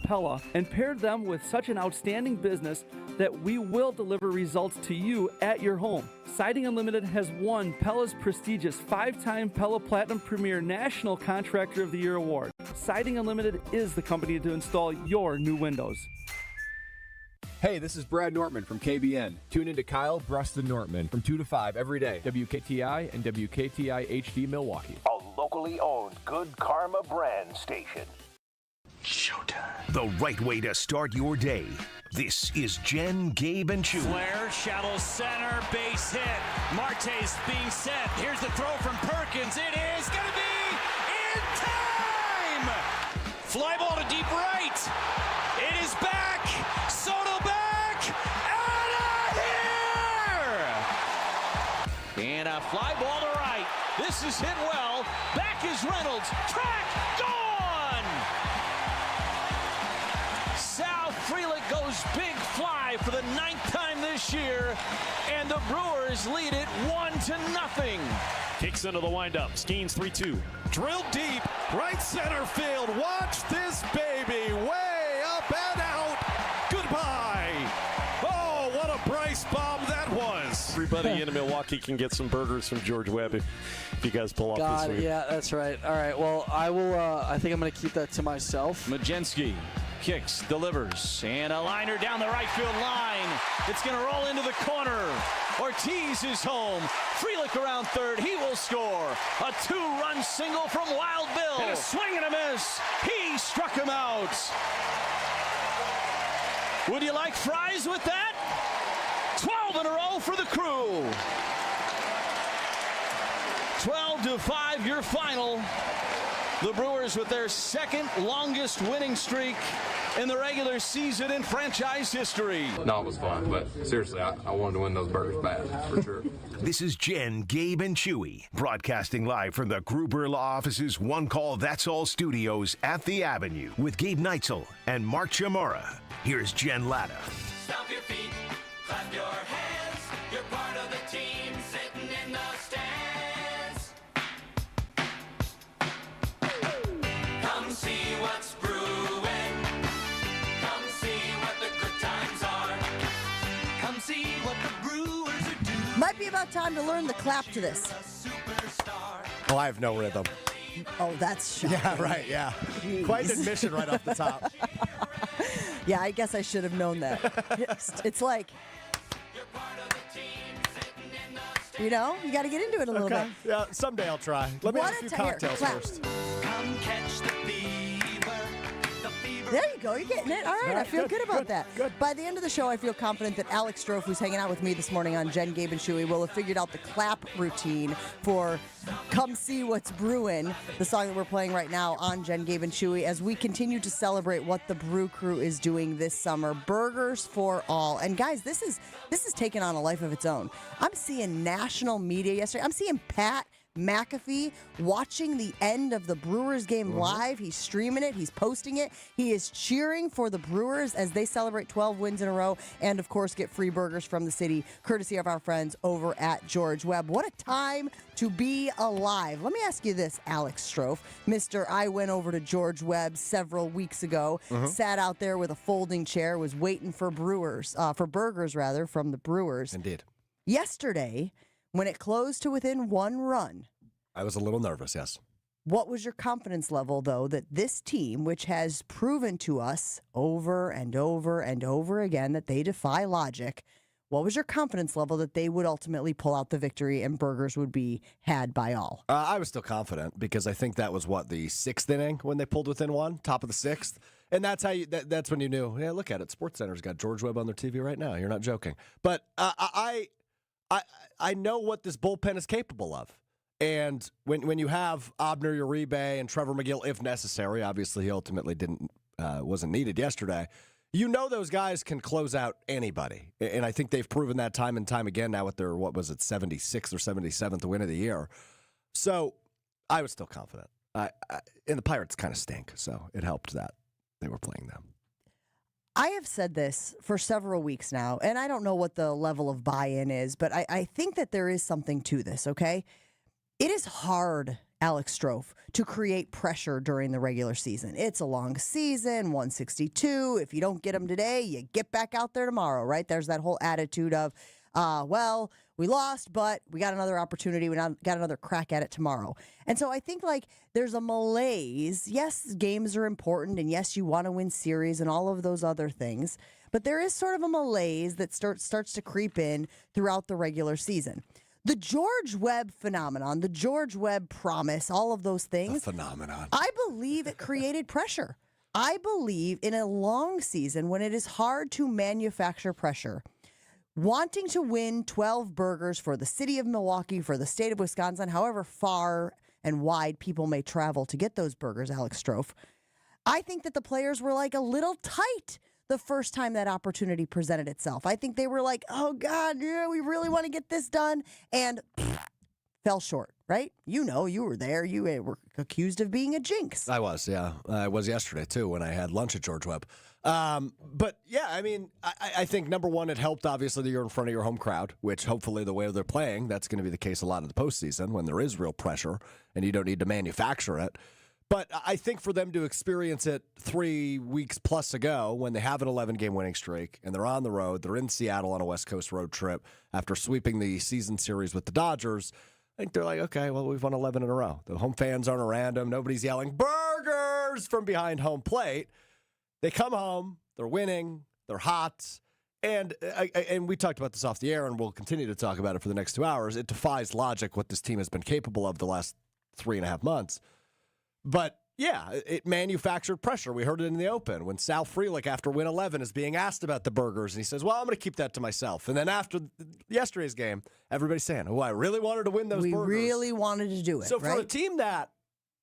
Pella and paired them with such an outstanding business that we will deliver results to you at your home. Siding Unlimited has won Pella's prestigious 5-time Pella Platinum Premier National Contractor of the Year award. Siding Unlimited is the company to install your new windows. Hey, this is Brad Nortman from KBN. Tune in to Kyle, Brust, and Nortman from 2 to 5 every day. WKTI and WKTI HD Milwaukee. A locally owned Good Karma brand station. Showtime. The right way to start your day. This is Jen, Gabe, and Chewy. Flair, shallow center, base hit. Marte's being set. Here's the throw from Perkins. It is going to be in time! Fly ball to deep right. It is back. Soto back. Out of here! And a fly ball to right. This is hit well. Back is Reynolds. Track, gone! Sal Frelick goes big fly for the 9th time this year, and the Brewers lead it 1-0. Kicks into the windup. Skeens 3-2. Drilled deep. Right center field. Watch this baby. Way up and out. Goodbye. Oh, what a Bryce bomb that was. Everybody in Milwaukee can get some burgers from George Webb if you guys pull off this week. Yeah, that's right. All right, well, I will. I think I'm going to keep that to myself. Majinski kicks, delivers, and a liner down the right field line. It's going to roll into the corner. Ortiz is home. Frelick around third. He will score. A 2-run single from Wild Bill. And a swing and a miss. He struck him out. Would you like fries with that? 12 in a row for the Crew. 12-5, your final. The Brewers with their second longest winning streak in the regular season in franchise history. No, it was fun, but seriously, I wanted to win those burgers bad, for sure. This is Jen, Gabe, and Chewy, broadcasting live from the Gruber Law Office's One Call That's All studios at the Avenue with Gabe Neitzel and Mark Chamora. Here's Jen Latta. Stomp your feet, clap your hands. You're part of the team sitting in the stands. Come see what's brewing. Come see what the good times are. Come see what the Brewers are doing. Might be about time to learn the clap to this. Oh, I have no rhythm. Oh, that's shocking. Yeah, right, yeah. Jeez. Quite an admission right off the top. Yeah, I guess I should have known that. It's like, you know, you got to get into it a little bit. Yeah, someday I'll try. Let me have a few cocktails first. Come catch the fever. There you go. You're getting it. All right. I feel good about that. Good. By the end of the show, I feel confident that Alex Strofe, who's hanging out with me this morning on Jen, Gabe, and Chewy, will have figured out the clap routine for Come See What's Brewin', the song that we're playing right now on Jen, Gabe, and Chewy, as we continue to celebrate what the Brew Crew is doing this summer. Burgers for all. And guys, this is taking on a life of its own. I'm seeing national media yesterday. I'm seeing Pat McAfee watching the end of the Brewers game live. He's streaming it. He's posting it. He is cheering for the Brewers as they celebrate 12 wins in a row and, of course, get free burgers from the city, courtesy of our friends over at George Webb. What a time to be alive. Let me ask you this, Alex Strofe. Mr. I went over to George Webb several weeks ago, sat out there with a folding chair, was waiting for burgers from the Brewers. Indeed. Yesterday, when it closed to within one run, I was a little nervous, yes. What was your confidence level, though, that this team, which has proven to us over and over and over again that they defy logic, what was your confidence level that they would ultimately pull out the victory and burgers would be had by all? I was still confident because I think that was, the 6th inning when they pulled within one, top of the 6th. And that's how that's when you knew, yeah, look at it. SportsCenter's got George Webb on their TV right now. You're not joking. But I know what this bullpen is capable of. And when you have Abner Uribe and Trevor McGill, if necessary, obviously he ultimately wasn't needed yesterday, you know those guys can close out anybody. And I think they've proven that time and time again now with their, 76th or 77th win of the year. So I was still confident. And the Pirates kind of stink, so it helped that they were playing them. I have said this for several weeks now, and I don't know what the level of buy-in is, but I think that there is something to this, okay? It is hard Alex Strofe, to create pressure during the regular season. It's a long season, 162. If you don't get them today, you get back out there tomorrow, right? There's that whole attitude of, well, we lost, but we got another opportunity. We got another crack at it tomorrow. And so I think like there's a malaise. Yes, games are important, and yes, you want to win series and all of those other things. But there is sort of a malaise that starts to creep in throughout the regular season. The George Webb phenomenon, the George Webb promise, all of those things. The phenomenon. I believe it created pressure. I believe in a long season when it is hard to manufacture pressure, wanting to win 12 burgers for the city of Milwaukee, for the state of Wisconsin, however far and wide people may travel to get those burgers, Alex Strofe, I think that the players were like a little tight the first time that opportunity presented itself. I think they were like, oh, God, yeah, we really want to get this done, and fell short, right? You know, you were there. You were accused of being a jinx. I was, yeah. I was yesterday, too, when I had lunch at George Webb. But, yeah, I mean, I think, number one, it helped, obviously, that you're in front of your home crowd, which hopefully the way they're playing, that's going to be the case a lot of the postseason when there is real pressure and you don't need to manufacture it. But I think for them to experience it 3 weeks plus ago when they have an 11-game winning streak and they're on the road, they're in Seattle on a West Coast road trip after sweeping the season series with the Dodgers, I think they're like, okay, well, we've won 11 in a row. The home fans aren't around them. Nobody's yelling, burgers, from behind home plate. They come home, they're winning, they're hot. And we talked about this off the air, and we'll continue to talk about it for the next 2 hours. It defies logic what this team has been capable of the last 3.5 months. But, yeah, it manufactured pressure. We heard it in the open when Sal Frelick, after win 11, is being asked about the burgers. And he says, well, I'm going to keep that to myself. And then after yesterday's game, everybody's saying, oh, I really wanted to win those burgers. We really wanted to do it, So right? for a team that,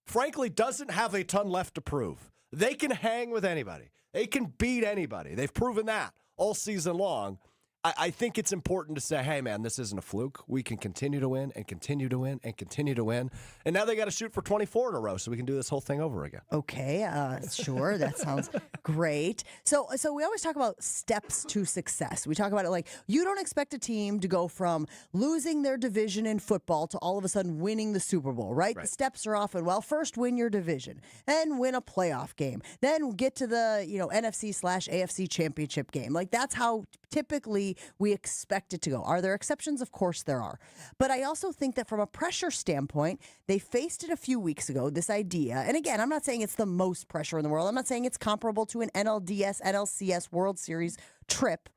frankly, doesn't have a ton left to prove, they can hang with anybody. They can beat anybody. They've proven that all season long. I think it's important to say, hey, man, this isn't a fluke. We can continue to win and continue to win and continue to win. And now they got to shoot for 24 in a row so we can do this whole thing over again. Okay, sure. That sounds great. So we always talk about steps to success. We talk about it like you don't expect a team to go from losing their division in football to all of a sudden winning the Super Bowl, right? The steps are often, well, first win your division, then win a playoff game, then get to the NFC/AFC championship game. Like that's how typically we expect it to go. Are there exceptions? Of course there are. But I also think that from a pressure standpoint, they faced it a few weeks ago, this idea. And again, I'm not saying it's the most pressure in the world. I'm not saying it's comparable to an NLDS, NLCS World Series trip.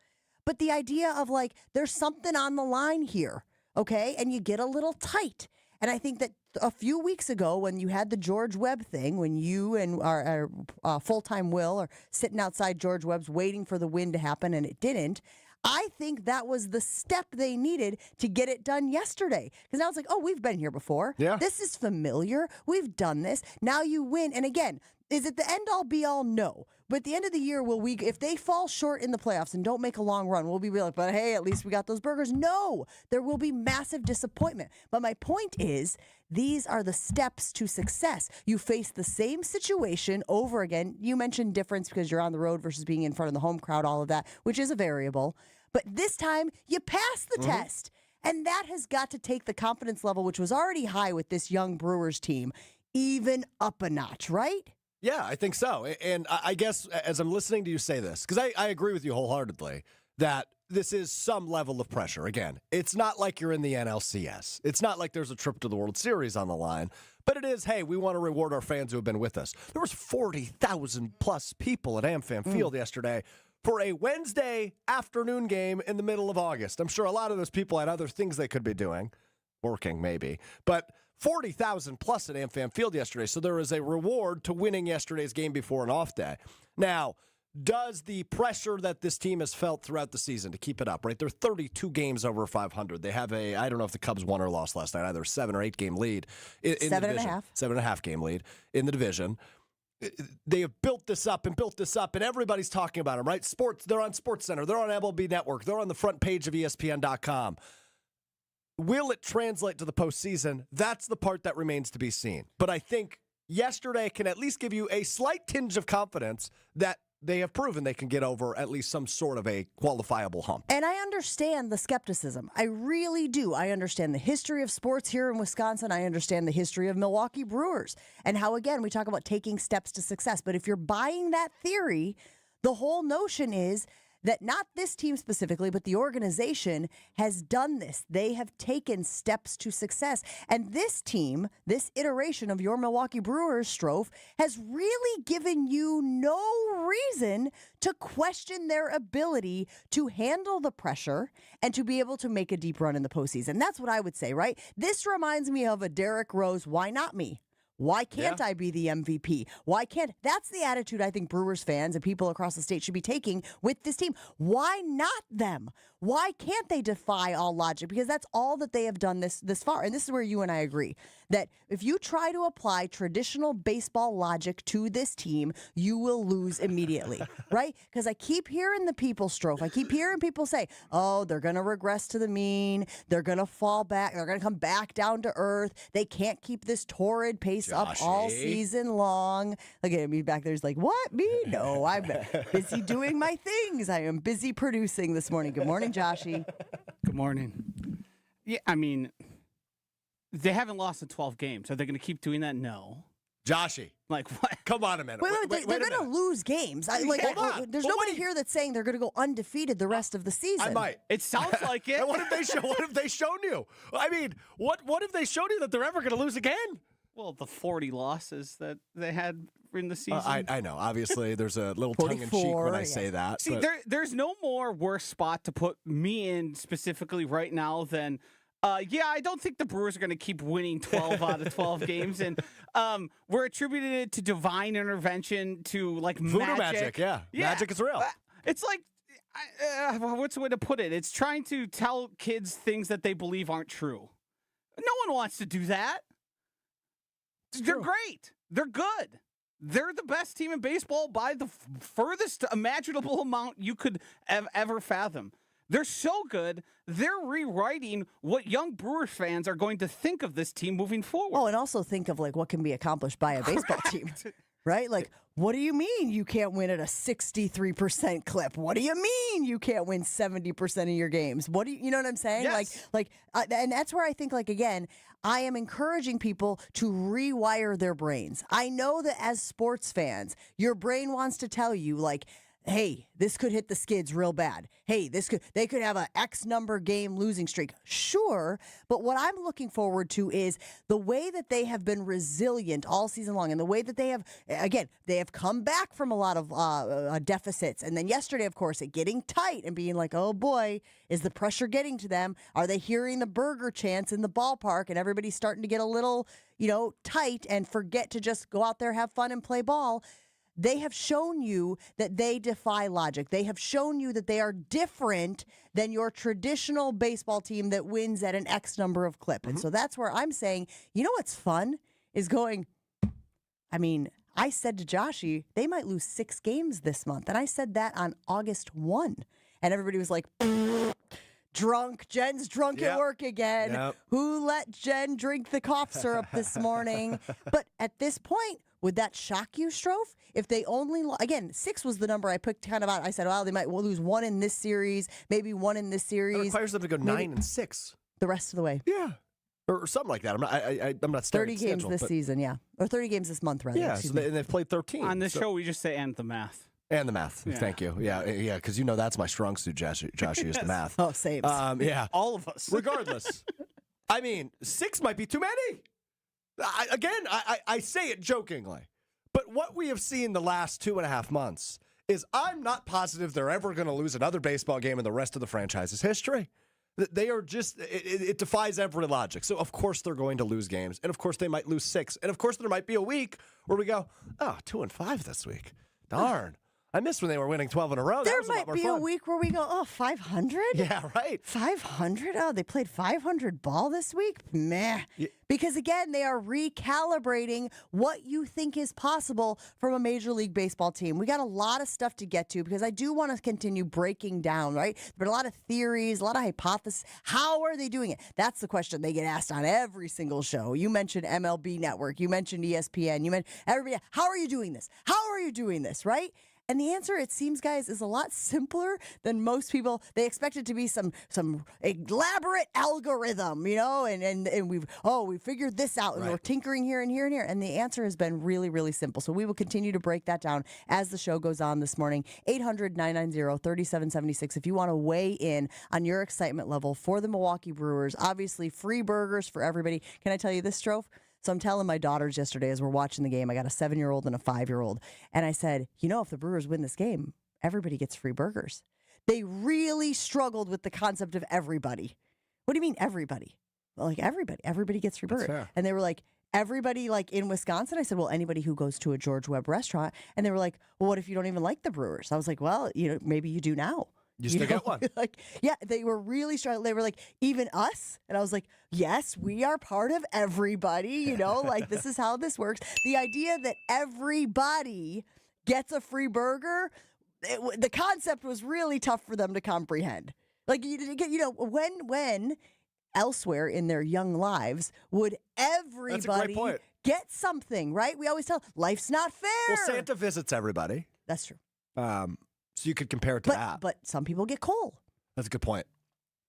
But the idea of like, there's something on the line here, okay? And you get a little tight. And I think that a few weeks ago when you had the George Webb thing, when you and our full-time Will are sitting outside George Webb's waiting for the win to happen and it didn't, I think that was the step they needed to get it done yesterday. Because now it's like, oh, we've been here before. Yeah. This is familiar. We've done this. Now you win. And again, is it the end-all, be-all? No. But at the end of the year, if they fall short in the playoffs and don't make a long run, we'll be like, but hey, at least we got those burgers. No, there will be massive disappointment. But my point is, these are the steps to success. You face the same situation over again. You mentioned difference because you're on the road versus being in front of the home crowd, all of that, which is a variable. But this time, you pass the test. And that has got to take the confidence level, which was already high with this young Brewers team, even up a notch, right? Yeah, I think so. And I guess as I'm listening to you say this, because I agree with you wholeheartedly, that this is some level of pressure. Again, it's not like you're in the NLCS. It's not like there's a trip to the World Series on the line. But it is, hey, we want to reward our fans who have been with us. There was 40,000 plus people at AmFam Field yesterday for a Wednesday afternoon game in the middle of August. I'm sure a lot of those people had other things they could be doing, working maybe, but 40,000 plus at AmFam Field yesterday. So there is a reward to winning yesterday's game before an off day. Now, does the pressure that this team has felt throughout the season to keep it up, right? They're 32 games over 500. They have I don't know if the Cubs won or lost last night, either a 7 or 8 game lead in the division. 7.5 game lead in the division. They have built this up, and everybody's talking about them, right? Sports, they're on SportsCenter, they're on MLB Network, they're on the front page of ESPN.com. Will it translate to the postseason? That's the part that remains to be seen. But I think yesterday can at least give you a slight tinge of confidence that they have proven they can get over at least some sort of a qualifiable hump. And I understand the skepticism. I really do. I understand the history of sports here in Wisconsin. I understand the history of Milwaukee Brewers and how, again, we talk about taking steps to success. But if you're buying that theory, the whole notion is that not this team specifically, but the organization has done this. They have taken steps to success. And this team, this iteration of your Milwaukee Brewers, Strofe, has really given you no reason to question their ability to handle the pressure and to be able to make a deep run in the postseason. That's what I would say, right? This reminds me of a Derrick Rose, why not me? Why can't I be the MVP? Why can't? That's the attitude I think Brewers fans and people across the state should be taking with this team. Why not them? Why can't they defy all logic? Because that's all that they have done this far. And this is where you and I agree that if you try to apply traditional baseball logic to this team, you will lose immediately, right? Because I keep hearing the people, Strofe. I keep hearing people say, oh, they're going to regress to the mean. They're going to fall back. They're going to come back down to earth. They can't keep this torrid pace up all season long. Look at me back there. He's like, what? Me? No, I'm busy doing my things. I am busy producing this morning. Good morning, Joshy. Good morning. Yeah, I mean, they haven't lost in 12 games. Are they going to keep doing that? No. Joshy. Like, what? Come on a minute. Wait, they're going to lose games. There's nobody here that's saying they're going to go undefeated the rest of the season. I might. It sounds like it. And what have they shown you? I mean, what have they shown you that they're ever going to lose again? Well, the 40 losses that they had in the season. I know. Obviously, there's a little tongue-in-cheek when I say that. See, there's no more worse spot to put me in specifically right now than, I don't think the Brewers are going to keep winning 12 out of 12 games. And we're attributing it to divine intervention, to like voodoo magic. Yeah, magic is real. It's like, what's the way to put it? It's trying to tell kids things that they believe aren't true. No one wants to do that. They're great. They're good. They're the best team in baseball by the furthest imaginable amount you could ever fathom. They're so good, they're rewriting what young Brewers fans are going to think of this team moving forward. Oh, and also think of like what can be accomplished by a baseball team. Right? Like, what do you mean you can't win at a 63% clip? What do you mean you can't win 70% of your games? What do you know what I'm saying? Yes. And that's where I think, like, again, I am encouraging people to rewire their brains. I know that as sports fans, your brain wants to tell you, like, hey, this could hit the skids real bad. Hey, they could have an X number game losing streak. Sure, but what I'm looking forward to is the way that they have been resilient all season long and the way that they have come back from a lot of deficits. And then yesterday, of course, it getting tight and being like, oh boy, is the pressure getting to them? Are they hearing the burger chants in the ballpark and everybody's starting to get a little, tight and forget to just go out there, have fun and play ball? They have shown you that they defy logic. They have shown you that they are different than your traditional baseball team that wins at an X number of clip. And so that's where I'm saying, what's fun is going, I said to Joshy, they might lose 6 games this month. And I said that on August 1. And everybody was like, drunk. Jen's drunk at work again. Yep. Who let Jen drink the cough syrup this morning? But at this point, would that shock you, Strofe? If they only, again, 6 was the number I picked kind of out. I said, well, they might lose 1 in this series, maybe 1 in this series. It requires them to go 9-6. The rest of the way. Yeah. Or something like that. I'm not starting 30 games this season, yeah. Or 30 games this month, rather. Yeah, and they've played 13. On this show, we just say, and the math. And the math. Yeah. Thank you. Yeah, because that's my strong suit, Joshy, is the math. Oh, same. Yeah. All of us. Regardless. 6 might be too many. I say it jokingly. But what we have seen the last 2.5 months is I'm not positive they're ever going to lose another baseball game in the rest of the franchise's history. They are just, it defies every logic. So, of course, they're going to lose games. And, of course, they might lose 6. And, of course, there might be a week where we go, 2-5 this week. Darn. I missed when they were winning 12 in a row. There might be a week where we go, 500? Yeah, right. 500? Oh, they played 500 ball this week? Meh. Yeah. Because, again, they are recalibrating what you think is possible from a Major League Baseball team. We got a lot of stuff to get to because I do want to continue breaking down, right? But a lot of theories, a lot of hypotheses. How are they doing it? That's the question they get asked on every single show. You mentioned MLB Network. You mentioned ESPN. You mentioned everybody. How are you doing this? How are you doing this, right? And the answer, it seems, guys, is a lot simpler than most people. They expect it to be some elaborate algorithm, and we figured this out, and we're tinkering here and here and here. And the answer has been really, really simple. So we will continue to break that down as the show goes on this morning. 800-990-3776 if you want to weigh in on your excitement level for the Milwaukee Brewers. Obviously, free burgers for everybody. Can I tell you this, Strofe? So I'm telling my daughters yesterday as we're watching the game, I got a 7-year-old and a 5-year-old, and I said, if the Brewers win this game, everybody gets free burgers. They really struggled with the concept of everybody. What do you mean everybody? Well, like everybody gets free burgers. And they were like, everybody like in Wisconsin? I said, well, anybody who goes to a George Webb restaurant. And they were like, well, what if you don't even like the Brewers? I was like, well, maybe you do now. You still get one. They were really struggling. They were like, even us? And I was like, yes, we are part of everybody. This is how this works. The idea that everybody gets a free burger, the concept was really tough for them to comprehend. When elsewhere in their young lives would everybody get something, right? We always tell, life's not fair. Well, Santa visits everybody. That's true. So you could compare it to that. But some people get coal. That's a good point.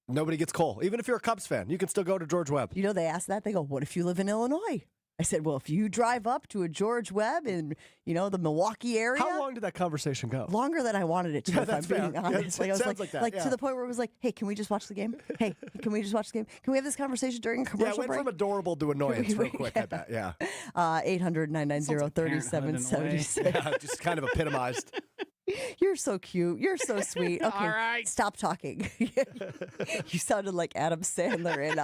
Nobody gets coal. Even if you're a Cubs fan, you can still go to George Webb. They ask that. They go, what if you live in Illinois? I said, well, if you drive up to a George Webb in, the Milwaukee area. How long did that conversation go? Longer than I wanted it to, if I'm being honest. Yeah, it sounds like that. To the point where it was like, hey, can we just watch the game? Hey, can we just watch the game? Can we have this conversation during a commercial break? Yeah, it went from adorable to annoyance real quick, I bet. Yeah. 800-990-3776. Yeah, just kind of epitomized. You're so cute. You're so sweet. Okay, all right. Stop talking. You sounded like Adam Sandler in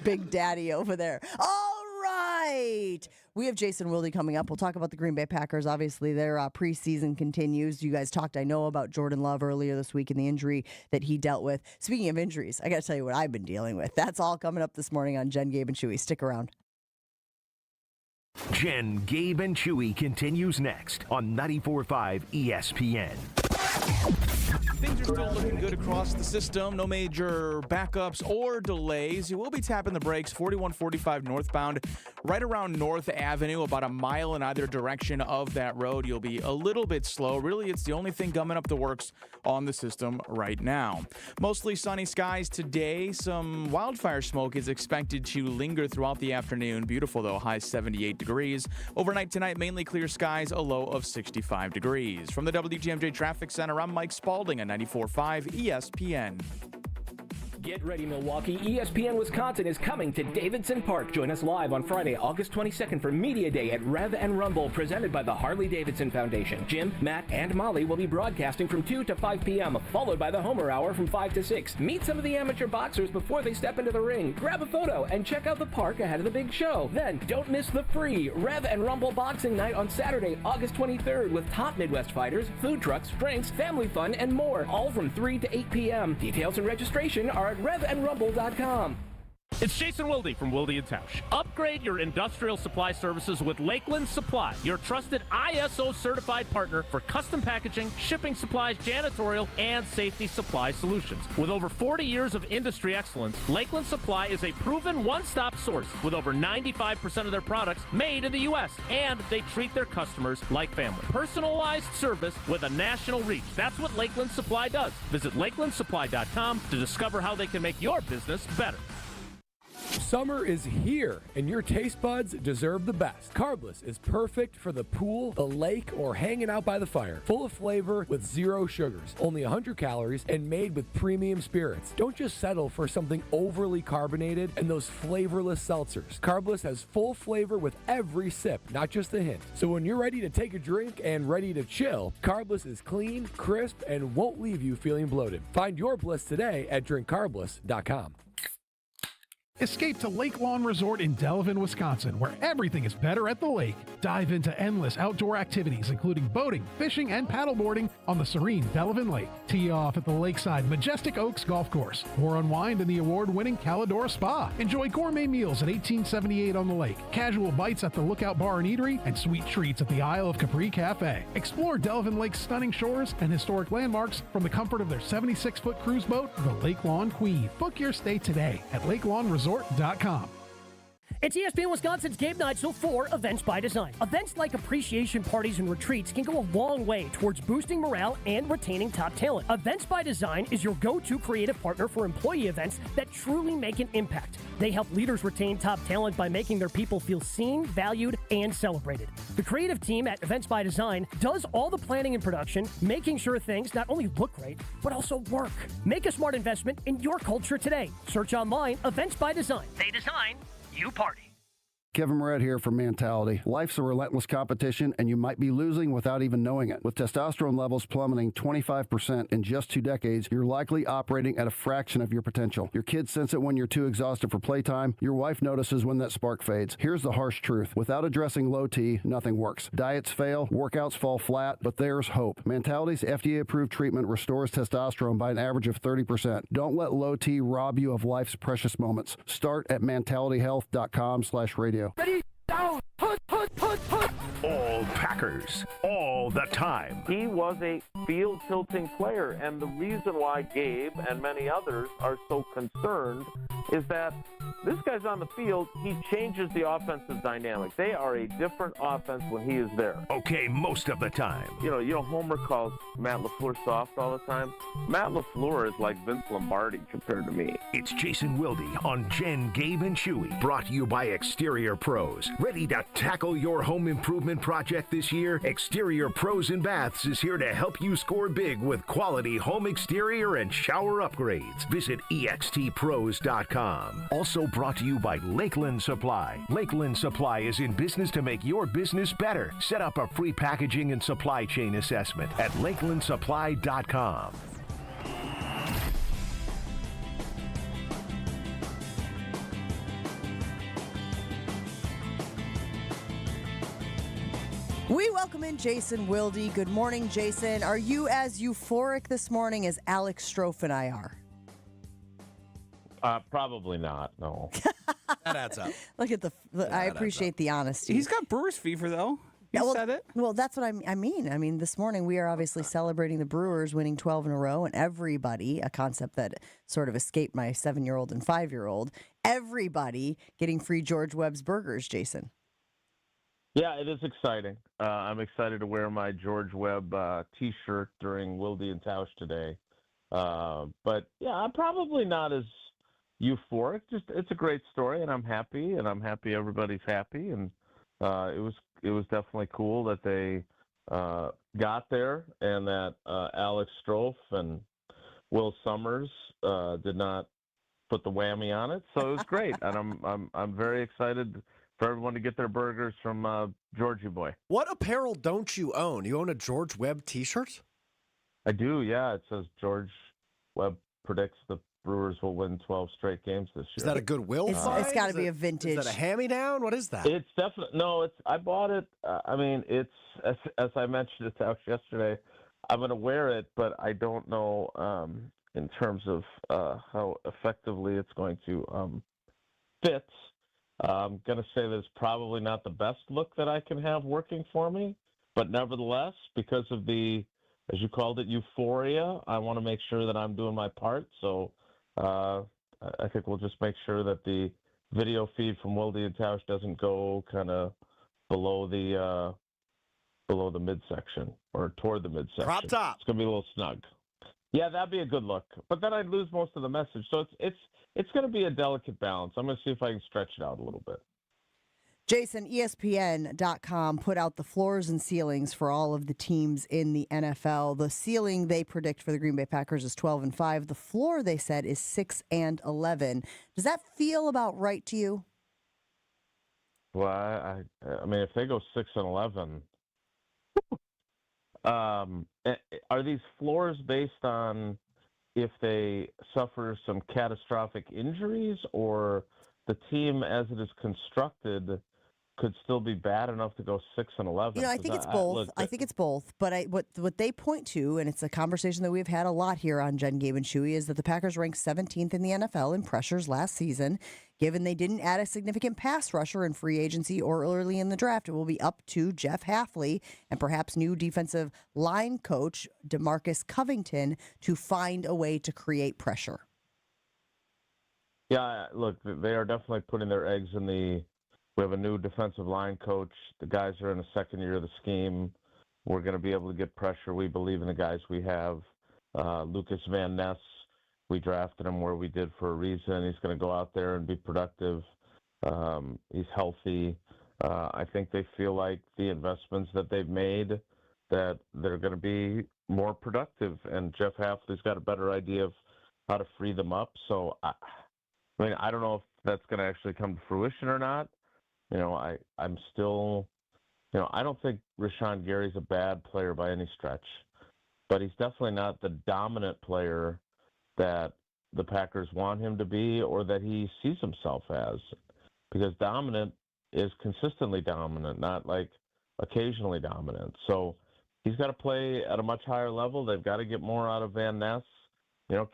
Big Daddy over there. All right. We have Jason Wilde coming up. We'll talk about the Green Bay Packers. Obviously, their preseason continues. You guys talked, I know, about Jordan Love earlier this week and the injury that he dealt with. Speaking of injuries, I got to tell you what I've been dealing with. That's all coming up this morning on Jen, Gabe, and Chewy. Stick around. Jen, Gabe, and Chewy continues next on 94.5 ESPN. Things are still looking good across the system. No major backups or delays. You will be tapping the brakes 4145 northbound right around North Avenue, about a mile in either direction of that road. You'll be a little bit slow. Really, it's the only thing gumming up the works on the system right now. Mostly sunny skies today. Some wildfire smoke is expected to linger throughout the afternoon. Beautiful, though. High 78 degrees. Overnight tonight, mainly clear skies, a low of 65 degrees. From the WTMJ Traffic Center, I'm Mike Spalding on 94.5 ESPN. Get ready, Milwaukee. ESPN Wisconsin is coming to Davidson Park. Join us live on Friday, August 22nd for Media Day at Rev and Rumble, presented by the Harley-Davidson Foundation. Jim, Matt, and Molly will be broadcasting from 2 to 5 p.m., followed by the Homer Hour from 5 to 6. Meet some of the amateur boxers before they step into the ring. Grab a photo and check out the park ahead of the big show. Then, don't miss the free Rev and Rumble Boxing Night on Saturday, August 23rd, with top Midwest fighters, food trucks, drinks, family fun, and more. All from 3 to 8 p.m. Details and registration are at revandrumble.com. It's Jason Wilde from Wilde & Tausch. Upgrade your industrial supply services with Lakeland Supply, your trusted ISO certified partner for custom packaging, shipping supplies, janitorial, and safety supply solutions. With over 40 years of industry excellence, Lakeland Supply is a proven one-stop source with over 95% of their products made in the U.S., and they treat their customers like family. Personalized service with a national reach. That's what Lakeland Supply does. Visit lakelandsupply.com to discover how they can make your business better. Summer is here, and your taste buds deserve the best. Carbless is perfect for the pool, the lake, or hanging out by the fire. Full of flavor with zero sugars, only 100 calories, and made with premium spirits. Don't just settle for something overly carbonated and those flavorless seltzers. Carbless has full flavor with every sip, not just a hint. So when you're ready to take a drink and ready to chill, Carbless is clean, crisp, and won't leave you feeling bloated. Find your bliss today at drinkcarbless.com. Escape to Lake Lawn Resort in Delavan, Wisconsin, where everything is better at the lake. Dive into endless outdoor activities, including boating, fishing, and paddleboarding on the serene Delavan Lake. Tee off at the lakeside Majestic Oaks Golf Course, or unwind in the award-winning Calidora Spa. Enjoy gourmet meals at 1878 on the lake, casual bites at the Lookout Bar and Eatery, and sweet treats at the Isle of Capri Cafe. Explore Delavan Lake's stunning shores and historic landmarks from the comfort of their 76-foot cruise boat, the Lake Lawn Queen. Book your stay today at LakeLawnResort.com. It's ESPN Wisconsin's Gabe Neitzel for Events by Design. Events like appreciation parties and retreats can go a long way towards boosting morale and retaining top talent. Events by Design is your go-to creative partner for employee events that truly make an impact. They help leaders retain top talent by making their people feel seen, valued, and celebrated. The creative team at Events by Design does all the planning and production, making sure things not only look great, but also work. Make a smart investment in your culture today. Search online, Events by Design. They design, you party. Kevin Moret here from Mentality. Life's a relentless competition, and you might be losing without even knowing it. With testosterone levels plummeting 25% in just 2 decades, you're likely operating at a fraction of your potential. Your kids sense it when you're too exhausted for playtime. Your wife notices when that spark fades. Here's the harsh truth. Without addressing low T, nothing works. Diets fail, workouts fall flat, but there's hope. Mentality's FDA-approved treatment restores testosterone by an average of 30%. Don't let low T rob you of life's precious moments. Start at mentalityhealth.com/radio. Ready, down, put. All Packers, all the time. He was a field-tilting player, and the reason why Gabe and many others are so concerned is that this guy's on the field, he changes the offensive dynamic. They are a different offense when he is there. Okay, most of the time. You know, Homer calls Matt LaFleur soft all the time. Matt LaFleur is like Vince Lombardi compared to me. It's Jason Wilde on Jen, Gabe, and Chewy. Brought to you by Exterior Pros. Ready to tackle your home improvement project this year? Exterior Pros and Baths is here to help you score big with quality home exterior and shower upgrades. Visit extpros.com. Also brought to you by Lakeland Supply. Lakeland Supply is in business to make your business better. Set up a free packaging and supply chain assessment at lakelandsupply.com. We welcome in Jason Wilde. Good morning, Jason. Are you as euphoric this morning as Alex Strofe and I are? Probably not, no. That adds up. Look at I appreciate the honesty. He's got Brewers fever, though. He said it. Well, that's what I mean. I mean, this morning we are obviously celebrating the Brewers winning 12 in a row, and everybody, a concept that sort of escaped my 7-year-old and 5-year-old, everybody getting free George Webb's burgers, Jason. Yeah, it is exciting. I'm excited to wear my George Webb T-shirt during Wilde and Tausch today. But, yeah, I'm probably not as euphoric. Just it's a great story, and I'm happy everybody's happy. And it was definitely cool that they got there and that Alex Strofe and Will Summers did not put the whammy on it. So it was great, and I'm very excited for everyone to get their burgers from Georgie Boy. What apparel don't you own? You own a George Webb T-shirt? I do, yeah. It says George Webb predicts the Brewers will win 12 straight games this year. Is that a Goodwill? It's got to be a vintage. Is that a hand-me-down? What is that? It's definitely no. I bought it. I mean, it's as I mentioned it out yesterday. I'm going to wear it, but I don't know in terms of how effectively it's going to fit. I'm going to say that it's probably not the best look that I can have working for me, but nevertheless, because of the, as you called it, euphoria, I want to make sure that I'm doing my part. So I think we'll just make sure that the video feed from Wilde and Tausch doesn't go kind of below the midsection or toward the midsection. Crop top. It's going to be a little snug. Yeah, that'd be a good look. But then I'd lose most of the message. So it's going to be a delicate balance. I'm going to see if I can stretch it out a little bit. Jason, ESPN.com put out the floors and ceilings for all of the teams in the NFL. The ceiling they predict for the Green Bay Packers is 12-5. The floor, they said, is 6-11. Does that feel about right to you? Well, I mean, if they go 6-11, are these floors based on if they suffer some catastrophic injuries, or the team as it is constructed could still be bad enough to go 6-11? You know, I think it's both. I think it's both. But what they point to, and it's a conversation that we've had a lot here on Jen, Gabe, and Chewy, is that the Packers ranked 17th in the NFL in pressures last season. Given they didn't add a significant pass rusher in free agency or early in the draft, it will be up to Jeff Hafley and perhaps new defensive line coach DeMarcus Covington to find a way to create pressure. Yeah, look, they are definitely putting their eggs in the We have a new defensive line coach. The guys are in the second year of the scheme. We're going to be able to get pressure. We believe in the guys we have. Lucas Van Ness, we drafted him where we did for a reason. He's going to go out there and be productive. He's healthy. I think they feel like the investments that they've made, that they're going to be more productive. And Jeff Hafley's got a better idea of how to free them up. So, I don't know if that's going to actually come to fruition or not. I'm still, I don't think Rashawn Gary's a bad player by any stretch, but he's definitely not the dominant player that the Packers want him to be or that he sees himself as, because dominant is consistently dominant, not like occasionally dominant. So he's got to play at a much higher level. They've got to get more out of Van Ness.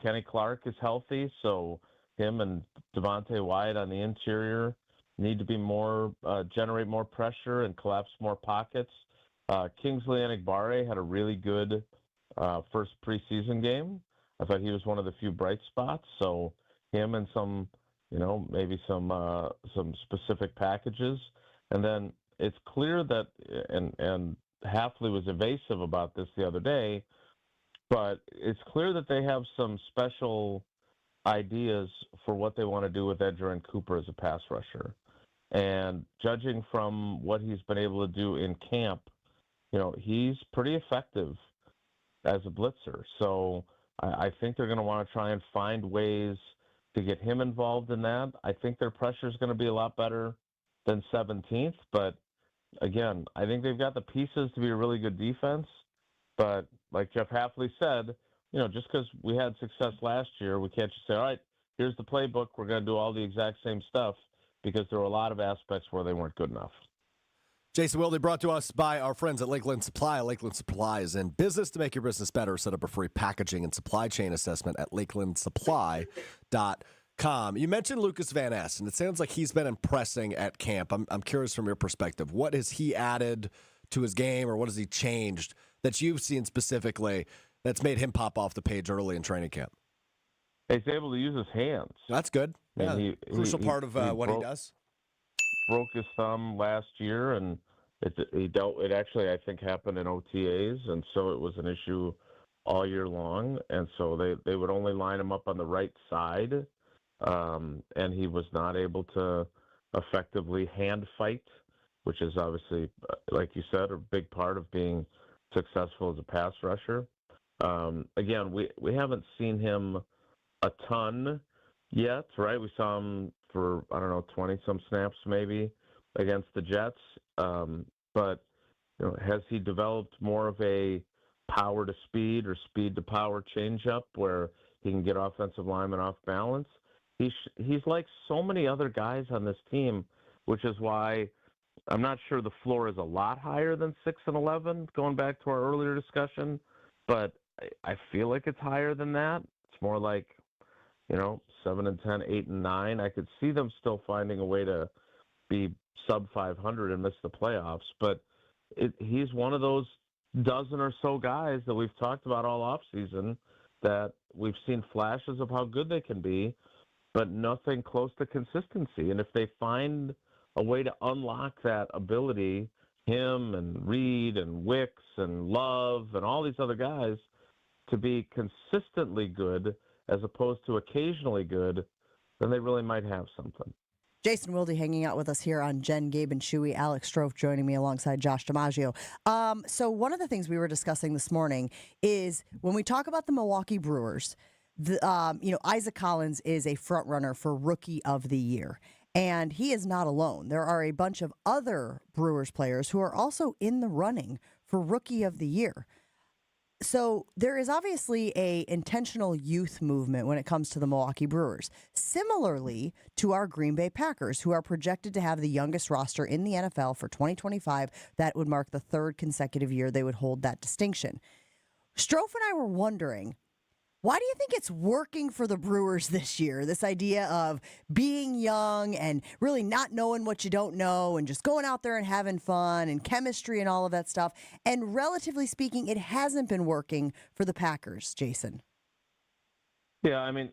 Kenny Clark is healthy, so him and Devontae Wyatt on the interior need to be more, generate more pressure and collapse more pockets. Kingsley Enagbare had a really good first preseason game. I thought he was one of the few bright spots. So him and some, maybe some specific packages. And then it's clear that, and Hafley was evasive about this the other day, but it's clear that they have some special ideas for what they want to do with Edgerrin Cooper as a pass rusher. And judging from what he's been able to do in camp, he's pretty effective as a blitzer. So I think they're going to want to try and find ways to get him involved in that. I think their pressure is going to be a lot better than 17th. But again, I think they've got the pieces to be a really good defense. But like Jeff Hafley said, just because we had success last year, we can't just say, all right, here's the playbook. We're going to do all the exact same stuff, because there were a lot of aspects where they weren't good enough. Jason Wilde, brought to us by our friends at Lakeland Supply. Lakeland Supply is in business to make your business better. Set up a free packaging and supply chain assessment at lakelandsupply.com. You mentioned Lucas Van Ness, and it sounds like he's been impressing at camp. I'm curious from your perspective, what has he added to his game, or what has he changed that you've seen specifically that's made him pop off the page early in training camp? He's able to use his hands. That's good. Yeah, crucial part of what he does. Broke his thumb last year, and it actually, I think, happened in OTAs, and so it was an issue all year long. And so they would only line him up on the right side, and he was not able to effectively hand fight, which is obviously, like you said, a big part of being successful as a pass rusher. Again, we haven't seen him a ton yet, right? We saw him for, 20-some snaps maybe against the Jets. But, has he developed more of a power to speed or speed to power changeup where he can get offensive linemen off balance? He's like so many other guys on this team, which is why I'm not sure the floor is a lot higher than 6 and 11, going back to our earlier discussion, but I feel like it's higher than that. It's more like, 7 and 10, 8 and 9. I could see them still finding a way to be sub 500 and miss the playoffs, but he's one of those dozen or so guys that we've talked about all offseason that we've seen flashes of how good they can be, but nothing close to consistency. And if they find a way to unlock that ability, him and Reed and Wicks and Love and all these other guys, to be consistently good as opposed to occasionally good, then they really might have something. Jason Wilde hanging out with us here on Jen, Gabe, and Chewy. Alex Strofe joining me alongside Josh DiMaggio. So one of the things we were discussing this morning is when we talk about the Milwaukee Brewers, Isaac Collins is a front runner for Rookie of the Year. And he is not alone. There are a bunch of other Brewers players who are also in the running for Rookie of the Year. So there is obviously a intentional youth movement when it comes to the Milwaukee Brewers, similarly to our Green Bay Packers, who are projected to have the youngest roster in the NFL for 2025. That would mark the third consecutive year they would hold that distinction. Strofe and I were wondering, why do you think it's working for the Brewers this year? This idea of being young and really not knowing what you don't know and just going out there and having fun and chemistry and all of that stuff. And relatively speaking, it hasn't been working for the Packers, Jason. Yeah, I mean,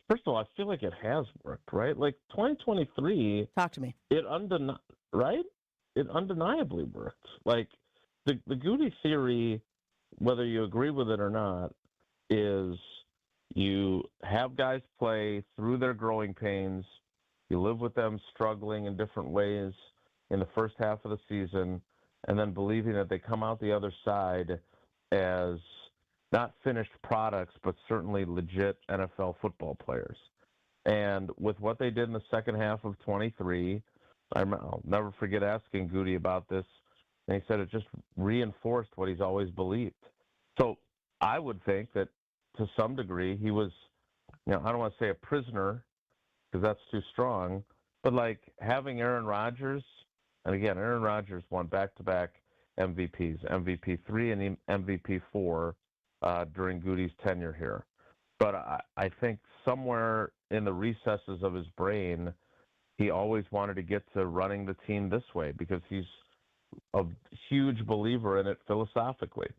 first of all, I feel like it has worked, right? Like 2023. Talk to me. Right? It undeniably worked. Like the Goody theory, whether you agree with it or not, is you have guys play through their growing pains. You live with them struggling in different ways in the first half of the season, and then believing that they come out the other side as not finished products, but certainly legit NFL football players. And with what they did in the second half of 23, I'll never forget asking Goody about this, and he said it just reinforced what he's always believed. So I would think that to some degree he was, I don't want to say a prisoner because that's too strong, but like having Aaron Rodgers, and again, Aaron Rodgers won back-to-back MVPs, MVP 3 and MVP 4 during Goody's tenure here. But I think somewhere in the recesses of his brain, he always wanted to get to running the team this way because he's a huge believer in it philosophically.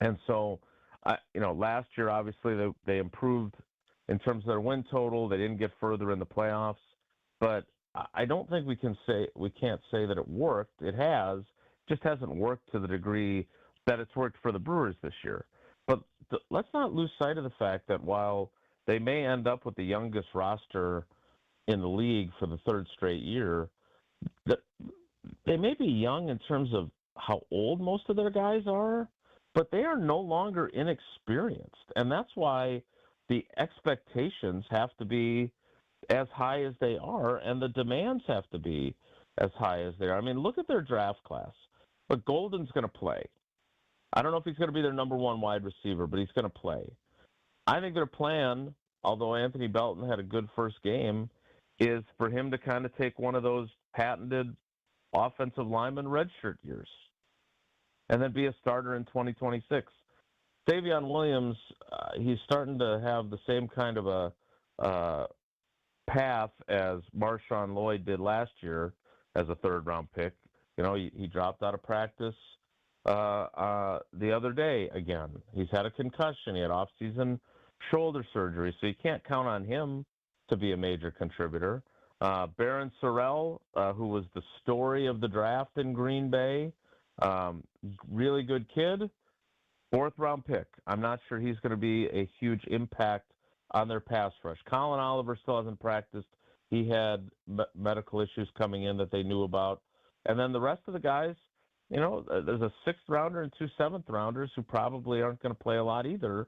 And so, last year, obviously, they improved in terms of their win total. They didn't get further in the playoffs. But I don't think we can't say that it worked. It has, just hasn't worked to the degree that it's worked for the Brewers this year. But let's not lose sight of the fact that while they may end up with the youngest roster in the league for the third straight year, they may be young in terms of how old most of their guys are, but they are no longer inexperienced. And that's why the expectations have to be as high as they are, and the demands have to be as high as they are. I mean, look at their draft class. But Golden's going to play. I don't know if he's going to be their number one wide receiver, but he's going to play. I think their plan, although Anthony Belton had a good first game, is for him to kind of take one of those patented offensive lineman redshirt years and then be a starter in 2026. Davion Williams, he's starting to have the same kind of a path as Marshawn Lloyd did last year as a third-round pick. He dropped out of practice the other day again. He's had a concussion. He had off-season shoulder surgery, so you can't count on him to be a major contributor. Barron Sorrell, who was the story of the draft in Green Bay, really good kid, fourth-round pick. I'm not sure he's going to be a huge impact on their pass rush. Colin Oliver still hasn't practiced. He had medical issues coming in that they knew about. And then the rest of the guys, there's a sixth-rounder and two seventh-rounders who probably aren't going to play a lot either.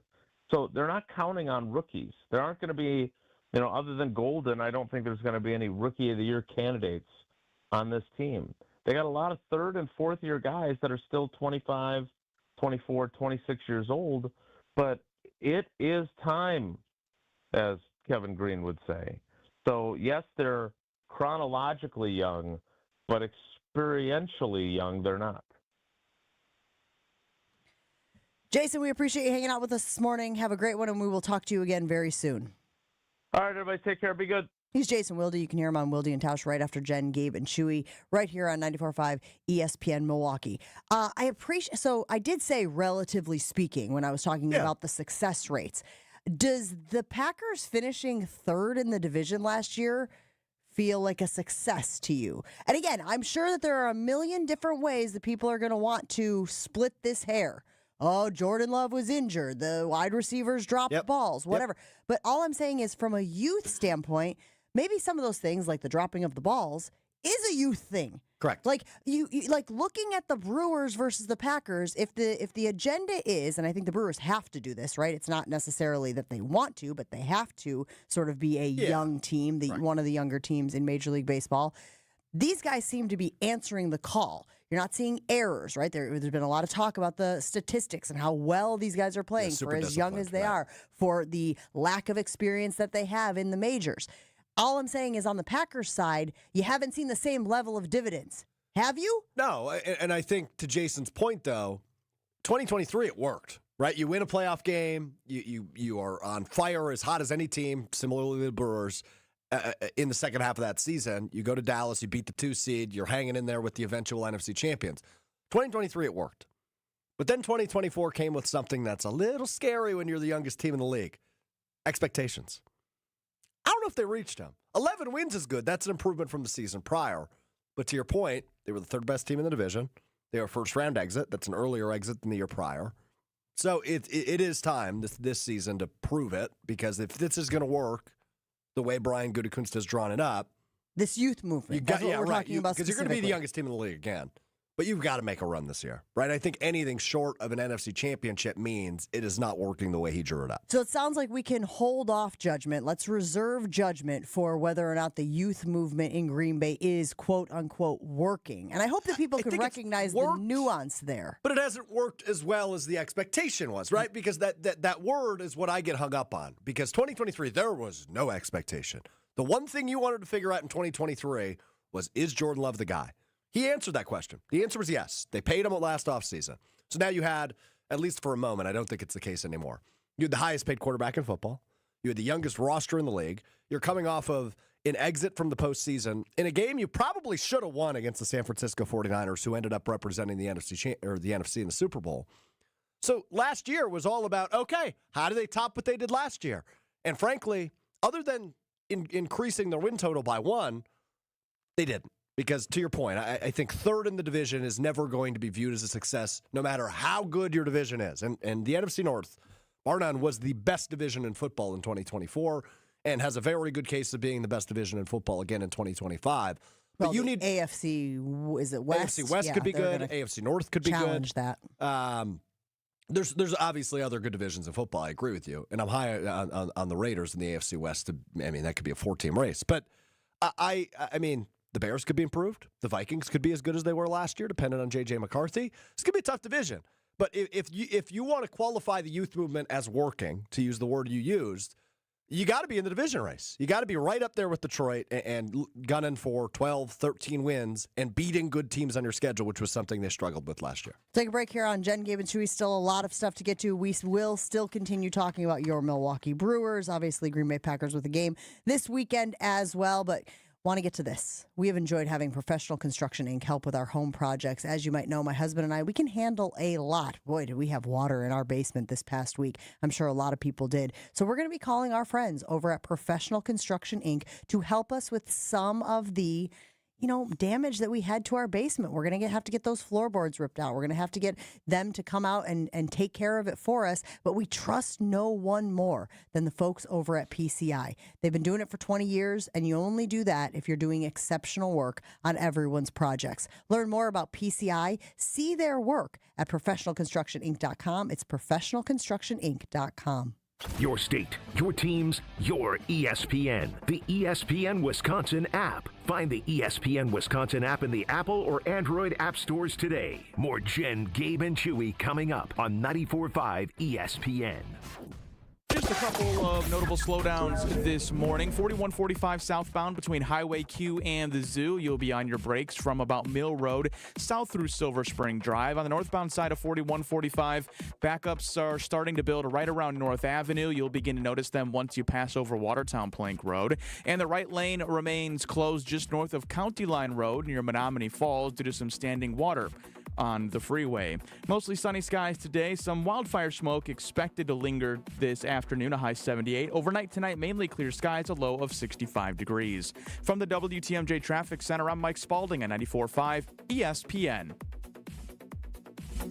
So they're not counting on rookies. There aren't going to be, other than Golden, I don't think there's going to be any Rookie of the Year candidates on this team. They got a lot of third- and fourth-year guys that are still 25, 24, 26 years old. But it is time, as Kevin Green would say. So, yes, they're chronologically young, but experientially young, they're not. Jason, we appreciate you hanging out with us this morning. Have a great one, and we will talk to you again very soon. All right, everybody, take care. Be good. He's Jason Wilde. You can hear him on Wilde and Tausch right after Jen, Gabe, and Chewy, right here on 94.5 ESPN Milwaukee. So I did say relatively speaking when I was talking about the success rates. Does the Packers finishing third in the division last year feel like a success to you? And again, I'm sure that there are a million different ways that people are going to want to split this hair. Oh, Jordan Love was injured. The wide receivers dropped balls, whatever. But all I'm saying is from a youth standpoint, maybe some of those things like the dropping of the balls is a youth thing. Correct. Like you like looking at the Brewers versus the Packers, if the agenda is, and I think the Brewers have to do this, right? It's not necessarily that they want to, but they have to sort of be a young team, one of the younger teams in Major League Baseball. These guys seem to be answering the call. You're not seeing errors, right? There's been a lot of talk about the statistics and how well these guys are playing for as young as they are, for the lack of experience that they have in the majors. All I'm saying is on the Packers side, you haven't seen the same level of dividends. Have you? No, and I think to Jason's point, though, 2023, it worked, right? You win a playoff game. You are on fire, as hot as any team, similarly to the Brewers. In the second half of that season, you go to Dallas, you beat the 2 seed, you're hanging in there with the eventual NFC champions. 2023, it worked. But then 2024 came with something that's a little scary when you're the youngest team in the league. Expectations. know if they reached him. 11 wins is good. That's an improvement from the season prior. But to your point, they were the third best team in the division. They were a first-round exit. That's an earlier exit than the year prior. So it is time this season to prove it, because if this is going to work the way Brian Gutekunst has drawn it up, this youth movement, that's what we're talking about because you're going to be the youngest team in the league again. But you've got to make a run this year, right? I think anything short of an NFC championship means it is not working the way he drew it up. So it sounds like we can hold off judgment. Let's reserve judgment for whether or not the youth movement in Green Bay is quote unquote working. And I hope that people can recognize the nuance there. But it hasn't worked as well as the expectation was, right? Because that word is what I get hung up on. Because 2023, there was no expectation. The one thing you wanted to figure out in 2023 was, is Jordan Love the guy? He answered that question. The answer was yes. They paid him last offseason. So now you had, at least for a moment, I don't think it's the case anymore, you had the highest paid quarterback in football. You had the youngest roster in the league. You're coming off of an exit from the postseason in a game you probably should have won against the San Francisco 49ers, who ended up representing the NFC in the Super Bowl. So last year was all about, okay, how do they top what they did last year? And frankly, other than increasing their win total by 1, they didn't. Because to your point, I think third in the division is never going to be viewed as a success, no matter how good your division is. And the NFC North, bar none, was the best division in football in 2024 and has a very good case of being the best division in football again in 2025. But you need AFC, is it West? AFC West could be good. AFC North could be good. Challenge that. There's obviously other good divisions in football. I agree with you. And I'm high on the Raiders in the AFC West. I mean, that could be a 4-team race. But I mean, the Bears could be improved. The Vikings could be as good as they were last year, depending on J.J. McCarthy. It's going to be a tough division. But if you want to qualify the youth movement as working, to use the word you used, you got to be in the division race. You got to be right up there with Detroit and gunning for 12, 13 wins and beating good teams on your schedule, which was something they struggled with last year. Take a break here on Jen, Gabe, and Chewy. Still a lot of stuff to get to. We will still continue talking about your Milwaukee Brewers, obviously Green Bay Packers with a game this weekend as well, but want to get to this. We have enjoyed having Professional Construction Inc. help with our home projects. As you might know, my husband and I, we can handle a lot. Boy, did we have water in our basement this past week. I'm sure a lot of people did. So we're going to be calling our friends over at Professional Construction Inc. to help us with some of the damage that we had to our basement. We're going to have to get those floorboards ripped out. We're going to have to get them to come out and take care of it for us. But we trust no one more than the folks over at PCI. They've been doing it for 20 years, and you only do that if you're doing exceptional work on everyone's projects. Learn more about PCI. See their work at professionalconstructioninc.com. It's professionalconstructioninc.com. Your state, your teams, your ESPN. The ESPN Wisconsin app. Find the ESPN Wisconsin app in the Apple or Android app stores today. More Jen, Gabe, and Chewy coming up on 94.5 ESPN. Just a couple of notable slowdowns this morning. 4145 southbound between Highway Q and the Zoo. You'll be on your brakes from about Mill Road south through Silver Spring Drive. On the northbound side of 4145, backups are starting to build right around North Avenue. You'll begin to notice them once you pass over Watertown Plank Road. And the right lane remains closed just north of County Line Road near Menominee Falls due to some standing water on the freeway. Mostly sunny skies today. Some wildfire smoke expected to linger this afternoon, a high 78. Overnight tonight, mainly clear skies, a low of 65 degrees. From the WTMJ Traffic Center, I'm Mike Spalding on 94.5 ESPN.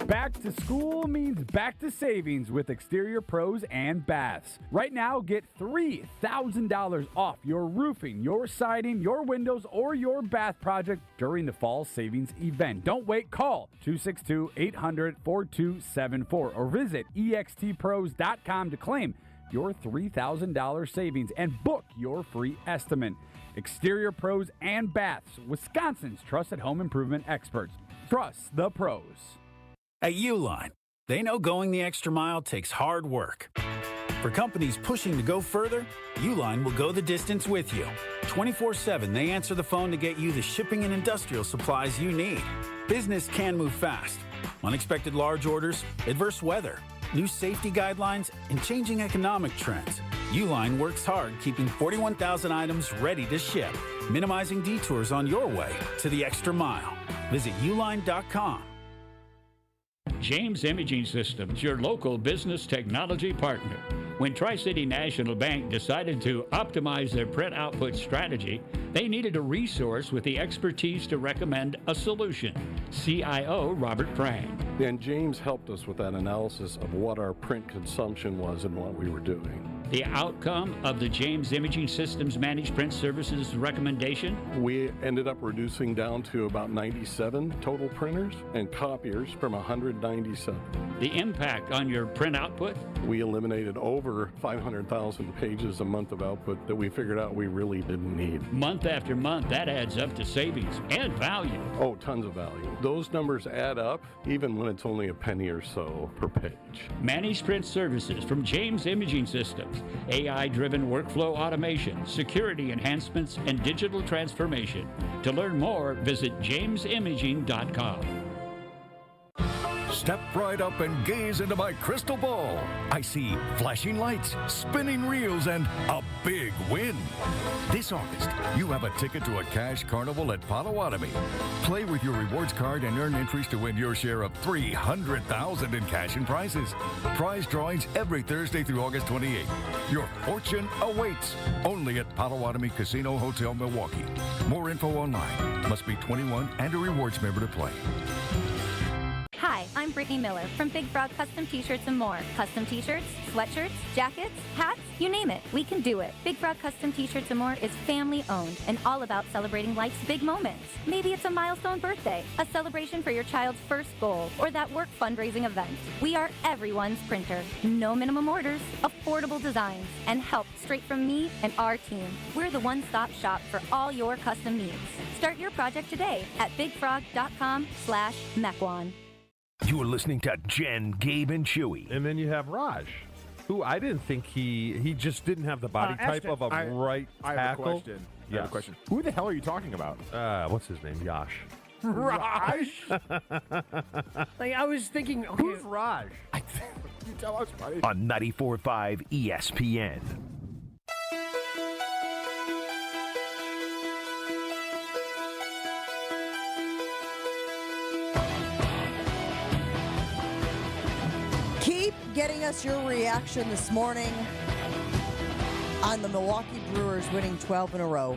Back to school means back to savings with Exterior Pros and Baths. Right now, get $3,000 off your roofing, your siding, your windows, or your bath project during the fall savings event. Don't wait. Call 262-800-4274 or visit extpros.com to claim your $3,000 savings and book your free estimate. Exterior Pros and Baths, Wisconsin's trusted home improvement experts. Trust the pros. At Uline, they know going the extra mile takes hard work. For companies pushing to go further, Uline will go the distance with you. 24/7, they answer the phone to get you the shipping and industrial supplies you need. Business can move fast. Unexpected large orders, adverse weather, new safety guidelines, and changing economic trends. Uline works hard keeping 41,000 items ready to ship, minimizing detours on your way to the extra mile. Visit uline.com. James Imaging Systems, your local business technology partner. When Tri-City National Bank decided to optimize their print output strategy, they needed a resource with the expertise to recommend a solution. CIO Robert Prang. And James helped us with that analysis of what our print consumption was and what we were doing. The outcome of the James Imaging Systems Managed Print Services recommendation? We ended up reducing down to about 97 total printers and copiers from 197. The impact on your print output? We eliminated over 500,000 pages a month of output that we figured out we really didn't need. Month after month, that adds up to savings and value. Oh, tons of value. Those numbers add up even when it's only a penny or so per page. Managed Print Services from James Imaging Systems. AI-driven workflow automation, security enhancements, and digital transformation. To learn more, visit jamesimaging.com. Step right up and gaze into my crystal ball. I see flashing lights, spinning reels, and a big win. This August, you have a ticket to a cash carnival at Potawatomi. Play with your rewards card and earn entries to win your share of $300,000 in cash and prizes. Prize drawings every Thursday through August 28th. Your fortune awaits only at Potawatomi Casino Hotel, Milwaukee. More info online. Must be 21 and a rewards member to play. Hi, I'm Brittany Miller from Big Frog Custom T-Shirts and more. Custom T-shirts, sweatshirts, jackets, hats, you name it, we can do it. Big Frog Custom T-Shirts and more is family owned and all about celebrating life's big moments. Maybe it's a milestone birthday, a celebration for your child's first goal, or that work fundraising event. We are everyone's printer. No minimum orders, affordable designs, and help straight from me and our team. We're the one-stop shop for all your custom needs. Start your project today at bigfrog.com/Mequon. You're listening to Jen, Gabe, and Chewy. And then you have Raj, who I didn't think he just didn't have the body type of a right tackle. I have a question. I have a question. Who the hell are you talking about? What's his name? Yash. Raj? Like, I was thinking, okay, Who's Raj? You tell us, buddy. On 94.5 ESPN. Keep getting us your reaction this morning on the Milwaukee Brewers winning 12 in a row,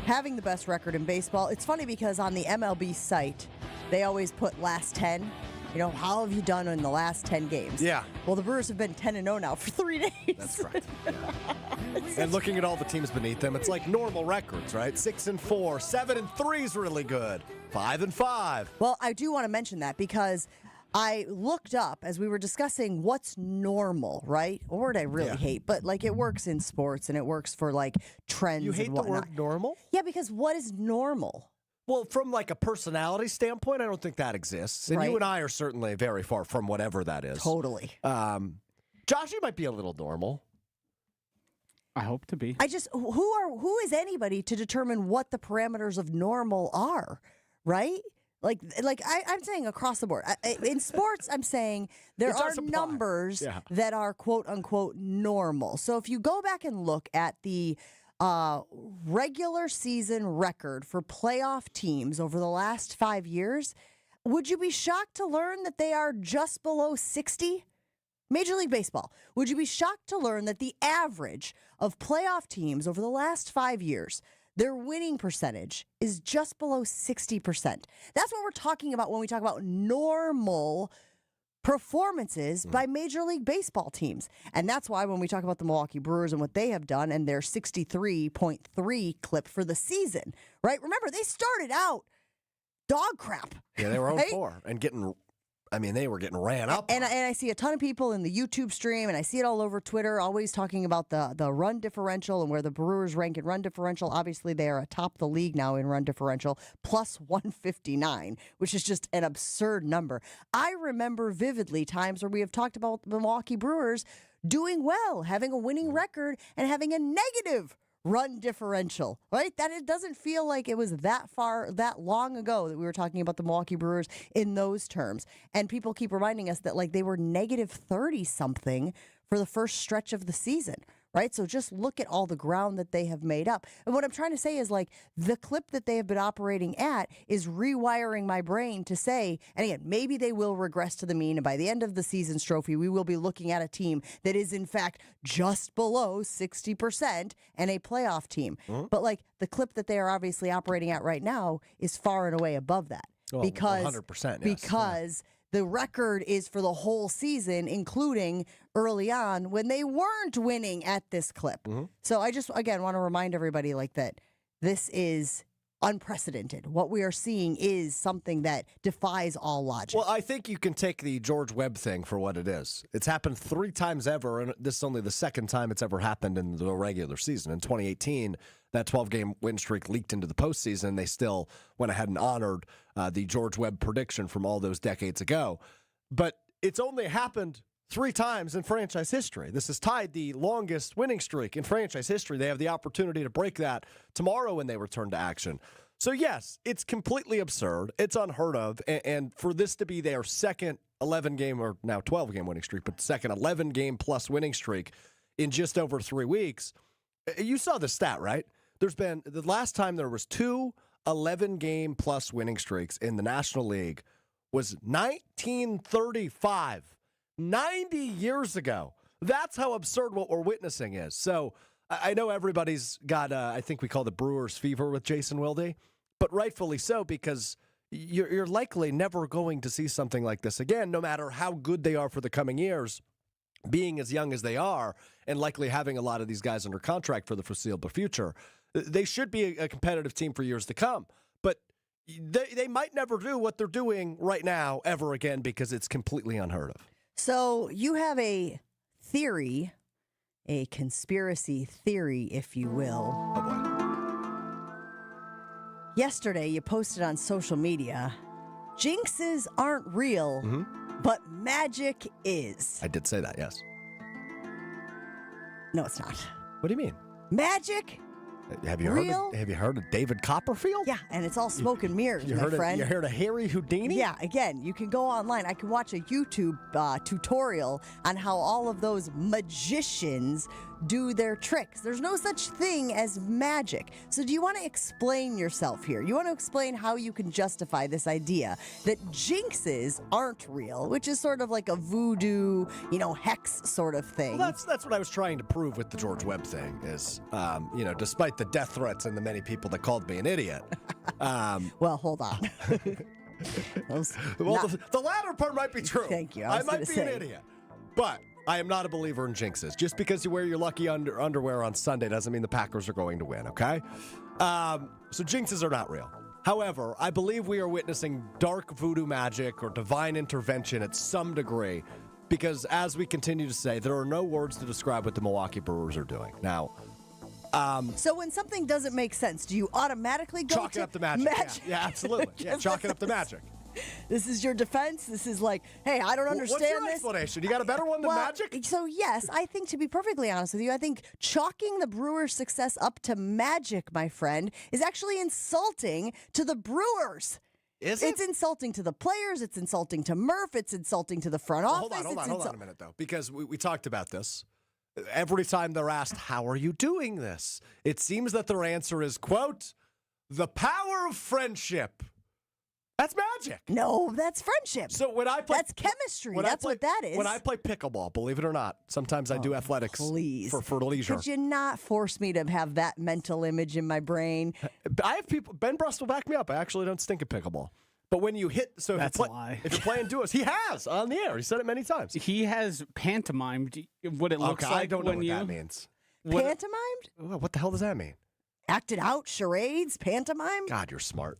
having the best record in baseball. It's funny because on the MLB site, they always put last 10. You know, how have you done in the last 10 games? Yeah. Well, the Brewers have been 10-0 now for 3 days. That's right. And looking at all the teams beneath them, it's like normal records, right? 6-4, 7-3 is really good. 5-5. Well, I do want to mention that because I looked up as we were discussing what's normal, right? A word I really hate, but like it works in sports and it works for like trends. You hate and the whatnot. word normal? Yeah, because what is normal? Well, from like a personality standpoint, I don't think that exists. And you Right. and I are certainly very far from whatever that is. Totally. Josh, you might be a little normal. I hope to be. I just who is anybody to determine what the parameters of normal are, right? Like I'm saying across the board. In sports, I'm saying there are numbers that are quote unquote normal. So if you go back and look at the regular season record for playoff teams over the last 5 years, would you be shocked to learn that they are just below 60? Major League Baseball. Would you be shocked to learn that the average of playoff teams over the last 5 years, their winning percentage is just below 60%? That's what we're talking about when we talk about normal performances by Major League Baseball teams. And that's why when we talk about the Milwaukee Brewers and what they have done and their 63.3 clip for the season, right? Remember, they started out dog crap. Yeah, they were right? 0-4 and they were getting ran up. And I see a ton of people in the YouTube stream, and I see it all over Twitter, always talking about the run differential and where the Brewers rank in run differential. Obviously, they are atop the league now in run differential, plus 159, which is just an absurd number. I remember vividly times where we have talked about the Milwaukee Brewers doing well, having a winning record, and having a negative run differential, right? That it doesn't feel like it was that long ago that we were talking about the Milwaukee Brewers in those terms. And people keep reminding us that like they were negative 30 something for the first stretch of the season, right? So just look at all the ground that they have made up. And what I'm trying to say is like the clip that they have been operating at is rewiring my brain to say, and again, maybe they will regress to the mean. And by the end of the season's trophy, we will be looking at a team that is in fact just below 60% and a playoff team. But like the clip that they are obviously operating at right now is far and away above that. Well, because 100%, yes. Because the record is for the whole season, including early on when they weren't winning at this clip. So I just, again, want to remind everybody like that this is unprecedented. What we are seeing is something that defies all logic. Well, I think you can take the George Webb thing for what it is. It's happened 3 times ever, and this is only the second time it's ever happened in the regular season. In 2018, that 12-game win streak leaked into the postseason. They still went ahead and honored the George Webb prediction from all those decades ago. But it's only happened 3 times in franchise history. This has tied the longest winning streak in franchise history. They have the opportunity to break that tomorrow when they return to action. So, yes, it's completely absurd. It's unheard of. And for this to be their second 11-game or now 12-game winning streak, but second 11-game-plus winning streak in just over 3 weeks, you saw the stat, right? There's been the last time there was 2 11-game-plus winning streaks in the National League was 1935. 90 years ago. That's how absurd what we're witnessing is. So I know everybody's got, I think we call the Brewers fever with Jason Wilde, but rightfully so, because you're likely never going to see something like this again, no matter how good they are for the coming years, being as young as they are, and likely having a lot of these guys under contract for the foreseeable future. They should be a competitive team for years to come, but they might never do what they're doing right now ever again because it's completely unheard of. So you have a theory, a conspiracy theory, if you will. Oh, boy. Yesterday, you posted on social media, jinxes aren't real, but magic is. I did say that, yes. No, it's not. What do you mean? Magic? Have you Real? heard of David Copperfield? Yeah, and it's all smoke and mirrors, You my heard friend. you heard of Harry Houdini? Yeah, again, you can go online. I can watch a YouTube tutorial on how all of those magicians do their tricks. There's no such thing as magic. So do you want to explain yourself here? You want to explain how you can justify this idea that jinxes aren't real, which is sort of like a voodoo, hex sort of thing. Well, that's what I was trying to prove with the George Webb thing is, despite the death threats and the many people that called me an idiot. Well, hold on. The latter part might be true. Thank you. I might be an idiot. But I am not a believer in jinxes. Just because you wear your lucky underwear on Sunday doesn't mean the Packers are going to win, okay? So jinxes are not real. However, I believe we are witnessing dark voodoo magic or divine intervention at some degree because, as we continue to say, there are no words to describe what the Milwaukee Brewers are doing. Now, so when something doesn't make sense, do you automatically go chalk it up to magic? Yeah, absolutely. Yeah, chalk it up to magic. This is your defense? This is like, hey, I don't understand What's your this. explanation? You got a better one than magic? So, yes, I think, to be perfectly honest with you, I think chalking the Brewers' success up to magic, my friend, is actually insulting to the Brewers. Is it? It's insulting to the players. It's insulting to Murph. It's insulting to the front office. Hold on a minute, though, because we talked about this. Every time they're asked, how are you doing this? It seems that their answer is, quote, the power of friendship. That's magic. No, that's friendship. So when I play, that's chemistry. That's what that is. When I play pickleball, believe it or not, sometimes I do athletics for leisure. Could you not force me to have that mental image in my brain? I have people. Ben Brust will back me up. I actually don't stink at pickleball. But when you hit, so that's a lie. If you're playing duos, he has on the air. He said it many times. He has pantomimed what it looks like. I don't know when what you that means. Pantomimed? What the hell does that mean? Acted out, charades, pantomime. God, you're smart.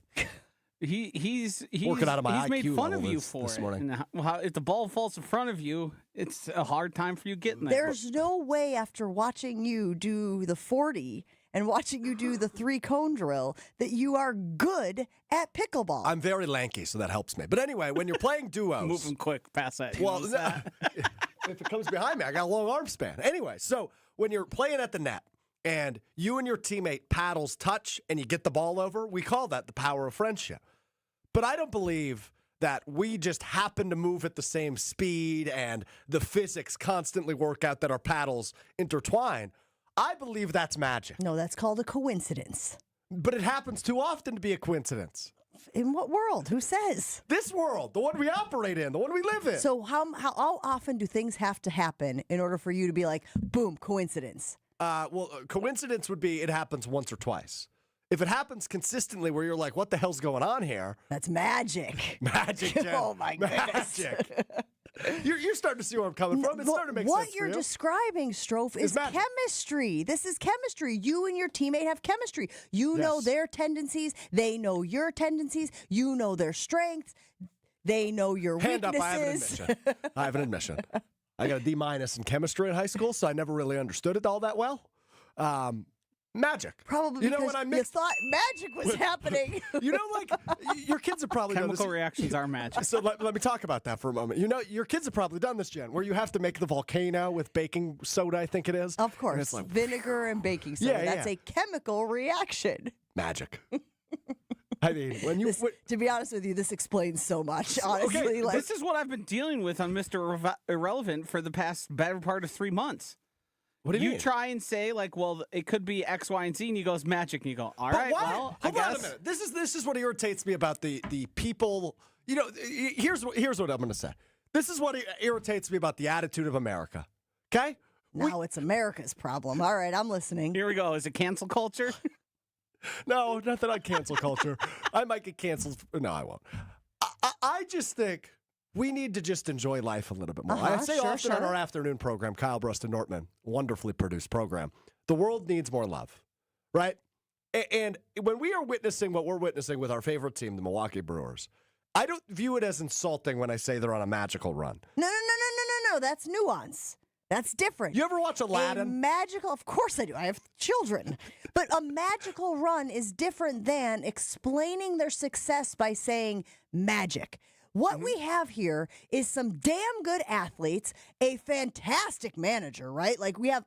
He's working out of my he's IQ made fun level of you this for it. morning. And if the ball falls in front of you, it's a hard time for you getting there. There's no way after watching you do the 40 and watching you do the 3-cone drill that you are good at pickleball. I'm very lanky, so that helps me. But anyway, when you're playing duos, moving quick, pass that. Well, if it comes behind me, I got a long arm span. Anyway, so when you're playing at the net and you and your teammate paddles touch and you get the ball over, we call that the power of friendship. But I don't believe that we just happen to move at the same speed and the physics constantly work out that our paddles intertwine. I believe that's magic. No, that's called a coincidence. But it happens too often to be a coincidence. In what world? Who says? This world, the one we operate in, the one we live in. So how often do things have to happen in order for you to be like, boom, coincidence? Coincidence would be it happens once or twice. If it happens consistently where you're like, what the hell's going on here? That's magic. Magic, Jen. Oh, my goodness. Magic. You're starting to see where I'm coming from. It's starting to make sense What for you're you. describing, Strofe, is chemistry. This is chemistry. You and your teammate have chemistry. You know their tendencies. They know your tendencies. You know their strengths. They know your Hand weaknesses. up, I have an admission. I got a D- in chemistry in high school, so I never really understood it all that well. Magic. Probably because you thought magic was happening. You know, like, your kids have probably done this. Chemical reactions are magic. So let me talk about that for a moment. You know, your kids have probably done this, Jen, where you have to make the volcano with baking soda, I think it is. Of course. And it's like, vinegar and baking soda. Yeah, That's yeah. a chemical reaction. Magic. I mean, to be honest with you, this explains so much, honestly. Okay, like, this is what I've been dealing with on Mr. Irrelevant for the past better part of 3 months. What do you mean? You try and say, like, well, it could be X, Y, and Z, and he goes, magic, and you go, all right, well, I Hold guess. on a minute. This is what irritates me about the people. You know, here's what I'm going to say. This is what irritates me about the attitude of America. Okay? Now it's America's problem. All right, I'm listening. Here we go. Is it cancel culture? No, nothing on cancel culture. I might get canceled. No, I won't. I just think we need to just enjoy life a little bit more. I say often on our afternoon program, Kyle Brust and Nortman, wonderfully produced program, the world needs more love, right? And when we are witnessing what we're witnessing with our favorite team, the Milwaukee Brewers, I don't view it as insulting when I say they're on a magical run. No. That's nuance. That's different. You ever watch Aladdin? A magical, of course I do. I have children. But a magical run is different than explaining their success by saying magic. What we have here is some damn good athletes, a fantastic manager, right? Like we have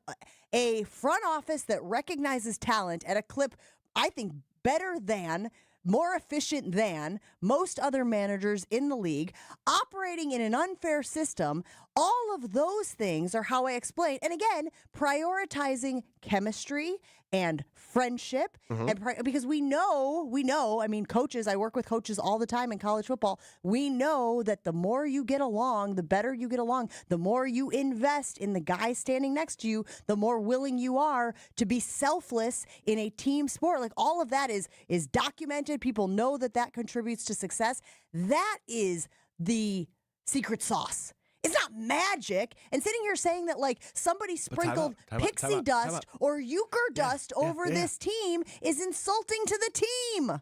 a front office that recognizes talent at a clip, I think, better than, more efficient than most other managers in the league, operating in an unfair system. All of those things are how I explain. And again, prioritizing chemistry and friendship. And because we know, I mean, coaches, I work with coaches all the time in college football. We know that the more you get along, the better you get along. The more you invest in the guy standing next to you, the more willing you are to be selfless in a team sport. Like all of that is documented. People know that contributes to success. That is the secret sauce. It's not magic. And sitting here saying that like somebody sprinkled pixie dust or euchre dust over this team is insulting to the team.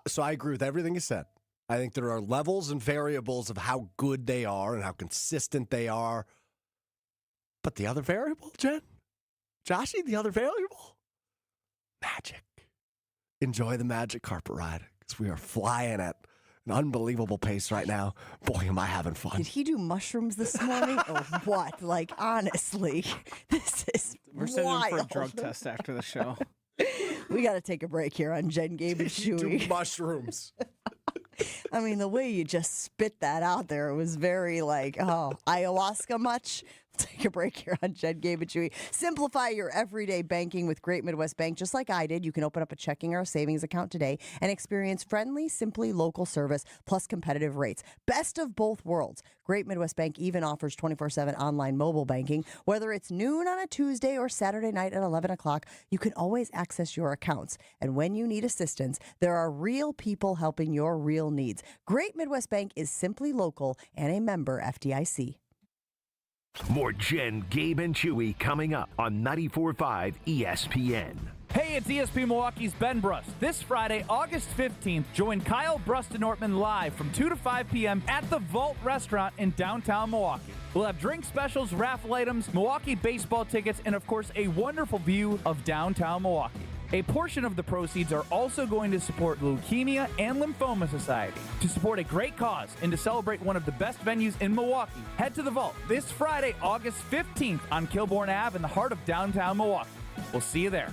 So I agree with everything you said. I think there are levels and variables of how good they are and how consistent they are. But the other variable, Jen? Joshy, the other variable? Magic. Enjoy the magic carpet ride because we are flying at an unbelievable pace right now. Boy, am I having fun. Did he do mushrooms this morning or what? Like, honestly, this is We're sending him for a wild. drug test after the show. We got to take a break here on Jen, Gabe, and Chewy. Do mushrooms. I mean, the way you just spit that out there, it was very like, oh, ayahuasca much? Take a break here on Jen, Gabe, and Chewy. Simplify your everyday banking with Great Midwest Bank. Just like I did, you can open up a checking or a savings account today and experience friendly, simply local service plus competitive rates. Best of both worlds. Great Midwest Bank even offers 24/7 online mobile banking. Whether it's noon on a Tuesday or Saturday night at 11 o'clock, you can always access your accounts. And when you need assistance, there are real people helping your real needs. Great Midwest Bank is simply local and a member FDIC. More Jen, Gabe, and Chewy coming up on 94.5 ESPN. Hey, it's ESPN Milwaukee's Ben Brust. This Friday, August 15th, join Kyle Brust and Nortman live from 2 to 5 p.m. at the Vault Restaurant in downtown Milwaukee. We'll have drink specials, raffle items, Milwaukee baseball tickets, and of course, a wonderful view of downtown Milwaukee. A portion of the proceeds are also going to support Leukemia and Lymphoma Society. To support a great cause and to celebrate one of the best venues in Milwaukee, head to the Vault this Friday, August 15th on Kilbourne Ave in the heart of downtown Milwaukee. We'll see you there.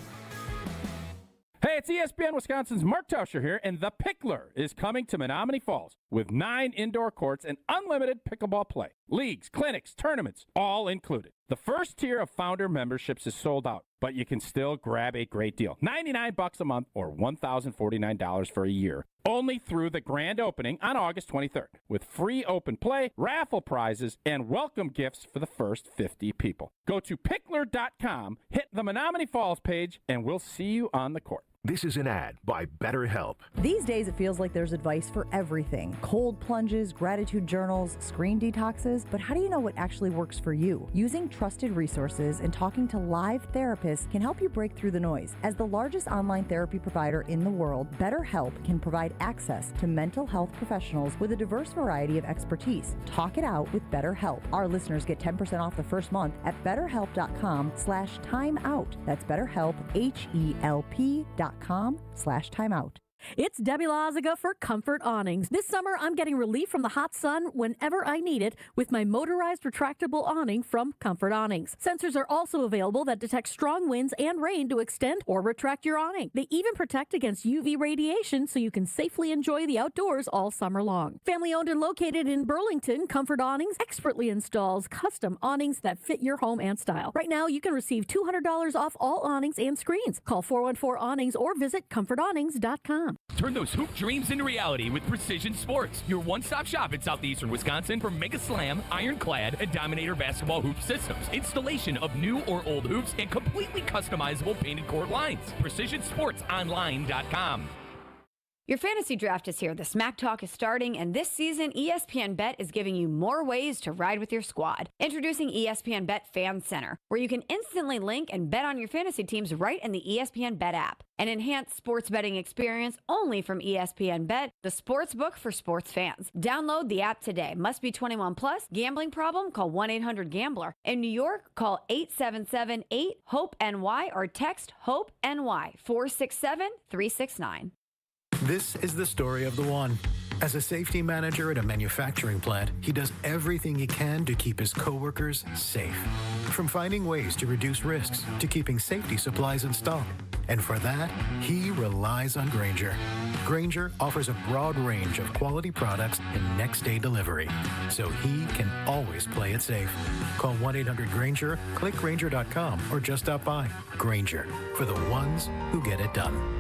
Hey, Hey, it's ESPN Wisconsin's Mark Tauscher here, and The Pickler is coming to Menominee Falls with 9 indoor courts and unlimited pickleball play. Leagues, clinics, tournaments, all included. The first tier of founder memberships is sold out, but you can still grab a great deal. $99 a month or $1,049 for a year. Only through the grand opening on August 23rd, with free open play, raffle prizes, and welcome gifts for the first 50 people. Go to pickler.com, hit the Menominee Falls page, and we'll see you on the court. This is an ad by BetterHelp. These days, it feels like there's advice for everything. Cold plunges, gratitude journals, screen detoxes. But how do you know what actually works for you? Using trusted resources and talking to live therapists can help you break through the noise. As the largest online therapy provider in the world, BetterHelp can provide access to mental health professionals with a diverse variety of expertise. Talk it out with BetterHelp. Our listeners get 10% off the first month at BetterHelp.com/timeout. That's BetterHelp, HELP.com/timeout. It's Debbie Lazaga for Comfort Awnings. This summer, I'm getting relief from the hot sun whenever I need it with my motorized retractable awning from Comfort Awnings. Sensors are also available that detect strong winds and rain to extend or retract your awning. They even protect against UV radiation so you can safely enjoy the outdoors all summer long. Family owned and located in Burlington, Comfort Awnings expertly installs custom awnings that fit your home and style. Right now, you can receive $200 off all awnings and screens. Call 414-AWNINGS or visit comfortawnings.com. Turn those hoop dreams into reality with Precision Sports, your one-stop shop in southeastern Wisconsin for Mega Slam, Ironclad, and Dominator basketball hoop systems. Installation of new or old hoops and completely customizable painted court lines. PrecisionSportsOnline.com. Your fantasy draft is here. The Smack Talk is starting, and this season, ESPN Bet is giving you more ways to ride with your squad. Introducing ESPN Bet Fan Center, where you can instantly link and bet on your fantasy teams right in the ESPN Bet app. An enhanced sports betting experience only from ESPN Bet, the sports book for sports fans. Download the app today. Must be 21 plus. Gambling problem? Call 1-800-GAMBLER. In New York, call 877-8-HOPE-NY or text HOPE-NY 467-369. This is the story of the one. As a safety manager at a manufacturing plant, he does everything he can to keep his coworkers safe. From finding ways to reduce risks to keeping safety supplies in stock. And for that, he relies on Grainger. Grainger offers a broad range of quality products and next-day delivery, so he can always play it safe. Call 1-800-GRAINGER, click Grainger.com, or just stop by. Grainger, for the ones who get it done.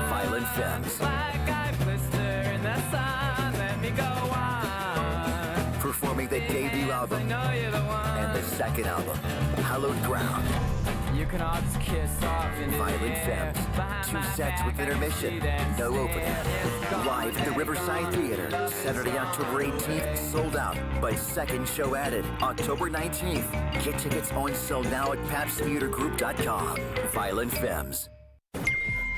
Violent Femmes. Performing the debut album and the second album, Hallowed Ground. You can all just kiss off. Violent Femmes. 2 sets with intermission. No opening. Live at the Riverside Theater. Saturday, October 18th. Sold out. But second show added. October 19th. Get tickets on sale now at papstheatergroup.com. Violent Femmes.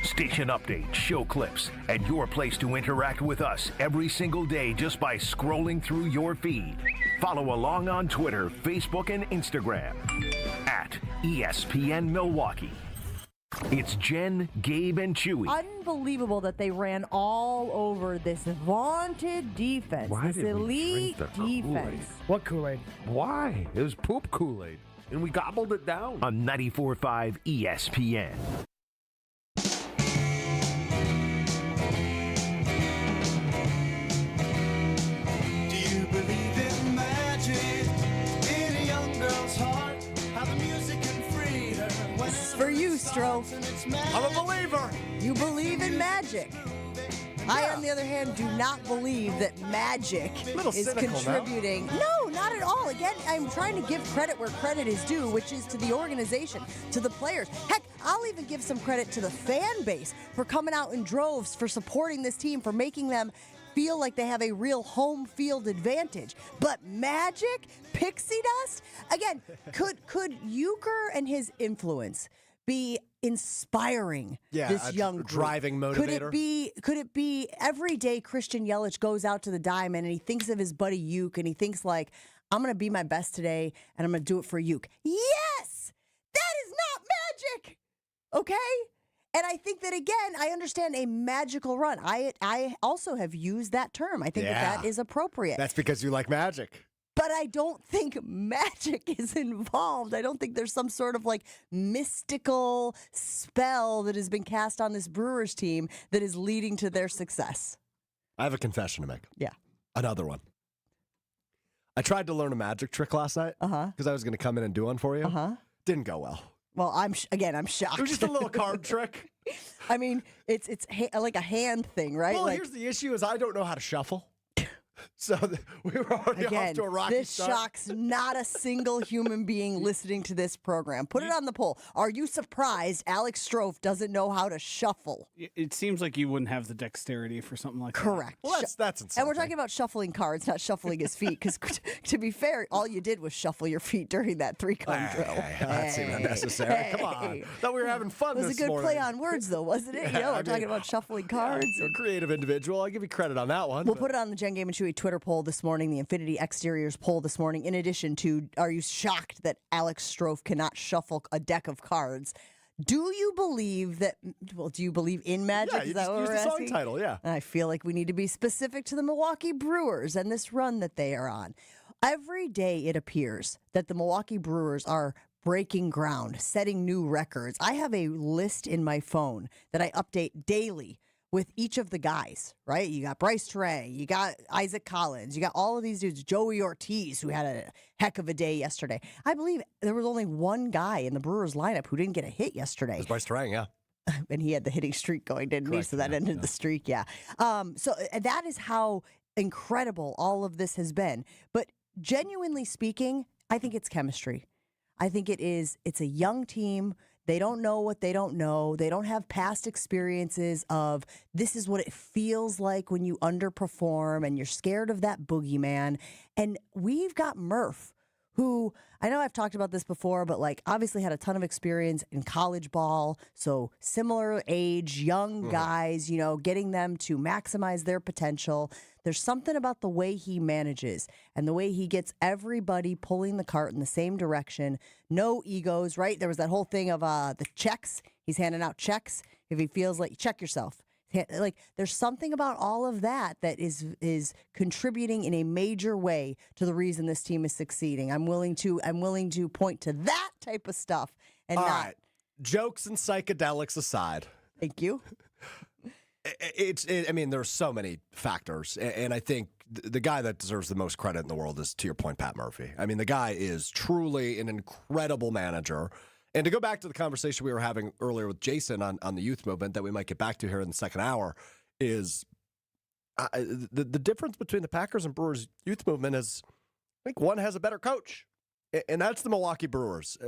Station updates, show clips, and your place to interact with us every single day just by scrolling through your feed. Follow along on Twitter, Facebook, and Instagram at ESPN Milwaukee. It's Jen, Gabe, and Chewy. Unbelievable that they ran all over this vaunted defense, this elite defense. What Kool-Aid? Why? It was poop Kool-Aid, and we gobbled it down. On 94.5 ESPN. For you, Stro. I'm a believer. You believe in magic. I, on the other hand, do not believe that magic is contributing. No, not at all. Again, I'm trying to give credit where credit is due, which is to the organization, to the players. Heck, I'll even give some credit to the fan base for coming out in droves, for supporting this team, for making them feel like they have a real home field advantage. But magic? Pixie dust? Again, could Euchre and his influence be inspiring this young group? Driving motivator? Could it be every day Christian Yelich goes out to the diamond and he thinks of his buddy Uke and he thinks like, I'm going to be my best today and I'm going to do it for Uke. Yes! That is not magic! Okay? And I think that, again, I understand a magical run. I also have used that term. I think that is appropriate. That's because you like magic. But I don't think magic is involved. I don't think there's some sort of like mystical spell that has been cast on this Brewers team that is leading to their success. I have a confession to make. Yeah. Another one. I tried to learn a magic trick last night because I was going to come in and do one for you. Didn't go well. Well, I'm shocked. It was just a little card trick. I mean, it's like a hand thing, right? Well, like, here's the issue: is I don't know how to shuffle. So we were already off to a rocky this start. shocks not a single human being listening to this program. Put it on the poll. Are you surprised Alex Strofe doesn't know how to shuffle? It seems like you wouldn't have the dexterity for something like Correct. that. Well, that's insane. And we're talking about shuffling cards, not shuffling his feet. Because to be fair, all you did was shuffle your feet during that 3-cone drill. That seemed unnecessary. Come on. Thought we were having fun It was this a good morning. play on words, though, wasn't it? We're talking about shuffling cards. You're a creative individual. I'll give you credit on that one. We'll put it on the Jen, Gabe, and Chewy Twitter poll this morning, the Infinity Exteriors poll this morning, in addition to, are you shocked that Alex Strofe cannot shuffle a deck of cards? Do you believe that, do you believe in magic? Yeah, Is you that just what use we're the song asking? title, yeah. I feel like we need to be specific to the Milwaukee Brewers and this run that they are on. Every day it appears that the Milwaukee Brewers are breaking ground, setting new records. I have a list in my phone that I update daily with each of the guys, right? You got Bryce Terang, you got Isaac Collins, you got all of these dudes, Joey Ortiz, who had a heck of a day yesterday. I believe there was only one guy in the Brewers lineup who didn't get a hit yesterday. It was Bryce Terang, yeah. And he had the hitting streak going, didn't he? Correct, So that ended the streak, yeah. So that is how incredible all of this has been. But genuinely speaking, I think it's chemistry. I think it's a young team. They don't know what they don't know. They don't have past experiences of this is what it feels like when you underperform and you're scared of that boogeyman. And we've got Murph, who I know I've talked about this before, but like obviously had a ton of experience in college ball. So similar age, young guys, getting them to maximize their potential. There's something about the way he manages and the way he gets everybody pulling the cart in the same direction. No egos, right? There was that whole thing of the checks. He's handing out checks. If he feels like, check yourself. Like there's something about all of that is contributing in a major way to the reason this team is succeeding. I'm willing to point to that type of stuff and all not right. Jokes and psychedelics aside. Thank you. I mean, there's so many factors, and I think the guy that deserves the most credit in the world is, to your point, Pat Murphy. I mean, the guy is truly an incredible manager. And to go back to the conversation we were having earlier with Jason on the youth movement that we might get back to here in the second hour is the difference between the Packers and Brewers youth movement is I think one has a better coach, and that's the Milwaukee Brewers.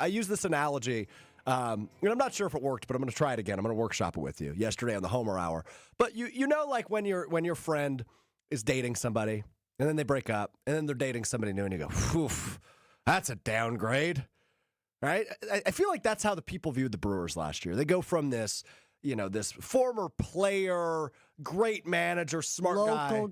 I use this analogy. And I'm not sure if it worked, but I'm going to try it again. I'm going to workshop it with you yesterday on the Homer Hour. But you know, like when your friend is dating somebody and then they break up and then they're dating somebody new and you go, "Phew, that's a downgrade." Right? I feel like that's how the people viewed the Brewers last year. They go from this, this former player, great manager, smart local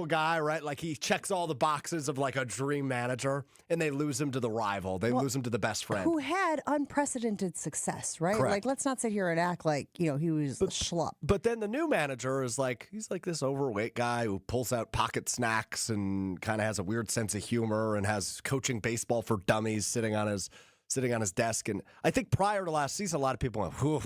guy, right? Like he checks all the boxes of like a dream manager, and they lose him to the rival. They lose him to the best friend. Who had unprecedented success, right? Correct. Like, let's not sit here and act like, he was a schlup. But then the new manager is like, he's like this overweight guy who pulls out pocket snacks and kind of has a weird sense of humor and has coaching baseball for dummies sitting on his desk. And I think prior to last season, a lot of people went, "Whew,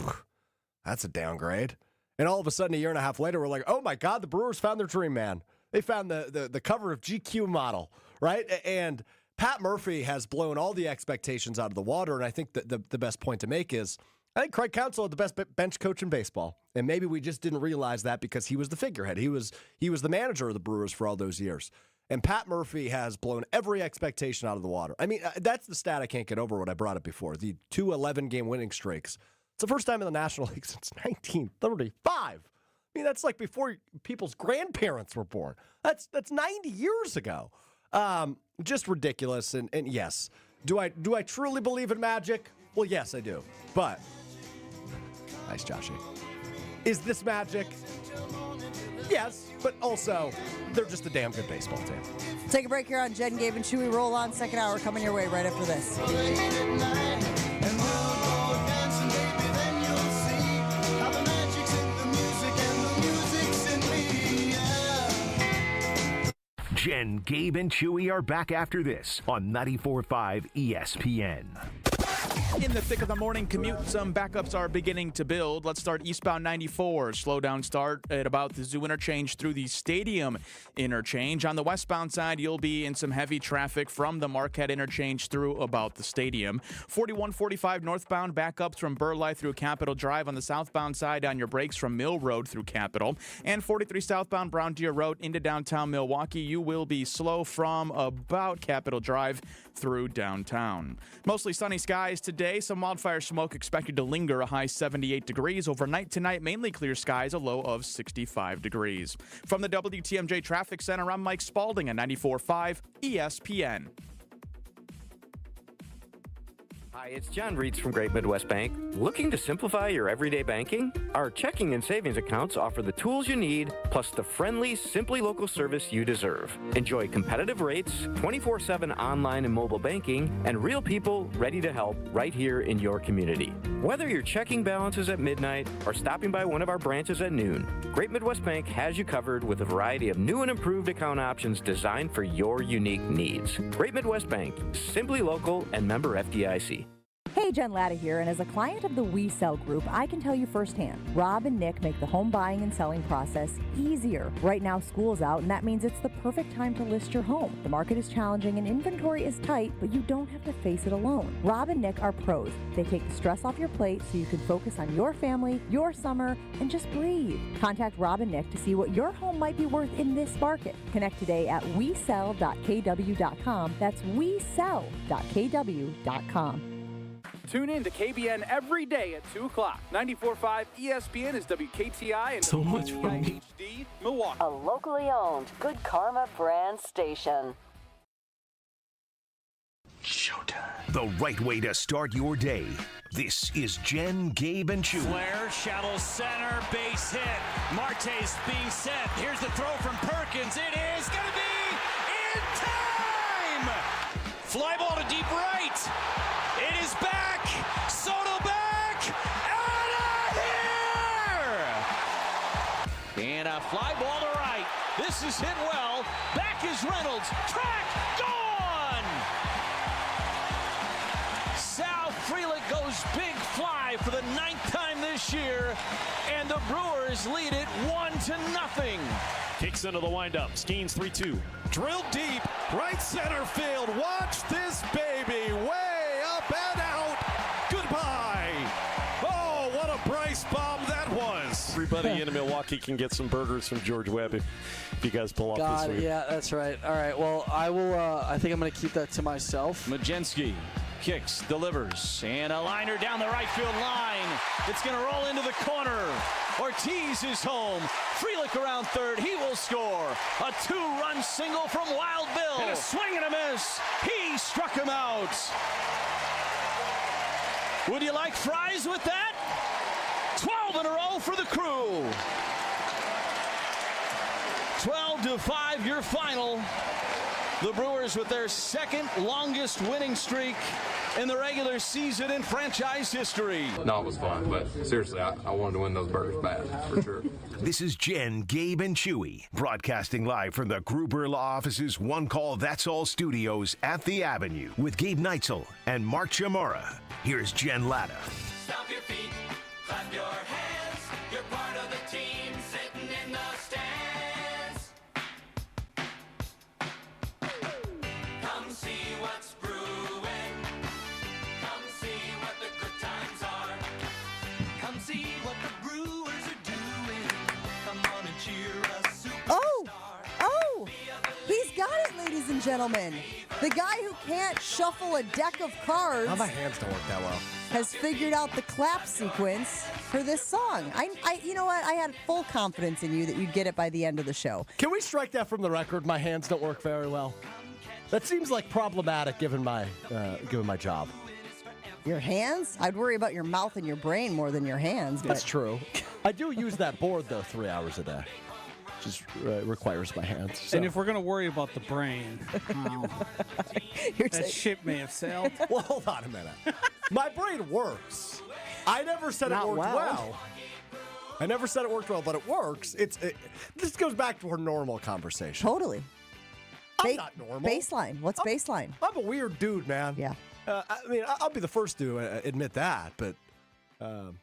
that's a downgrade." And all of a sudden, a year and a half later, we're like, "Oh my God, the Brewers found their dream man. They found the cover of GQ model," right? And Pat Murphy has blown all the expectations out of the water. And I think that the best point to make is, I think Craig Counsell had the best bench coach in baseball. And maybe we just didn't realize that because he was the figurehead. He was the manager of the Brewers for all those years. And Pat Murphy has blown every expectation out of the water. I mean, that's the stat I can't get over when I brought it before. The 2 11-game winning streaks. It's the first time in the National League since 1935. I mean, that's like before people's grandparents were born. That's 90 years ago. Just ridiculous. And yes, do I truly believe in magic? Well, yes, I do. But, nice, Joshy. Is this magic? Yes, but also, they're just a damn good baseball team. Take a break here on Jen, Gabe, and Chewy. Roll on. Second hour coming your way right after this. Jen, Gabe, and Chewy are back after this on 94.5 ESPN. In the thick of the morning commute, some backups are beginning to build. Let's start eastbound 94. Slow down start at about the Zoo interchange through the Stadium interchange. On the westbound side, you'll be in some heavy traffic from the Marquette interchange through about the Stadium. 4145 northbound backups from Burleigh through Capitol Drive on the southbound side on your brakes from Mill Road through Capitol. And 43 southbound Brown Deer Road into downtown Milwaukee. You will be slow from about Capitol Drive through downtown. Mostly sunny skies today. Some wildfire smoke expected to linger, a high 78 degrees. Overnight tonight, mainly clear skies, a low of 65 degrees. From the WTMJ Traffic Center, I'm Mike Spalding at 94.5 ESPN. Hi, it's John Reitz from Great Midwest Bank. Looking to simplify your everyday banking? Our checking and savings accounts offer the tools you need, plus the friendly, simply local service you deserve. Enjoy competitive rates, 24/7 online and mobile banking, and real people ready to help right here in your community. Whether your checking balance is at midnight or stopping by one of our branches at noon, Great Midwest Bank has you covered with a variety of new and improved account options designed for your unique needs. Great Midwest Bank, simply local and member FDIC. Hey, Jen Latta here, and as a client of the We Sell Group, I can tell you firsthand, Rob and Nick make the home buying and selling process easier. Right now, school's out, and that means it's the perfect time to list your home. The market is challenging and inventory is tight, but you don't have to face it alone. Rob and Nick are pros. They take the stress off your plate so you can focus on your family, your summer, and just breathe. Contact Rob and Nick to see what your home might be worth in this market. Connect today at wesell.kw.com. That's wesell.kw.com. Tune in to KBN every day at 2 o'clock. 94.5 ESPN is WKTI and so much fun. HD Milwaukee. A locally owned Good Karma brand station. Showtime. The right way to start your day. This is Jen, Gabe, and Chewy. Flair, shallow center, base hit. Marte's being set. Here's the throw from Perkins. It is going to be in time! Fly ball to deep right. It is back. Soto back. Out of here! And a fly ball to right. This is hit well. Back is Reynolds. Track. Gone! Sal Frelick goes big fly for the 9th time this year. And the Brewers lead it 1-0. Kicks into the windup. Skeens 3-2. Drilled deep. Right center field. Watch this baby. Way up and out. Goodbye. Oh, what a Bryce bomb that was. Everybody in Milwaukee can get some burgers from George Webb if you guys pull off this week. Yeah, that's right. All right, well, I will. I think I'm going to keep that to myself. Majinski kicks, delivers, and a liner down the right field line. It's going to roll into the corner. Ortiz is home. Frelick around third. He will score. A 2-run single from Wild Bill. And a swing and a miss. He struck him out. Would you like fries with that? 12 in a row for the Crew. 12-5 your final. The Brewers with their second longest winning streak in the regular season in franchise history. No, it was fun, but seriously, I wanted to win those burgers bad, for sure. This is Jen, Gabe, and Chewy, broadcasting live from the Gruber Law Office's One Call That's All studios at the Avenue with Gabe Neitzel and Mark Chamora. Here's Jen Latta. Stomp your feet, clap your hands. You're part of the team sitting in the stands. Come see what's brewing. Come see what the good times are. Come see what the Brewers are doing. Come on and cheer us, superstar. Oh, he's got it, ladies and gentlemen. The guy who can't shuffle a deck of cards. My hands don't work that well. Has figured out the clap sequence for this song. You know what? I had full confidence in you that you'd get it by the end of the show. Can we strike that from the record? My hands don't work very well. That seems like problematic given my job. Your hands? I'd worry about your mouth and your brain more than your hands. That's true. I do use that board though 3 hours a day. Just requires my hands. So. And if we're going to worry about the brain, that ship may have sailed. Well, hold on a minute. My brain works. I never said it worked well. I never said it worked well, but it works. This goes back to our normal conversation. Totally. I'm not normal. Baseline. What's baseline? I'm a weird dude, man. Yeah. I mean, I'll be the first to admit that, but.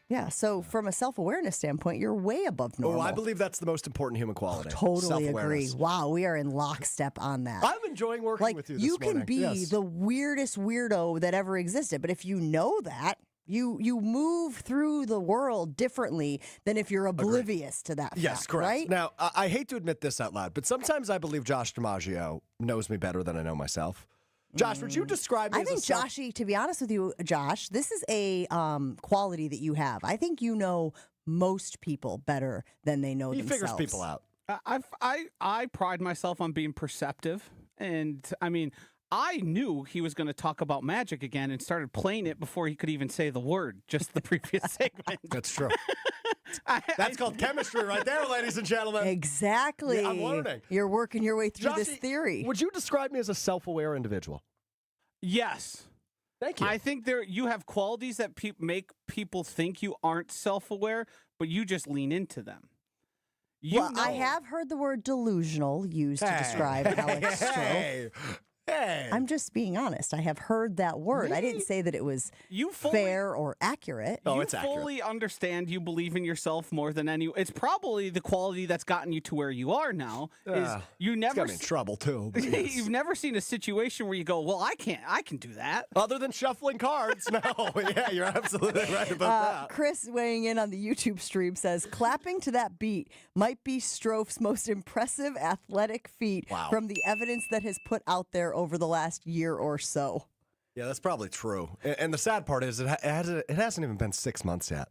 Yeah, so from a self-awareness standpoint, you're way above normal. Oh, I believe that's the most important human quality. Totally agree. Wow, we are in lockstep on that. I'm enjoying working with you this morning. You can be the weirdest weirdo that ever existed, but if you know that, you move through the world differently than if you're oblivious to that Yes, fact, correct. right? Now, I hate to admit this out loud, but sometimes I believe Josh DiMaggio knows me better than I know myself. Josh, would you describe me I as think, a Joshy, to be honest with you, Josh, this is a quality that you have. I think you know most people better than they know themselves. He figures people out. I pride myself on being perceptive, and I mean, I knew he was going to talk about Magic again and started playing it before he could even say the word, just the previous segment. That's true. That's called chemistry right there, ladies and gentlemen. Exactly. Yeah, I'm learning. You're working your way through Joshy, this theory. Would you describe me as a self-aware individual? Yes. Thank you. I think you have qualities that make people think you aren't self-aware, but you just lean into them. I have heard the word delusional used to describe Alex Stroh. Hey. I'm just being honest. I have heard that word. I didn't say that it was fair or accurate. You fully understand you believe in yourself more than any. It's probably the quality that's gotten you to where you are now. Is you never got me in trouble too. but yes. You've never seen a situation where you go, well, I can do that. Other than shuffling cards, no. Yeah, you're absolutely right about that. Chris weighing in on the YouTube stream says, clapping to that beat might be Stroh's most impressive athletic feat from the evidence that has put out there over the last year or so. Yeah, that's probably true. And the sad part is it hasn't even been 6 months yet.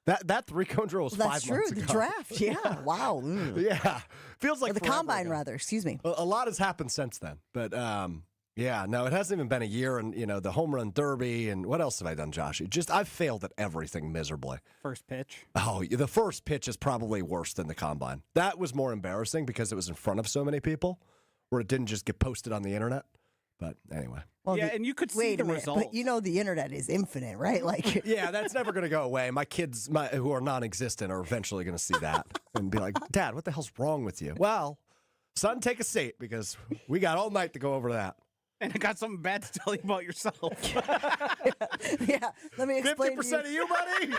That three-cone drill was 5 months ago. That's true. The draft, yeah. Wow. Yeah. Feels like or the forever combine, ago. rather. Excuse me. A lot has happened since then. But, yeah, no, it hasn't even been a year. And, the home run derby. And what else have I done, Josh? I've failed at everything miserably. First pitch. Oh, the first pitch is probably worse than the combine. That was more embarrassing because it was in front of so many people where it didn't just get posted on the internet. But anyway. Well, and you could see the results. But the internet is infinite, right? Like, yeah, that's never going to go away. My kids, who are non-existent, are eventually going to see that and be like, Dad, what the hell's wrong with you? Well, son, take a seat because we got all night to go over that. And I got something bad to tell you about yourself. Yeah, let me explain 50% to of you, buddy?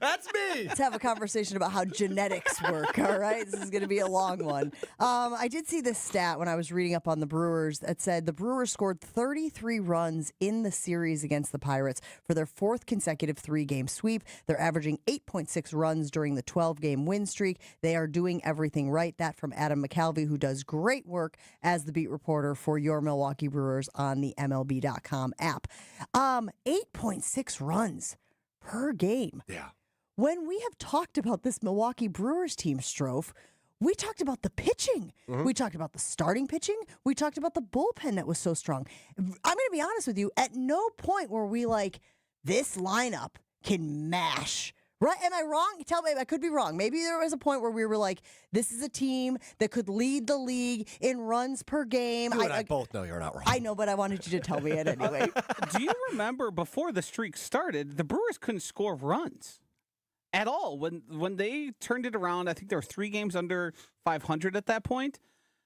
That's me. Let's have a conversation about how genetics work, all right? This is going to be a long one. I did see this stat when I was reading up on the Brewers that said the Brewers scored 33 runs in the series against the Pirates for their fourth consecutive 3-game sweep. They're averaging 8.6 runs during the 12-game win streak. They are doing everything right. That from Adam McCalvey, who does great work as the beat reporter for your Milwaukee Brewers on the MLB.com app. 8.6 runs per game. Yeah. When we have talked about this Milwaukee Brewers team, Stroh, we talked about the pitching. Mm-hmm. We talked about the starting pitching. We talked about the bullpen that was so strong. I'm going to be honest with you. At no point were we like, this lineup can mash. Right? Am I wrong? Tell me, I could be wrong. Maybe there was a point where we were like, this is a team that could lead the league in runs per game. You and I both know you're not wrong. I know, but I wanted you to tell me it anyway. Do you remember before the streak started, the Brewers couldn't score runs at all. When they turned it around, I think there were 3 games under 500 at that point.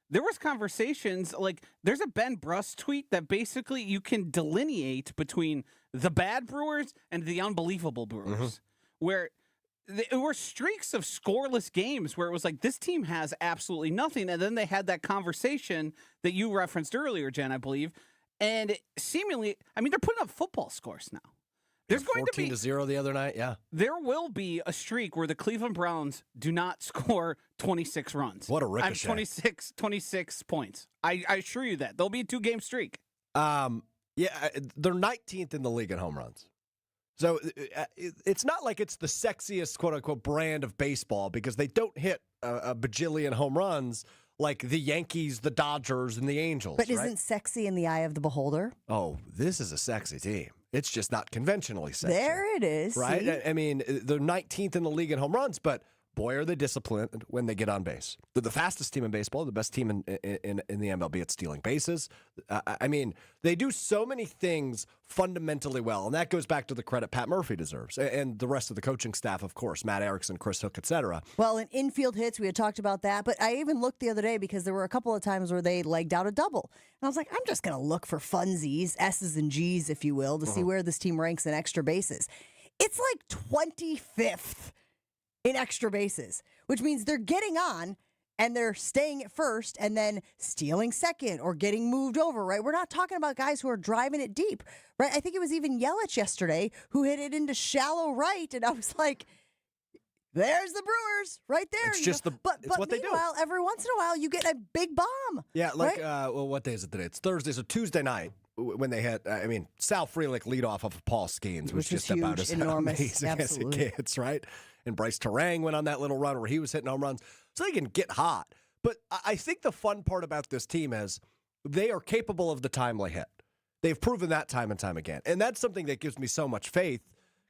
There was conversations, like there's a Ben Bruss tweet that basically you can delineate between the bad Brewers and the unbelievable Brewers. Where there were streaks of scoreless games where it was like, this team has absolutely nothing. And then they had that conversation that you referenced earlier, Jen, I believe. And seemingly, I mean, they're putting up football scores now. There's going to be 14-0 the other night, yeah. There will be a streak where the Cleveland Browns do not score 26 runs. What a ricochet. 26 points. I assure you that. There'll be a 2-game streak. Yeah, they're 19th in the league in home runs. So it's not like it's the sexiest, quote-unquote, brand of baseball because they don't hit a bajillion home runs like the Yankees, the Dodgers, and the Angels. But isn't sexy in the eye of the beholder? Oh, this is a sexy team. It's just not conventionally sexy. There it is. Right? See? I mean, they're 19th in the league in home runs, but boy, are they disciplined when they get on base. They're the fastest team in baseball, the best team in the MLB at stealing bases. I mean, they do so many things fundamentally well, and that goes back to the credit Pat Murphy deserves, and the rest of the coaching staff, of course, Matt Erickson, Chris Hook, etc. Well, in infield hits, we had talked about that, but I even looked the other day because there were a couple of times where they legged out a double. And I was like, I'm just going to look for funsies, S's and G's, if you will, to see where this team ranks in extra bases. It's like 25th in extra bases, which means they're getting on and they're staying at first and then stealing second or getting moved over, right? We're not talking about guys who are driving it deep, right? I think it was even Yelich yesterday who hit it into shallow right, and I was like, there's the Brewers right there. It's just but what they do. Meanwhile, every once in a while, you get a big bomb. Yeah, like, right? What day is it today? It's Thursday, so Tuesday night when they had, Sal Frelick lead off of Paul Skeens was just huge, about as enormous, amazing absolutely. as it gets, right? And Bryce Terang went on that little run where he was hitting home runs. So they can get hot. But I think the fun part about this team is they are capable of the timely hit. They've proven that time and time again. And that's something that gives me so much faith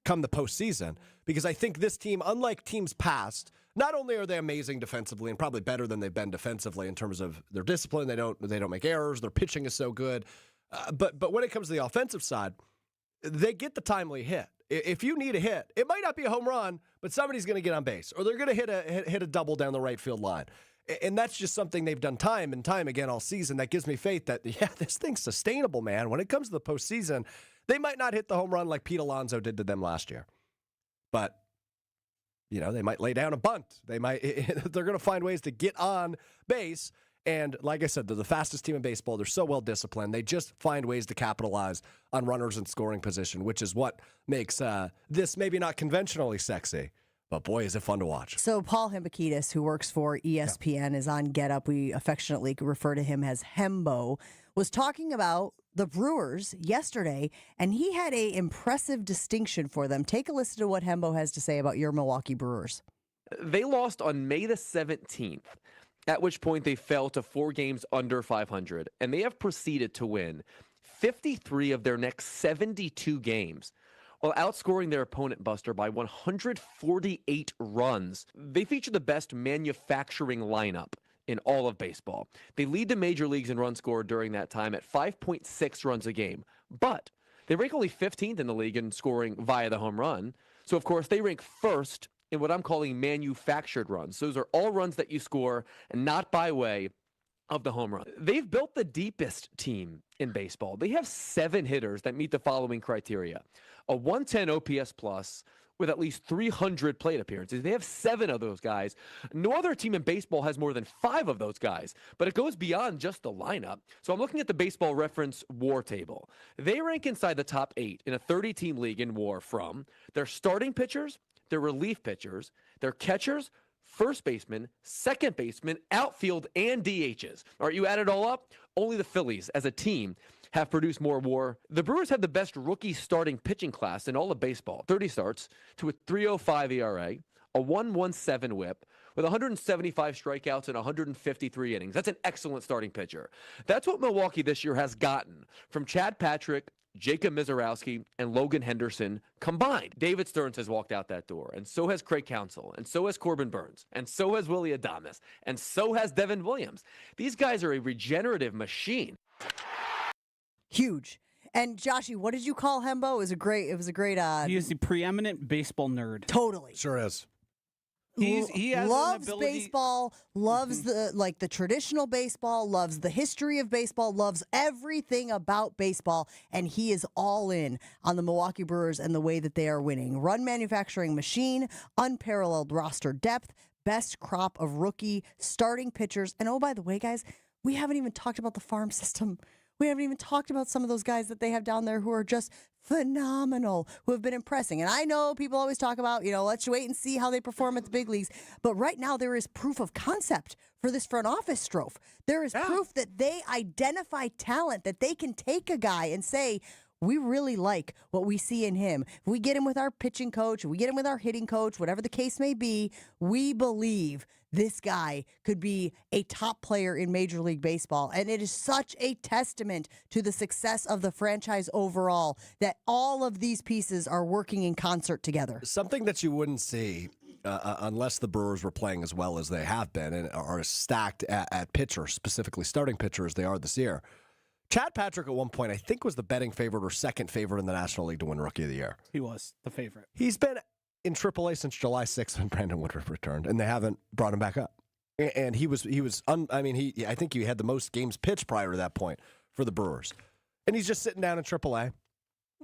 come the postseason, because I think this team, unlike teams past, not only are they amazing defensively and probably better than they've been defensively in terms of their discipline, they don't make errors, their pitching is so good, but when it comes to the offensive side, they get the timely hit. If you need a hit, it might not be a home run, but somebody's going to get on base, or they're going to hit a double down the right field line. And that's just something they've done time and time again all season. That gives me faith that, yeah, this thing's sustainable, man. When it comes to the postseason, they might not hit the home run like Pete Alonso did to them last year. But, they might lay down a bunt. They're going to find ways to get on base. And like I said, they're the fastest team in baseball. They're so well disciplined. They just find ways to capitalize on runners in scoring position, which is what makes this maybe not conventionally sexy. But boy, is it fun to watch. So Paul Hembakidis, who works for ESPN, is on Get Up. We affectionately refer to him as Hembo, was talking about the Brewers yesterday, and he had an impressive distinction for them. Take a listen to what Hembo has to say about your Milwaukee Brewers. They lost on May the 17th, at which point they fell to 4 games under 500, and they have proceeded to win 53 of their next 72 games, while outscoring their opponent, Buster, by 148 runs. They feature the best manufacturing lineup in all of baseball. They lead the major leagues in runs scored during that time at 5.6 runs a game, but they rank only 15th in the league in scoring via the home run. So, of course, they rank first in what I'm calling manufactured runs. Those are all runs that you score and not by way of the home run. They've built the deepest team in baseball. They have 7 hitters that meet the following criteria: a 110 OPS plus with at least 300 plate appearances. They have 7 of those guys. No other team in baseball has more than 5 of those guys, but it goes beyond just the lineup. So I'm looking at the Baseball Reference WAR table. They rank inside the top 8 in a 30-team league in WAR from their starting pitchers, their relief pitchers, their catchers, first baseman, second baseman, outfield, and DHs. All right, you add it all up, only the Phillies as a team have produced more WAR. The Brewers have the best rookie starting pitching class in all of baseball. 30 starts to a 3.05 ERA, a 1.17 whip, with 175 strikeouts and 153 innings. That's an excellent starting pitcher. That's what Milwaukee this year has gotten from Chad Patrick, Jacob Mizorowski, and Logan Henderson combined. David Stearns has walked out that door, and so has Craig Counsell, and so has Corbin Burns, and so has Willie Adames, and so has Devin Williams. These guys are a regenerative machine. Huge. And Joshy, what did you call Hembo? It was a great. He is the preeminent baseball nerd. Totally. Sure is. He has loves an ability. baseball, loves the traditional baseball, loves the history of baseball, loves everything about baseball, and he is all in on the Milwaukee Brewers and the way that they are winning. Run manufacturing machine, unparalleled roster depth, best crop of rookie starting pitchers. And oh, by the way, guys, we haven't even talked about the farm system. We haven't even talked about some of those guys that they have down there who are just phenomenal, who have been impressing. And I know people always talk about, let's wait and see how they perform at the big leagues. But right now there is proof of concept for this front office, Strofe. There is proof that they identify talent, that they can take a guy and say, we really like what we see in him. If we get him with our pitching coach, if we get him with our hitting coach, whatever the case may be, we believe this guy could be a top player in Major League Baseball. And it is such a testament to the success of the franchise overall that all of these pieces are working in concert together. Something that you wouldn't see unless the Brewers were playing as well as they have been and are as stacked at pitcher, specifically starting pitcher, as they are this year. Chad Patrick at one point, I think, was the betting favorite or second favorite in the National League to win Rookie of the Year. He was the favorite. He's been in AAA since July 6th when Brandon Woodruff returned, and they haven't brought him back up. And I think he had the most games pitched prior to that point for the Brewers. And he's just sitting down in AAA.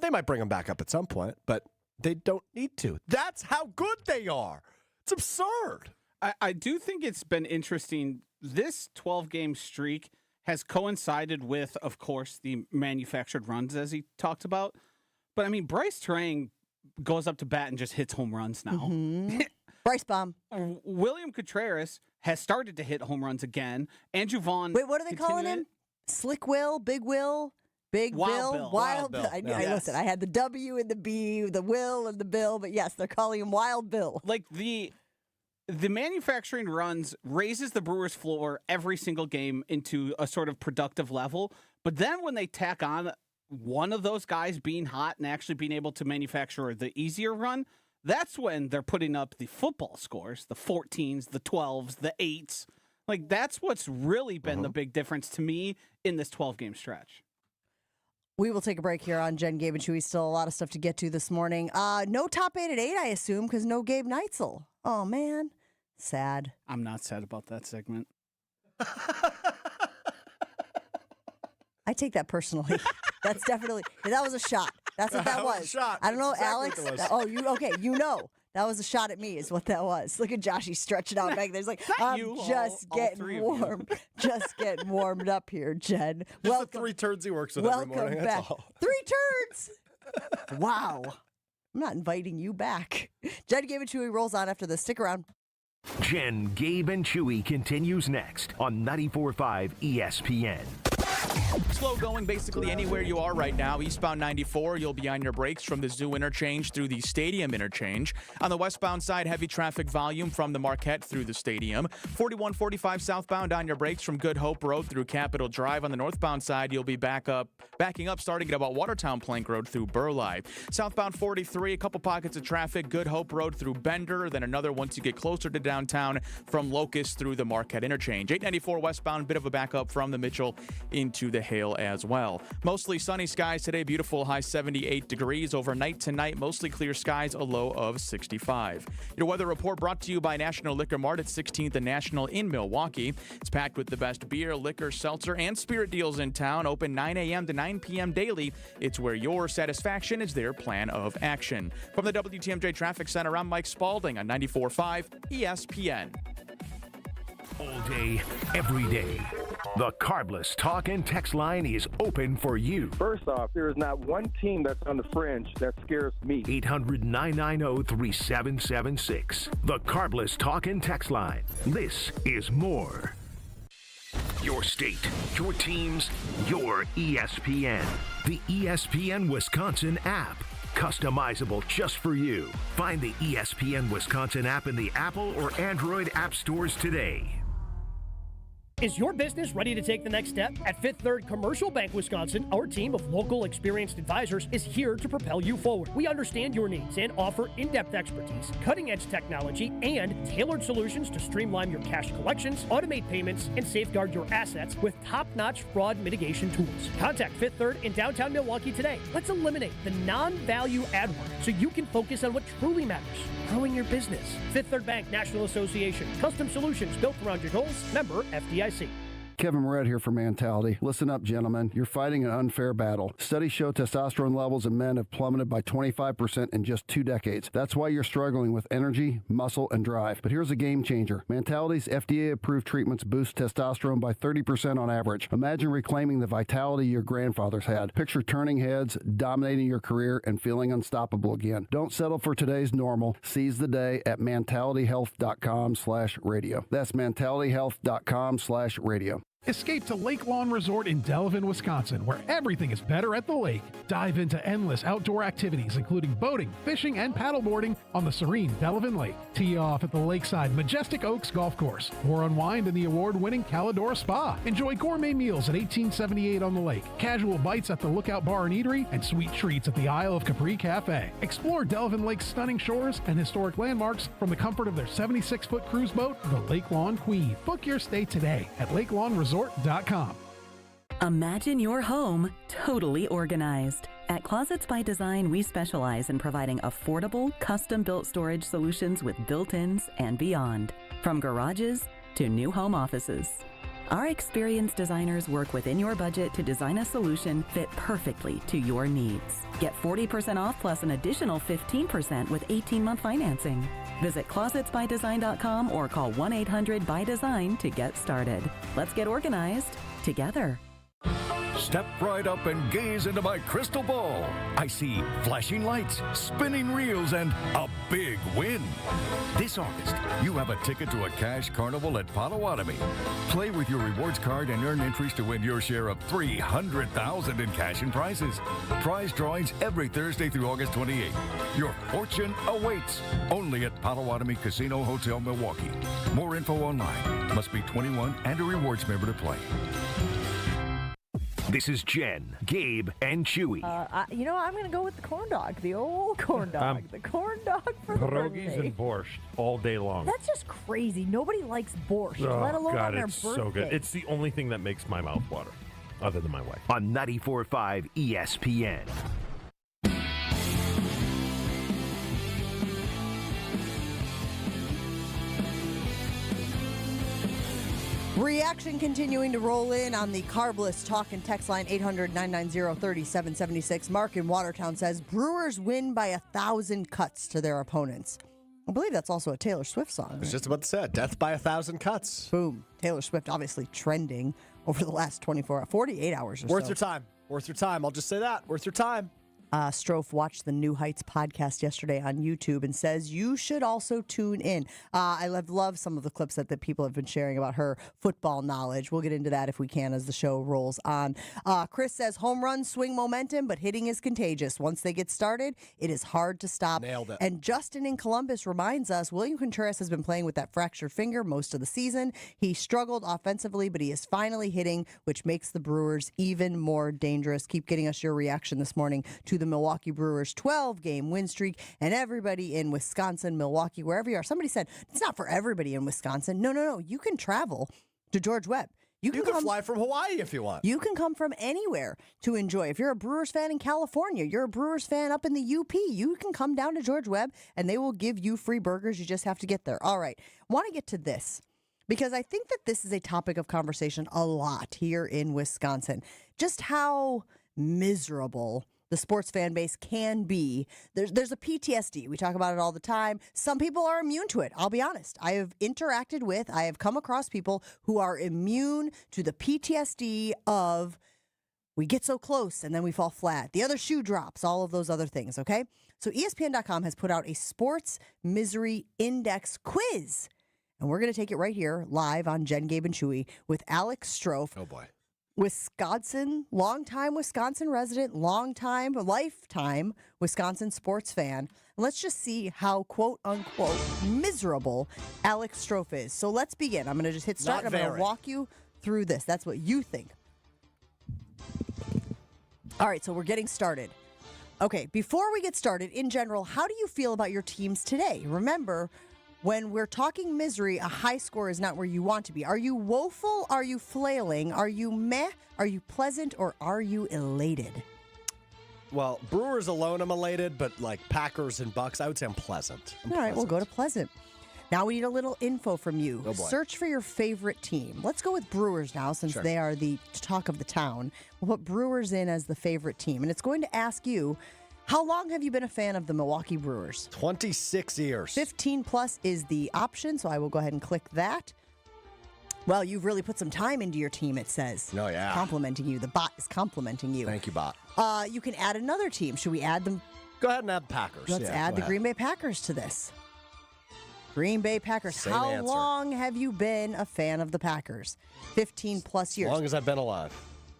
They might bring him back up at some point, but they don't need to. That's how good they are. It's absurd. I do think it's been interesting. This 12-game streak has coincided with, of course, the manufactured runs, as he talked about. But, I mean, Bryce Terang goes up to bat and just hits home runs now. Mm-hmm. Bryce Bomb. William Contreras has started to hit home runs again. Andrew Vaughn. Wait, what are they calling him? Slick Will? Big Will? Big Wild Bill? Bill. Wild Bill. Bill. Listen, I had the W and the B, the Will and the Bill, but yes, they're calling him Wild Bill. Like the manufacturing runs raises the Brewers' floor every single game into a sort of productive level. But then when they tack on one of those guys being hot and actually being able to manufacture the easier run, that's when they're putting up the football scores, the 14s, the 12s, the 8s. Like, that's what's really been the big difference to me in this 12-game stretch. We will take a break here on Jen, Gabe, and Chewy. Still a lot of stuff to get to this morning. No top 8 at 8, I assume, because no Gabe Neitzel. Oh, man. Sad. I'm not sad about that segment. I take that personally. That's definitely, that was a shot. That's what that was. A shot. I don't know, That's Alex. exactly what it was. You know. That was a shot at me is what that was. Look at Josh. He's stretching out back there. He's like, I'm just getting warm. Just getting warmed up here, Jen. Just the 3 turns he works with every morning. Welcome back. 3 turns. Wow. I'm not inviting you back. Jen, Gabe, and Chewy rolls on after this. Stick around. Jen, Gabe, and Chewy continues next on 94.5 ESPN. Slow going basically anywhere you are right now. Eastbound 94, you'll be on your brakes from the Zoo interchange through the Stadium interchange. On the westbound side, heavy traffic volume from the Marquette through the Stadium. 4145 southbound on your brakes from Good Hope Road through Capitol Drive. On the northbound side, you'll be backing up starting at about Watertown Plank Road through Burleigh. Southbound 43, a couple pockets of traffic. Good Hope Road through Bender, then another once you get closer to downtown from Locust through the Marquette interchange. 894 westbound, bit of a backup from the Mitchell into the Hale as well. Mostly sunny skies today, beautiful high 78 degrees. Overnight tonight, mostly clear skies, a low of 65. Your weather report brought to you by National Liquor Mart at 16th and National in Milwaukee. It's packed with the best beer, liquor, seltzer, and spirit deals in town. Open 9 a.m. to 9 p.m. daily. It's where your satisfaction is their plan of action. From the WTMJ Traffic Center, I'm Mike Spalding on 94.5 ESPN. All day, every day. The Carbless Talk and Text line is open for you. First off, there is not one team that's on the fringe that scares me. 800-990-3776. The Carbless Talk and Text line. This is more. Your state, your teams, your ESPN. The ESPN Wisconsin app. Customizable just for you. Find the ESPN Wisconsin app in the Apple or Android app stores today. Is your business ready to take the next step? At Fifth Third Commercial Bank Wisconsin, our team of local experienced advisors is here to propel you forward. We understand your needs and offer in-depth expertise, cutting-edge technology, and tailored solutions to streamline your cash collections, automate payments, and safeguard your assets with top-notch fraud mitigation tools. Contact Fifth Third in downtown Milwaukee today. Let's eliminate the non-value ad work so you can focus on what truly matters, growing your business. Fifth Third Bank National Association. Custom solutions built around your goals. Member FDIC. Kevin Moret here for Mentality. Listen up, gentlemen. You're fighting an unfair battle. Studies show testosterone levels in men have plummeted by 25% in just 2 decades. That's why you're struggling with energy, muscle, and drive. But here's a game changer. Mentality's FDA-approved treatments boost testosterone by 30% on average. Imagine reclaiming the vitality your grandfathers had. Picture turning heads, dominating your career, and feeling unstoppable again. Don't settle for today's normal. Seize the day at mentalityhealth.com/radio. That's mentalityhealth.com/radio. Escape to Lake Lawn Resort in Delavan, Wisconsin, where everything is better at the lake. Dive into endless outdoor activities, including boating, fishing, and paddleboarding on the serene Delavan Lake. Tee off at the lakeside Majestic Oaks Golf Course, or unwind in the award-winning Calidora Spa. Enjoy gourmet meals at 1878 on the lake, casual bites at the Lookout Bar and Eatery, and sweet treats at the Isle of Capri Cafe. Explore Delavan Lake's stunning shores and historic landmarks from the comfort of their 76-foot cruise boat, the Lake Lawn Queen. Book your stay today at LakeLawnResort.com. Imagine your home totally organized. At Closets by Design, we specialize in providing affordable, custom-built storage solutions with built-ins and beyond, from garages to new home offices. Our experienced designers work within your budget to design a solution fit perfectly to your needs. Get 40% off plus an additional 15% with 18-month financing. Visit closetsbydesign.com or call 1-800-BY-DESIGN to get started. Let's get organized together. Step right up and gaze into my crystal ball. I see flashing lights, spinning reels, and a big win. This August, you have a ticket to a cash carnival at Potawatomi. Play with your rewards card and earn entries to win your share of $300,000 in cash and prizes. Prize drawings every Thursday through August 28th. Your fortune awaits only at Potawatomi Casino Hotel, Milwaukee. More info online. Must be 21 and a rewards member to play. This is Jen, Gabe, and Chewy. I'm going to go with the corn dog, the old corn dog. The corn dog for the Pierogies birthday. and borscht all day long. That's just crazy. Nobody likes borscht, let alone on their it's birthday. so good. It's the only thing that makes my mouth water, other than my wife. On 94.5 ESPN. Reaction continuing to roll in on the Carbless talk and text line 800-990-3776. Mark in Watertown says Brewers win by 1,000 cuts to their opponents. I believe that's also a Taylor Swift song. I was just about to say, death by 1,000 cuts. Boom. Taylor Swift obviously trending over the last 48 hours or so. Worth your time. Worth your time. I'll just say that. Worth your time. Strofe watched the New Heights podcast yesterday on YouTube and says you should also tune in. I love some of the clips that people have been sharing about her football knowledge. We'll get into that if we can as the show rolls on. Chris says home runs swing momentum, but hitting is contagious. Once they get started, it is hard to stop. Nailed it. And Justin in Columbus reminds us William Contreras has been playing with that fractured finger most of the season. He struggled offensively, but he is finally hitting, which makes the Brewers even more dangerous. Keep getting us your reaction this morning to the Milwaukee Brewers 12-game win streak, and everybody in Wisconsin, Milwaukee, wherever you are. Somebody said it's not for everybody in Wisconsin. No. You can travel to George Webb. You can fly from Hawaii if you want. You can come from anywhere to enjoy. If you're a Brewers fan in California, you're a Brewers fan up in the UP, you can come down to George Webb, and they will give you free burgers. You just have to get there. All right. Want to get to this, because I think that this is a topic of conversation a lot here in Wisconsin. Just how miserable the sports fan base can be. There's a PTSD. We talk about it all the time. Some people are immune to it. I'll be honest. I have come across people who are immune to the PTSD of we get so close and then we fall flat. The other shoe drops, all of those other things, okay? So ESPN.com has put out a sports misery index quiz. And we're going to take it right here live on Jen, Gabe, and Chewy with Alex Strofe. Oh, boy. Longtime Wisconsin resident, lifetime Wisconsin sports fan. And let's just see how quote unquote miserable Alex Strofe is. So let's begin. I'm going to just hit start. I'm going to walk you through this. That's what you think. All right, so we're getting started. Okay, before we get started, in general, how do you feel about your teams today? Remember, when we're talking misery, a high score is not where you want to be. Are you woeful? Are you flailing? Are you meh? Are you pleasant? Or are you elated? Well, Brewers alone, I'm elated, but like Packers and Bucks, I would say I'm pleasant. All right, we'll go to pleasant. Now we need a little info from you. Oh, boy. Search for your favorite team. Let's go with Brewers now, since they are the talk of the town. We'll put Brewers in as the favorite team. And it's going to ask you, how long have you been a fan of the Milwaukee Brewers? 26 years. 15 plus is the option, so I will go ahead and click that. Well, you've really put some time into your team, it says. Oh, yeah. Complimenting you. The bot is complimenting you. Thank you, bot. You can add another team. Should we add them? Go ahead and add the Packers. Let's add the Green Bay Packers to this. Green Bay Packers. Same How answer. long have you been a fan of the Packers? 15 plus years. As long as I've been alive.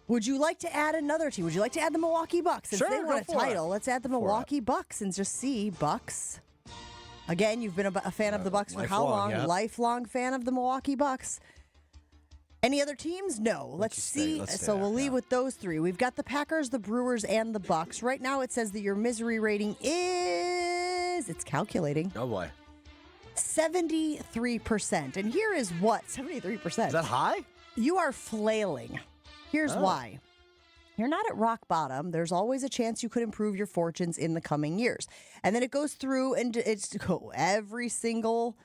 Would you like to add another team? Would you like to add the Milwaukee Bucks? Since Sure, they go won a for it. title, let's add the Milwaukee Bucks and just see Bucks. Again, you've been a fan of the Bucks for how long? yeah. Lifelong fan of the Milwaukee Bucks. Any other teams? No. Let's see. let's stay So there, we'll leave with those three. We've got the Packers, the Brewers, and the Bucks. Right now it says that your misery rating is, it's calculating, Oh, boy. 73%. And here is what, 73%. Is that high? You are flailing. Here's why. You're not at rock bottom. There's always a chance you could improve your fortunes in the coming years. And then it goes through and it's every single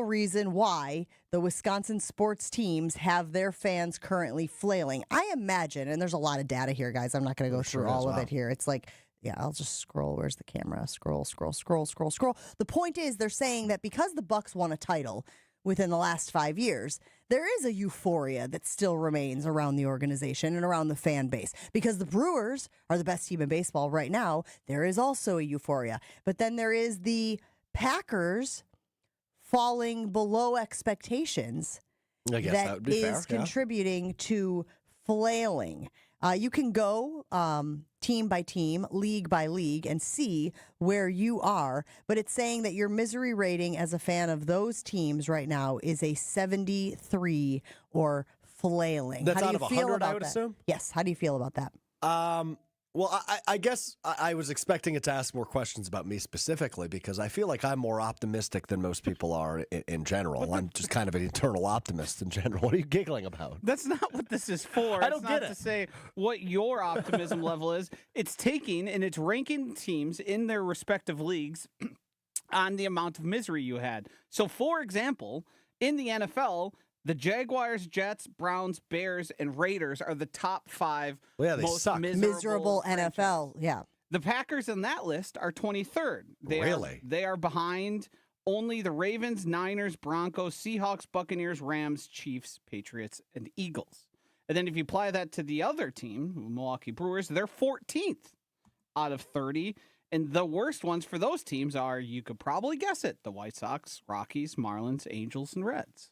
reason why the Wisconsin sports teams have their fans currently flailing. I imagine, and there's a lot of data here, guys. I'm not going to go through all of it here. It's like, yeah, I'll just scroll. Where's the camera? Scroll. The point is they're saying that because the Bucks won a title within the last 5 years, there is a euphoria that still remains around the organization and around the fan base. Because the Brewers are the best team in baseball right now, there is also a euphoria. But then there is the Packers falling below expectations. I guess that would be fair. Is contributing to flailing. You can go team by team, league by league, and see where you are. But it's saying that your misery rating as a fan of those teams right now is a 73 or flailing. That's How out do you of feel 100, about I would that? assume? Yes. How do you feel about that? Well, I guess I was expecting it to ask more questions about me specifically because I feel like I'm more optimistic than most people are in general. I'm just kind of an eternal optimist in general. What are you giggling about? That's not what this is for. I don't it's get not it. to say what your optimism level is. It's taking and it's ranking teams in their respective leagues on the amount of misery you had. So, for example, in the NFL, the Jaguars, Jets, Browns, Bears, and Raiders are the top 5 Well, yeah, they most suck. Miserable franchises. NFL. Yeah. The Packers in that list are 23rd. Really? They are behind only the Ravens, Niners, Broncos, Seahawks, Buccaneers, Rams, Chiefs, Patriots, and Eagles. And then if you apply that to the other team, Milwaukee Brewers, they're 14th out of 30. And the worst ones for those teams are, you could probably guess it, the White Sox, Rockies, Marlins, Angels, and Reds.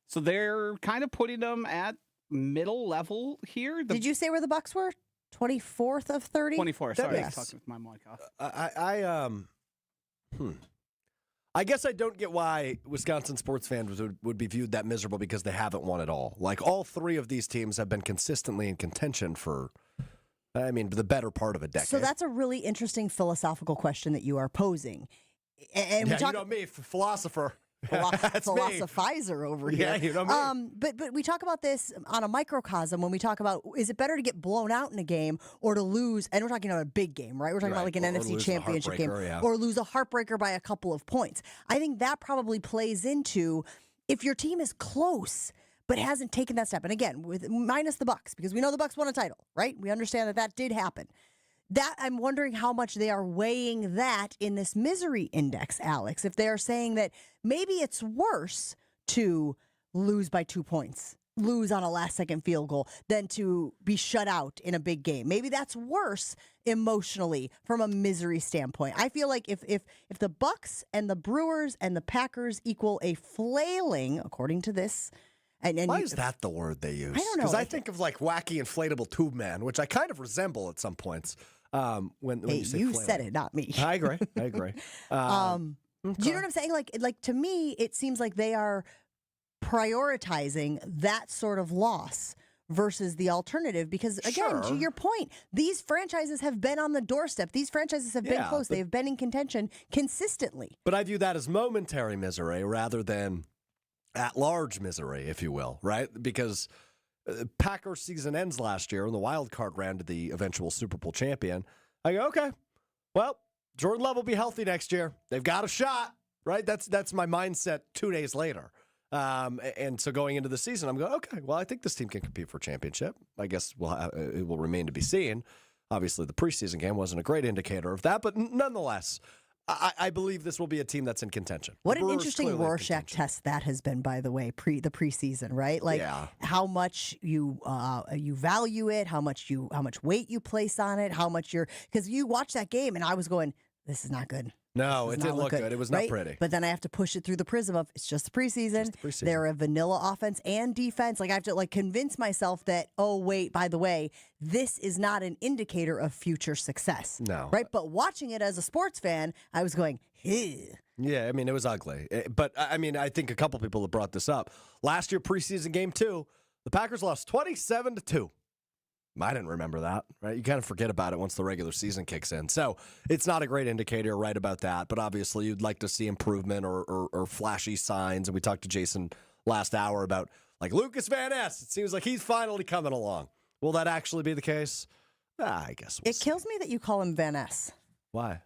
So they're kind of putting them at middle level here. Did you say where the Bucks were? 24th of 30? 24. Sorry, I was Yes. talking with my mic off. I guess I don't get why Wisconsin sports fans would be viewed that miserable because they haven't won it all. Like, all 3 of these teams have been consistently in contention for, the better part of a decade. So that's a really interesting philosophical question that you are posing. And yeah, we talk, you know me, philosopher. That's me. philosophizer over here. Yeah, you know me. But we talk about this on a microcosm when we talk about, is it better to get blown out in a game or to lose? And we're talking about a big game, right? We're talking about like an Or NFC lose a championship game heartbreaker, yeah. or lose a heartbreaker by a couple of points. I think that probably plays into if your team is close but hasn't taken that step. And again, with minus the Bucks, because we know the Bucks won a title, right? We understand that did happen. That I'm wondering how much they are weighing that in this misery index, Alex. If they are saying that maybe it's worse to lose by 2 points, lose on a last-second field goal, than to be shut out in a big game. Maybe that's worse emotionally from a misery standpoint. I feel like if the Bucks and the Brewers and the Packers equal a flailing, according to this. And Why is that the word they use? I don't know. Because I think of like wacky inflatable tube man, which I kind of resemble at some points. When you say flailing. Said it, not me. I agree. Do you know what I'm saying? Like to me, it seems like they are prioritizing that sort of loss versus the alternative. Because again, to your point, these franchises have been on the doorstep. These franchises have been close. They have been in contention consistently. But I view that as momentary misery rather than at-large misery, if you will, right? Because Packers season ends last year, and the wild card round to the eventual Super Bowl champion. I go, okay, well, Jordan Love will be healthy next year. They've got a shot, right? That's my mindset 2 days later. And so going into the season, I'm going, okay, well, I think this team can compete for a championship. I guess it will remain to be seen. Obviously, the preseason game wasn't a great indicator of that, but nonetheless, I believe this will be a team that's in contention. What an interesting Rorschach test that has been, by the way, the preseason, right? Like how much you value it, how much weight you place on it, how much because you watch that game and I was going, this is not good. No, This it does didn't not look good. It was not right? pretty. But then I have to push it through the prism of it's just the preseason. They're a vanilla offense and defense. Like I have to convince myself that, oh, wait, by the way, this is not an indicator of future success. No. Right? But watching it as a sports fan, I was going, ew. Yeah, I mean, it was ugly. But, I mean, I think a couple people have brought this up. Last year, preseason game 2, the Packers lost 27-2. I didn't remember that, right? You kind of forget about it once the regular season kicks in. So it's not a great indicator, right, about that. But obviously, you'd like to see improvement or flashy signs. And we talked to Jason last hour about, like, Lucas Van Ness. It seems like he's finally coming along. Will that actually be the case? I guess we'll see. Kills me that you call him Van Ness. Why?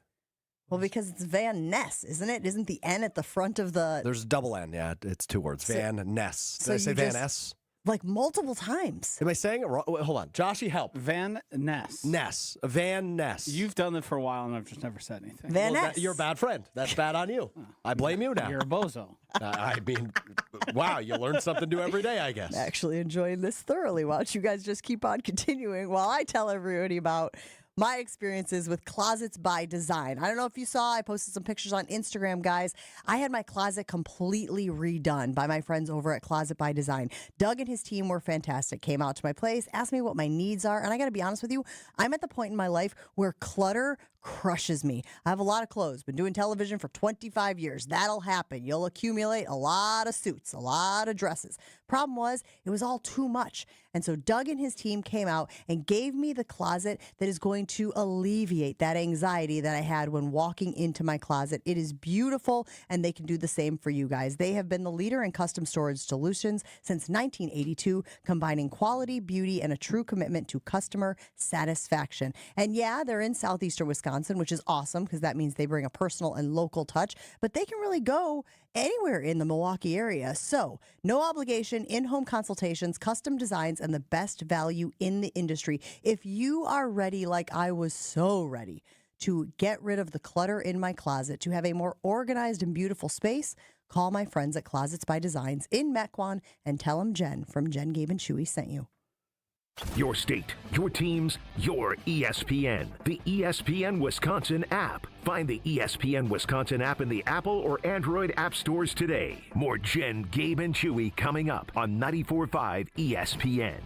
Well, because it's Van Ness, isn't it? Isn't the N at the front of the... There's a double N, yeah. It's 2 words. Van Ness. Did I say Van Ness? Like multiple times. Am I saying it wrong? Wait, hold on. Joshy, help. Van Ness. Ness. Van Ness. You've done it for a while, and I've just never said anything. Van Ness. You're a bad friend. That's bad on you. I blame you now. You're a bozo. I mean, wow, you learn something new every day, I guess. I'm actually enjoying this thoroughly. Why don't you guys just keep on continuing while I tell everybody about my experiences with Closets by Design. I don't know if you saw, I posted some pictures on Instagram, guys. I had my closet completely redone by my friends over at Closet by Design. Doug and his team were fantastic. Came out to my place, asked me what my needs are, and I got to be honest with you, I'm at the point in my life where clutter crushes me. I have a lot of clothes, been doing television for 25 years. That'll happen. You'll accumulate a lot of suits, a lot of dresses. Problem was, it was all too much. And so Doug and his team came out and gave me the closet that is going to alleviate that anxiety that I had when walking into my closet. It is beautiful, and they can do the same for you guys. They have been the leader in custom storage solutions since 1982, combining quality, beauty, and a true commitment to customer satisfaction. And yeah, they're in southeastern Wisconsin, which is awesome because that means they bring a personal and local touch, but they can really go anywhere in the Milwaukee area. So, no obligation, in-home consultations, custom designs, and the best value in the industry. If you are ready, like I was so ready, to get rid of the clutter in my closet, to have a more organized and beautiful space, call my friends at Closets by Designs in Mequon and tell them Jen from Jen, Gabe, and Chewy sent you. Your state, your teams, your ESPN. The ESPN Wisconsin app. Find the ESPN Wisconsin app in the Apple or Android app stores today. More Jen, Gabe, and Chewy coming up on 94.5 ESPN.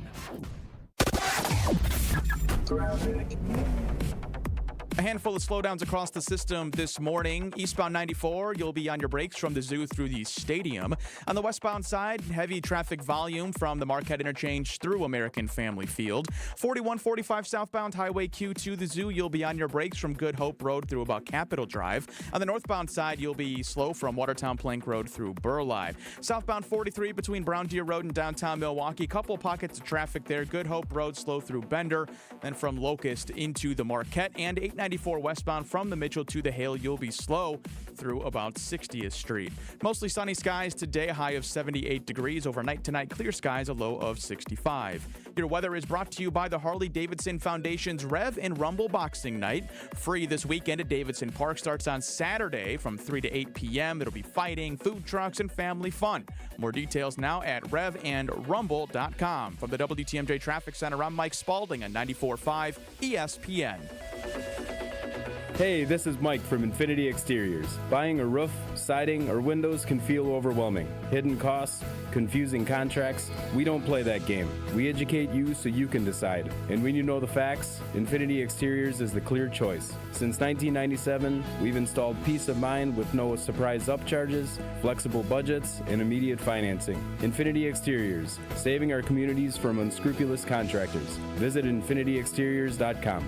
A handful of slowdowns across the system this morning. Eastbound 94, you'll be on your brakes from the zoo through the stadium. On the westbound side, heavy traffic volume from the Marquette interchange through American Family Field. 4145 southbound Highway Q to the zoo, you'll be on your brakes from Good Hope Road through about Capitol Drive. On the northbound side, you'll be slow from Watertown Plank Road through Burleigh. Southbound 43 between Brown Deer Road and downtown Milwaukee. Couple pockets of traffic there. Good Hope Road slow through Bender. Then from Locust into the Marquette and 894 westbound from the Mitchell to the Hale, you'll be slow through about 60th Street. Mostly sunny skies today, a high of 78 degrees. Overnight tonight, clear skies, a low of 65. Your weather is brought to you by the Harley-Davidson Foundation's Rev and Rumble Boxing Night. Free this weekend at Davidson Park. Starts on Saturday from 3 to 8 p.m. It'll be fighting, food trucks, and family fun. More details now at revandrumble.com. From the WTMJ Traffic Center, I'm Mike Spalding on 94.5 ESPN. Hey, this is Mike from Infinity Exteriors. Buying a roof, siding, or windows can feel overwhelming. Hidden costs, confusing contracts. We don't play that game. We educate you so you can decide. And when you know the facts, Infinity Exteriors is the clear choice. Since 1997, we've installed peace of mind with no surprise upcharges, flexible budgets, and immediate financing. Infinity Exteriors, saving our communities from unscrupulous contractors. Visit infinityexteriors.com.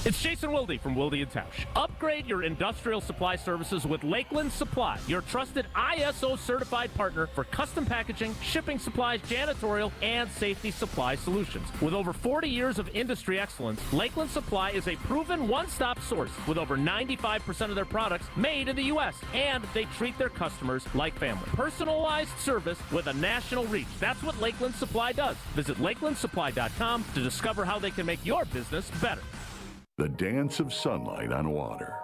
It's Jason Wilde from Wilde & Tausch. Upgrade your industrial supply services with Lakeland Supply, your trusted ISO certified partner for custom packaging, shipping supplies, janitorial, and safety supply solutions. With over 40 years of industry excellence, Lakeland Supply is a proven one-stop source with over 95% of their products made in the U.S., and they treat their customers like family. Personalized service with a national reach. That's what Lakeland Supply does. Visit lakelandsupply.com to discover how they can make your business better. The dance of sunlight on water.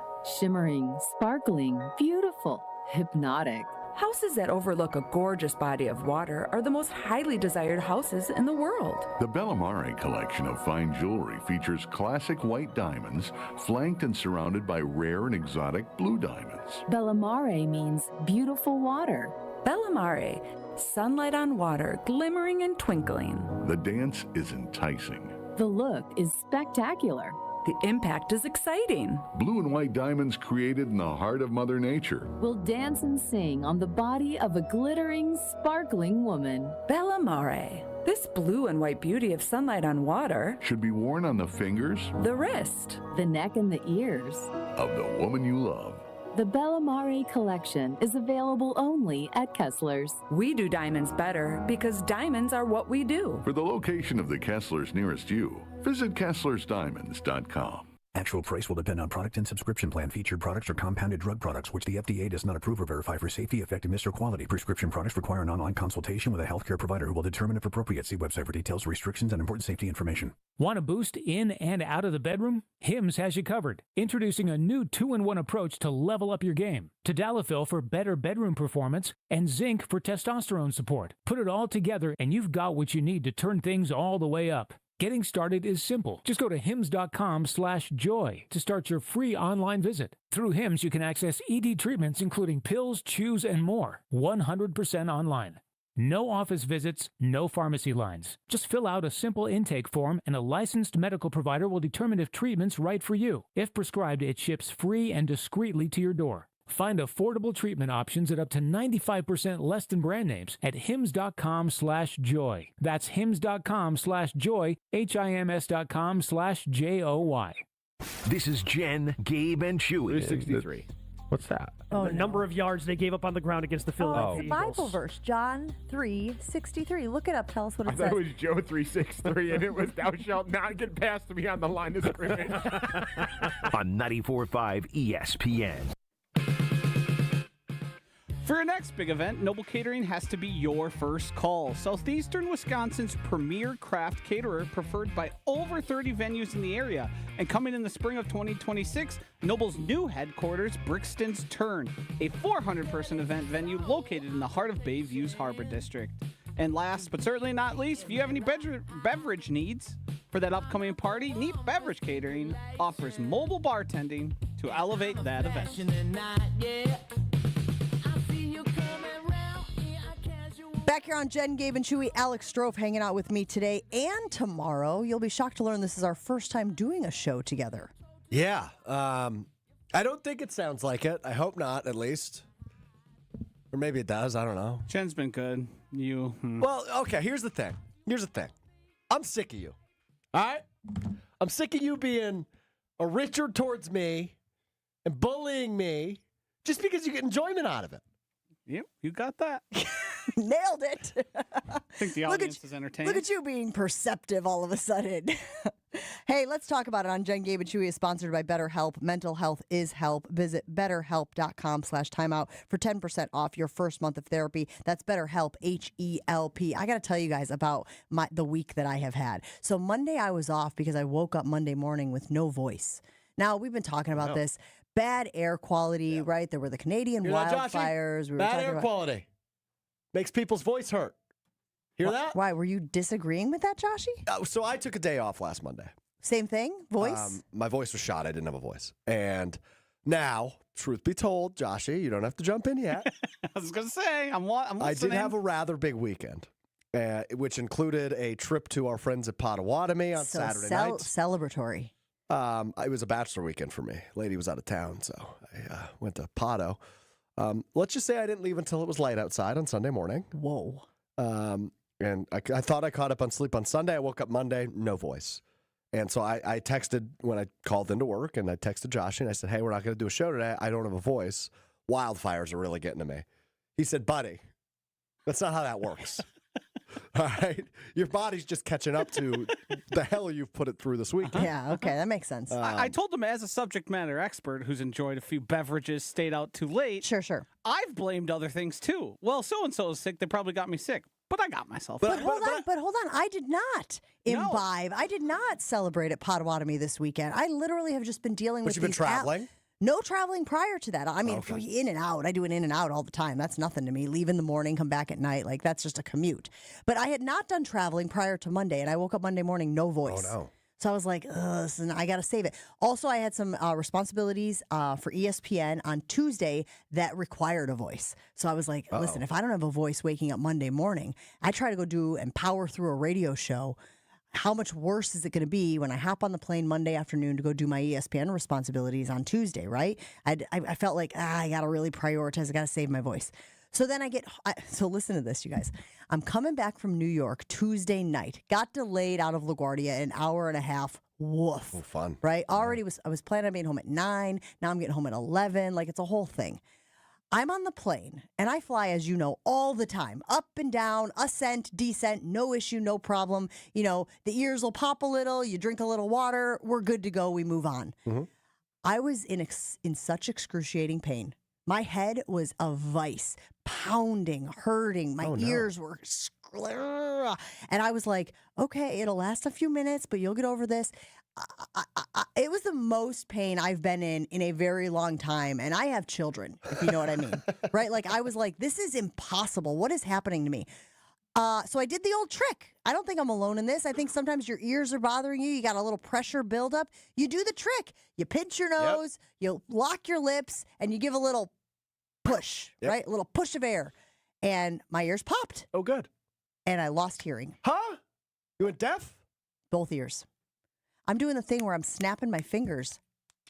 Shimmering, sparkling, beautiful, hypnotic. Houses that overlook a gorgeous body of water are the most highly desired houses in the world. The Bellamare collection of fine jewelry features classic white diamonds, flanked and surrounded by rare and exotic blue diamonds. Bellamare means beautiful water. Bellamare, sunlight on water, glimmering and twinkling. The dance is enticing. The look is spectacular. The impact is exciting. Blue and white diamonds created in the heart of Mother Nature. Will dance and sing on the body of a glittering, sparkling woman. Bellamare. This blue and white beauty of sunlight on water should be worn on the fingers, the wrist, the neck, and the ears of the woman you love. The Bellamare collection is available only at Kessler's. We do diamonds better because diamonds are what we do. For the location of the Kesslers nearest you, visit KesslersDiamonds.com. Actual price will depend on product and subscription plan. Featured products are compounded drug products, which the FDA does not approve or verify for safety, effectiveness, or quality. Prescription products require an online consultation with a healthcare provider who will determine if appropriate. See website for details, restrictions, and important safety information. Want a boost in and out of the bedroom? Hims has you covered. Introducing a new 2-in-1 approach to level up your game. Tadalafil for better bedroom performance and zinc for testosterone support. Put it all together and you've got what you need to turn things all the way up. Getting started is simple. Just go to hims.com/joy to start your free online visit. Through Hims, you can access ED treatments including pills, chews, and more. 100% online. No office visits, no pharmacy lines. Just fill out a simple intake form and a licensed medical provider will determine if treatment's right for you. If prescribed, it ships free and discreetly to your door. Find affordable treatment options at up to 95% less than brand names at hims.com/joy. That's hims.com/joy, HIMS.com/JOY. This is Jen, Gabe, and Chewy. 363. What's that? Oh, the number of yards they gave up on the ground against the Philadelphia It's a Eagles. Bible verse, John 3:63. Look it up. Tell us what it I says. thought it was Joe 363, and it was "Thou shalt not get past me on the line of scrimmage." On 94.5 ESPN. For your next big event, Noble Catering has to be your first call. Southeastern Wisconsin's premier craft caterer, preferred by over 30 venues in the area. And coming in the spring of 2026, Noble's new headquarters, Brixton's Turn, a 400-person event venue located in the heart of Bayview's Harbor District. And last but certainly not least, if you have any beverage needs for that upcoming party, Neat Beverage Catering offers mobile bartending to elevate that event. Back here on Jen, Gabe, and Chewy, Alex Strofe hanging out with me today and tomorrow. You'll be shocked to learn this is our first time doing a show together. Yeah. I don't think it sounds like it. I hope not, at least. Or maybe it does. I don't know. Jen's been good. You. Well, okay, here's the thing. I'm sick of you. All right? I'm sick of you being a Richard towards me and bullying me just because you get enjoyment out of it. Yep, you got that. Nailed it. I think the audience is entertained. Look at you being perceptive all of a sudden. Hey, let's talk about it on Jen, Gabe, and Chewy is sponsored by BetterHelp. Mental health is help. Visit betterhelp.com/timeout for 10% off your first month of therapy. That's BetterHelp, H-E-L-P. I got to tell you guys about the week that I have had. So Monday I was off because I woke up Monday morning with no voice. Now, we've been talking about this. Bad air quality, right? There were the Canadian wildfires. Bad air quality. Makes people's voice hurt. Hear that? Why? Were you disagreeing with that, Joshy? So I took a day off last Monday. Same thing? Voice? My voice was shot. I didn't have a voice. And now, truth be told, Joshy, you don't have to jump in yet. I was going to say, I'm listening. I did have a rather big weekend, which included a trip to our friends at Potawatomi on Saturday night. Celebratory. It was a bachelor weekend for me. Lady was out of town, so I went to Pato. Let's just say I didn't leave until it was light outside on Sunday morning. Whoa. And I thought I caught up on sleep on Sunday. I woke up Monday, no voice. And so I texted when I called into work, and I texted Josh, and I said, hey, we're not going to do a show today. I don't have a voice. Wildfires are really getting to me. He said, buddy, that's not how that works. All right? Your body's just catching up to the hell you've put it through this weekend. Yeah, okay, that makes sense. I told him as a subject matter expert who's enjoyed a few beverages, stayed out too late. Sure. I've blamed other things too. Well, so-and-so is sick. They probably got me sick. But I got myself. But hold on. I did not imbibe. I did not celebrate at Potawatomi this weekend. I literally have just been dealing with you've been these traveling? No traveling prior to that. I mean, in and out. I do an in and out all the time. That's nothing to me. Leave in the morning, come back at night. Like, that's just a commute. But I had not done traveling prior to Monday, and I woke up Monday morning, no voice. Oh, no. So I was like, ugh, I got to save it. Also, I had some responsibilities for ESPN on Tuesday that required a voice. So I was like, listen, if I don't have a voice waking up Monday morning, I try to go do and power through a radio show. How much worse is it going to be when I hop on the plane Monday afternoon to go do my ESPN responsibilities on Tuesday, right? I felt like, I got to really prioritize. I got to save my voice. So then so listen to this, you guys. I'm coming back from New York Tuesday night. Got delayed out of LaGuardia an hour and a half. Woof. Oh, fun. Right? Already I was planning on being home at 9. Now I'm getting home at 11. Like, it's a whole thing. I'm on the plane, and I fly, as you know, all the time. Up and down, ascent, descent, no issue, no problem. You know, the ears will pop a little. You drink a little water. We're good to go. We move on. Mm-hmm. I was in such excruciating pain. My head was a vice, pounding, hurting. My ears were, and I was like, okay, it'll last a few minutes, but you'll get over this. It was the most pain I've been in a very long time, and I have children, if you know what I mean, right? Like, I was like, this is impossible. What is happening to me? So I did the old trick. I don't think I'm alone in this. I think sometimes your ears are bothering you. You got a little pressure buildup. You do the trick. You pinch your nose, you lock your lips, and you give a little push, right? A little push of air. And my ears popped. Oh, good. And I lost hearing. Huh? You went deaf? Both ears. I'm doing the thing where I'm snapping my fingers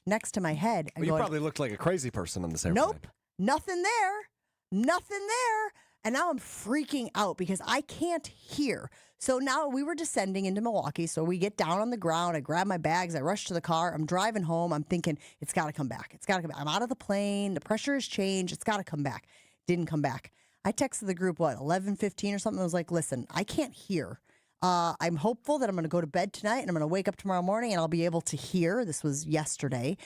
next to my head. And you probably looked like a crazy person on this airplane. Nope. Nothing there. Nothing there. And now I'm freaking out because I can't hear. So now we were descending into Milwaukee. So we get down on the ground. I grab my bags. I rush to the car. I'm driving home. I'm thinking, it's got to come back. It's got to come back. I'm out of the plane. The pressure has changed. It's got to come back. Didn't come back. I texted the group, 11:15 or something? I was like, listen, I can't hear. I'm hopeful that I'm going to go to bed tonight and I'm going to wake up tomorrow morning and I'll be able to hear. This was yesterday.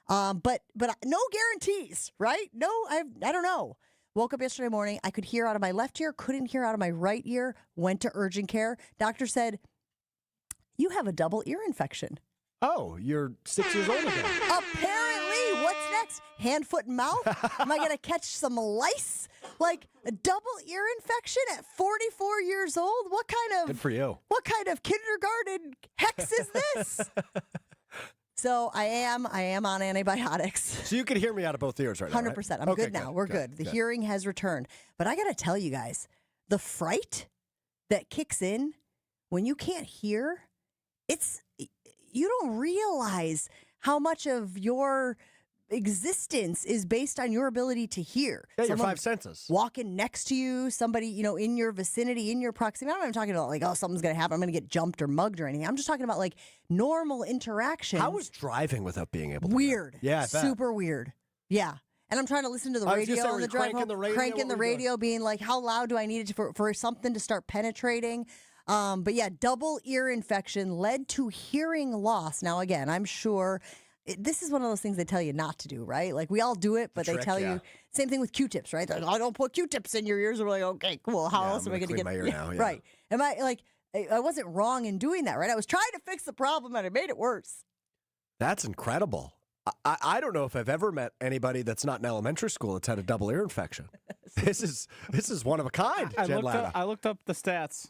But no guarantees, right? No, I don't know. Woke up yesterday morning. I could hear out of my left ear, couldn't hear out of my right ear. Went to urgent care. Doctor said, you have a double ear infection. Oh, you're 6 years old again. Apparently. What's next? Hand, foot, and mouth? Am I going to catch some lice? Like a double ear infection at 44 years old? What kind of... Good for you. What kind of kindergarten hex is this? So I am on antibiotics. So you can hear me out of both ears right now, 100%. right? I'm good now. We're good. The hearing has returned. But I got to tell you guys, the fright that kicks in when you can't hear, you don't realize how much of your existence is based on your ability to hear. Yeah, your five senses. Walking next to you, somebody, in your vicinity, in your proximity. I'm not even talking about like, oh, something's going to happen. I'm going to get jumped or mugged or anything. I'm just talking about like normal interactions. How was driving without being able to? Weird. Yeah, I bet. Super weird. Yeah. And I'm trying to listen to the radio on the drive home. Cranking the radio, being like, how loud do I need it for something to start penetrating? But yeah, double ear infection led to hearing loss. Now, again, I'm sure this is one of those things they tell you not to do, right? Like we all do it, but they tell you, same thing with Q-tips, right? They're like, I don't put Q-tips in your ears. And we're like, okay, cool. How else am I going to get my ear now? Yeah. Right. Am I like, I wasn't wrong in doing that, right? I was trying to fix the problem and I made it worse. That's incredible. I don't know if I've ever met anybody that's not in elementary school that's had a double ear infection. This is one of a kind. I looked up the stats.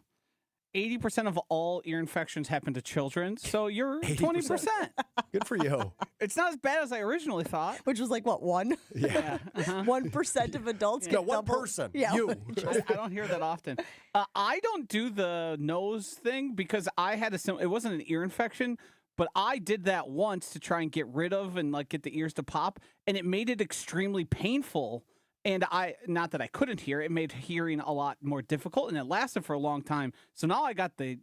80% of all ear infections happen to children, so you're 20%. Good for you. It's not as bad as I originally thought. Which was like, what, 1? Yeah. 1% of adults get one double. person. Yeah. You. I don't hear that often. I don't do the nose thing because I had it wasn't an ear infection, but I did that once to try and get rid of and like get the ears to pop, and it made it extremely painful. And not that I couldn't hear, it made hearing a lot more difficult, and it lasted for a long time. So now I got the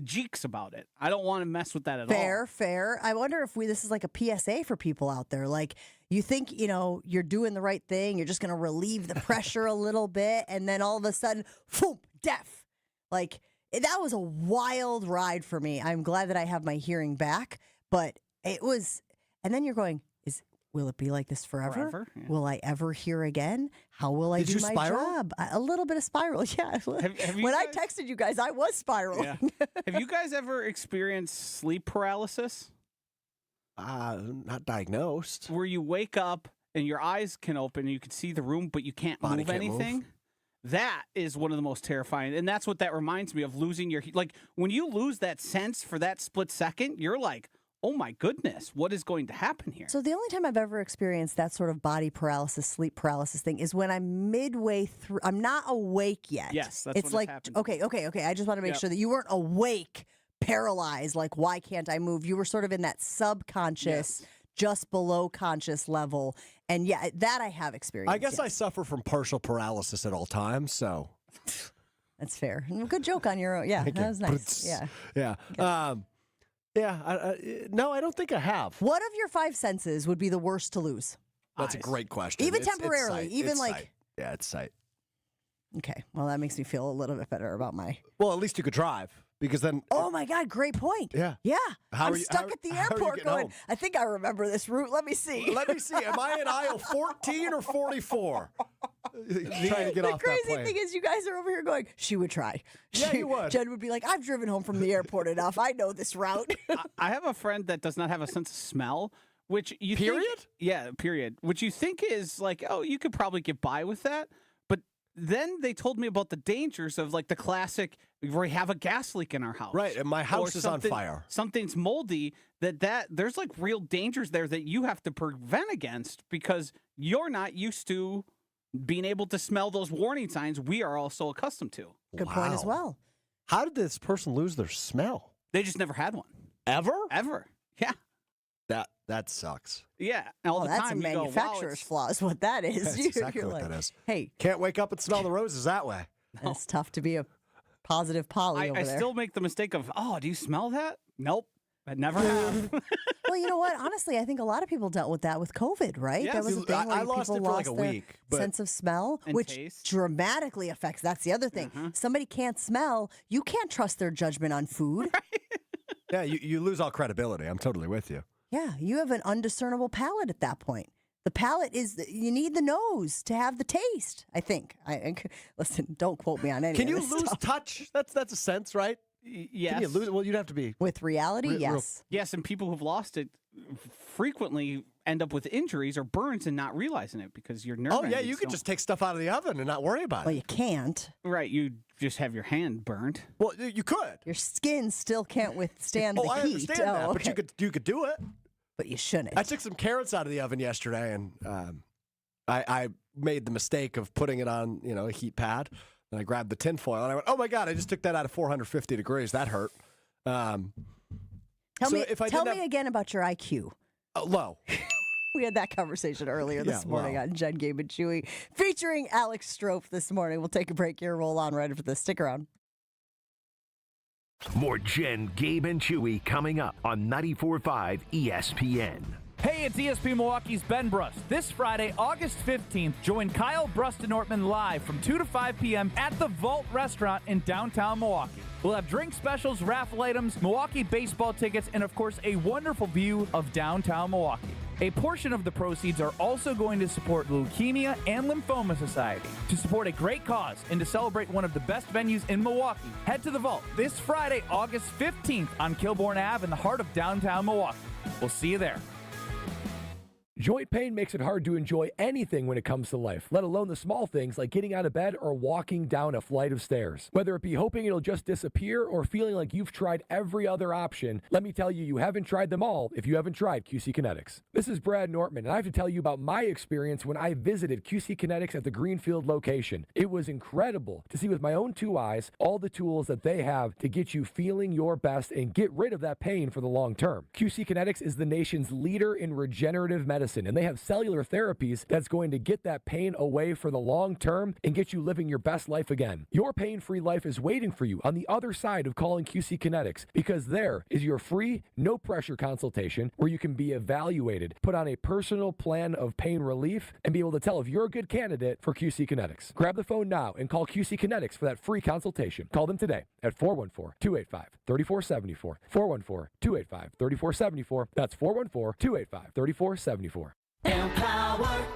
jeeks about it. I don't want to mess with that at all. Fair. I wonder if this is like a PSA for people out there. Like, you think, you're doing the right thing, you're just going to relieve the pressure a little bit, and then all of a sudden, boom, deaf. Like, that was a wild ride for me. I'm glad that I have my hearing back, but it was, and then you're going, will it be like this forever? Yeah. Will I ever hear again? How will I do my job? A little bit of spiral, yeah. When I texted you guys, I was spiraling. Yeah. Have you guys ever experienced sleep paralysis? Not diagnosed. Where you wake up and your eyes can open and you can see the room, but you can't Body move can't anything. move. That is one of the most terrifying. And that's what that reminds me of, losing your... Like, when you lose that sense for that split second, you're like, oh my goodness, what is going to happen here? So the only time I've ever experienced that sort of body paralysis, sleep paralysis thing is when I'm midway through. I'm not awake yet. Yes, that's it's when like, it's happened. okay. I just want to make sure that you weren't awake, paralyzed, like, why can't I move? You were sort of in that subconscious, just below conscious level. And yeah, that I have experienced. I guess I suffer from partial paralysis at all times, so. That's fair. Good joke on your own. Yeah, that was nice. Yeah. No, I don't think I have. What of your 5 senses would be the worst to lose? That's a great question. Even It's temporarily, sight. even It's like. sight. Yeah, it's sight. Okay, well, that makes me feel a little bit better about my. Well, at least you could drive, because then. Oh my God, great point. Yeah. I'm stuck at the airport going, home? I think I remember this route. Let me see. Am I in aisle 14 or 44? Trying to get off that crazy plane. thing is, you guys are over here going, she would try. Yeah, you would. Jen would be like, I've driven home from the airport enough. I know this route. I have a friend that does not have a sense of smell, which you Period? think... Yeah, period. Which you think is like, oh, you could probably get by with that. But then they told me about the dangers of, like, the classic, we have a gas leak in our house. Right, and my house is on fire. Something's moldy, that there's, like, real dangers there that you have to prevent against because you're not used to being able to smell those warning signs we are all so accustomed to. Good point as well. How did this person lose their smell? They just never had one. Ever? Yeah. That sucks. Yeah. All the that's time a manufacturer's flaw is what that is. That's You're exactly what like, that is. Hey. Can't wake up and smell the roses that way. It's tough to be a positive Polly over I there. still make the mistake of, oh, do you smell that? Nope. I never have. Well, you know what? Honestly, I think a lot of people dealt with that with COVID, right? Yes. That was a thing where I lost people it for like lost a their week, but- sense of smell, And which taste. dramatically affects. That's the other thing. Somebody can't smell. You can't trust their judgment on food. Yeah, you lose all credibility. I'm totally with you. Yeah, you have an undiscernible palate at that point. The palate is, you need the nose to have the taste, I think. Listen, don't quote me on any Can of you this lose stuff. touch? That's a sense, right? Yes. Can you lose it? Well, you'd have to be. With reality, Real- yes. Yes, and people who've lost it frequently end up with injuries or burns and not realizing it because your nerve Oh, yeah, endings you could don't- just take stuff out of the oven and not worry about Well, it. you can't. Right, you just have your hand burned. Well, you could. Your skin still can't withstand the I heat. understand that, but you could do it. But you shouldn't. I took some carrots out of the oven yesterday, and I made the mistake of putting it on, a heat pad. And I grabbed the tin foil, and I went, "Oh my God! I just took that out of 450 degrees. That hurt." Tell so me, if I tell didn't me have- again about your IQ. Low. We had that conversation earlier this Yeah, morning wow. on Jen, Gabe, and Chewy, featuring Alex Strofe this morning. We'll take a break here, roll on right after this. Stick around. More Jen, Gabe, and Chewy coming up on 94.5 ESPN. Hey, it's ESPN Milwaukee's Ben Brust. This Friday, August 15th, join Kyle Brust and Ortman live from 2 to 5 p.m. at the Vault Restaurant in downtown Milwaukee. We'll have drink specials, raffle items, Milwaukee baseball tickets, and of course, a wonderful view of downtown Milwaukee. A portion of the proceeds are also going to support the Leukemia and Lymphoma Society. To support a great cause and to celebrate one of the best venues in Milwaukee, head to the Vault this Friday, August 15th on Kilbourne Ave in the heart of downtown Milwaukee. We'll see you there. Joint pain makes it hard to enjoy anything when it comes to life, let alone the small things like getting out of bed or walking down a flight of stairs. Whether it be hoping it'll just disappear or feeling like you've tried every other option, let me tell you, you haven't tried them all if you haven't tried QC Kinetics. This is Brad Nortman, and I have to tell you about my experience when I visited QC Kinetics at the Greenfield location. It was incredible to see with my own two eyes all the tools that they have to get you feeling your best and get rid of that pain for the long term. QC Kinetics is the nation's leader in regenerative medicine, and they have cellular therapies that's going to get that pain away for the long term and get you living your best life again. Your pain-free life is waiting for you on the other side of calling QC Kinetics, because there is your free, no-pressure consultation where you can be evaluated, put on a personal plan of pain relief, and be able to tell if you're a good candidate for QC Kinetics. Grab the phone now and call QC Kinetics for that free consultation. Call them today at 414-285-3474. 414-285-3474. That's 414-285-3474. Empower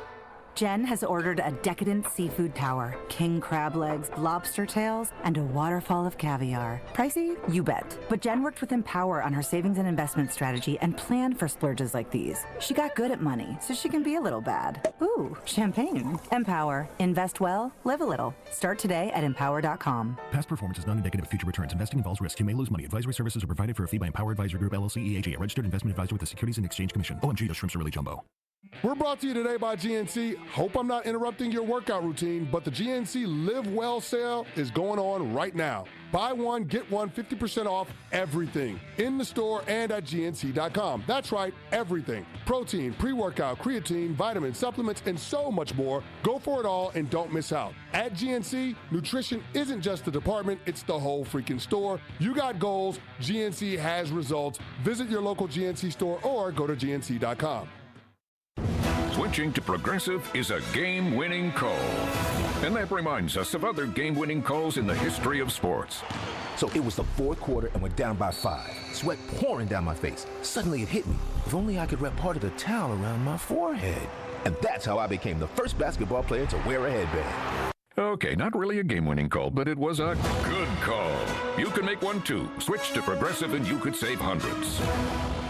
Jen has ordered a decadent seafood tower, king crab legs, lobster tails, and a waterfall of caviar. Pricey? You bet. But Jen worked with Empower on her savings and investment strategy and planned for splurges like these. She got good at money, so she can be a little bad. Ooh, champagne. Empower. Invest well, live a little. Start today at empower.com. Past performance is not indicative of future returns. Investing involves risk. You may lose money. Advisory services are provided for a fee by Empower Advisor Group, LLC, EAG, a registered investment advisor with the Securities and Exchange Commission. OMG, those shrimps are really jumbo. We're brought to you today by GNC. Hope I'm not interrupting your workout routine, but the GNC Live Well sale is going on right now. Buy one, get one, 50% off everything in the store and at GNC.com. That's right, everything. Protein, pre-workout, creatine, vitamins, supplements, and so much more. Go for it all and don't miss out. At GNC, nutrition isn't just the department, it's the whole freaking store. You got goals, GNC has results. Visit your local GNC store or go to GNC.com. Switching to Progressive is a game-winning call. And that reminds us of other game-winning calls in the history of sports. So it was the fourth quarter and we're down by 5. Sweat pouring down my face. Suddenly it hit me. If only I could wrap part of the towel around my forehead. And that's how I became the first basketball player to wear a headband. Okay, not really a game-winning call, but it was a good call. You can make one too. Switch to Progressive and you could save hundreds.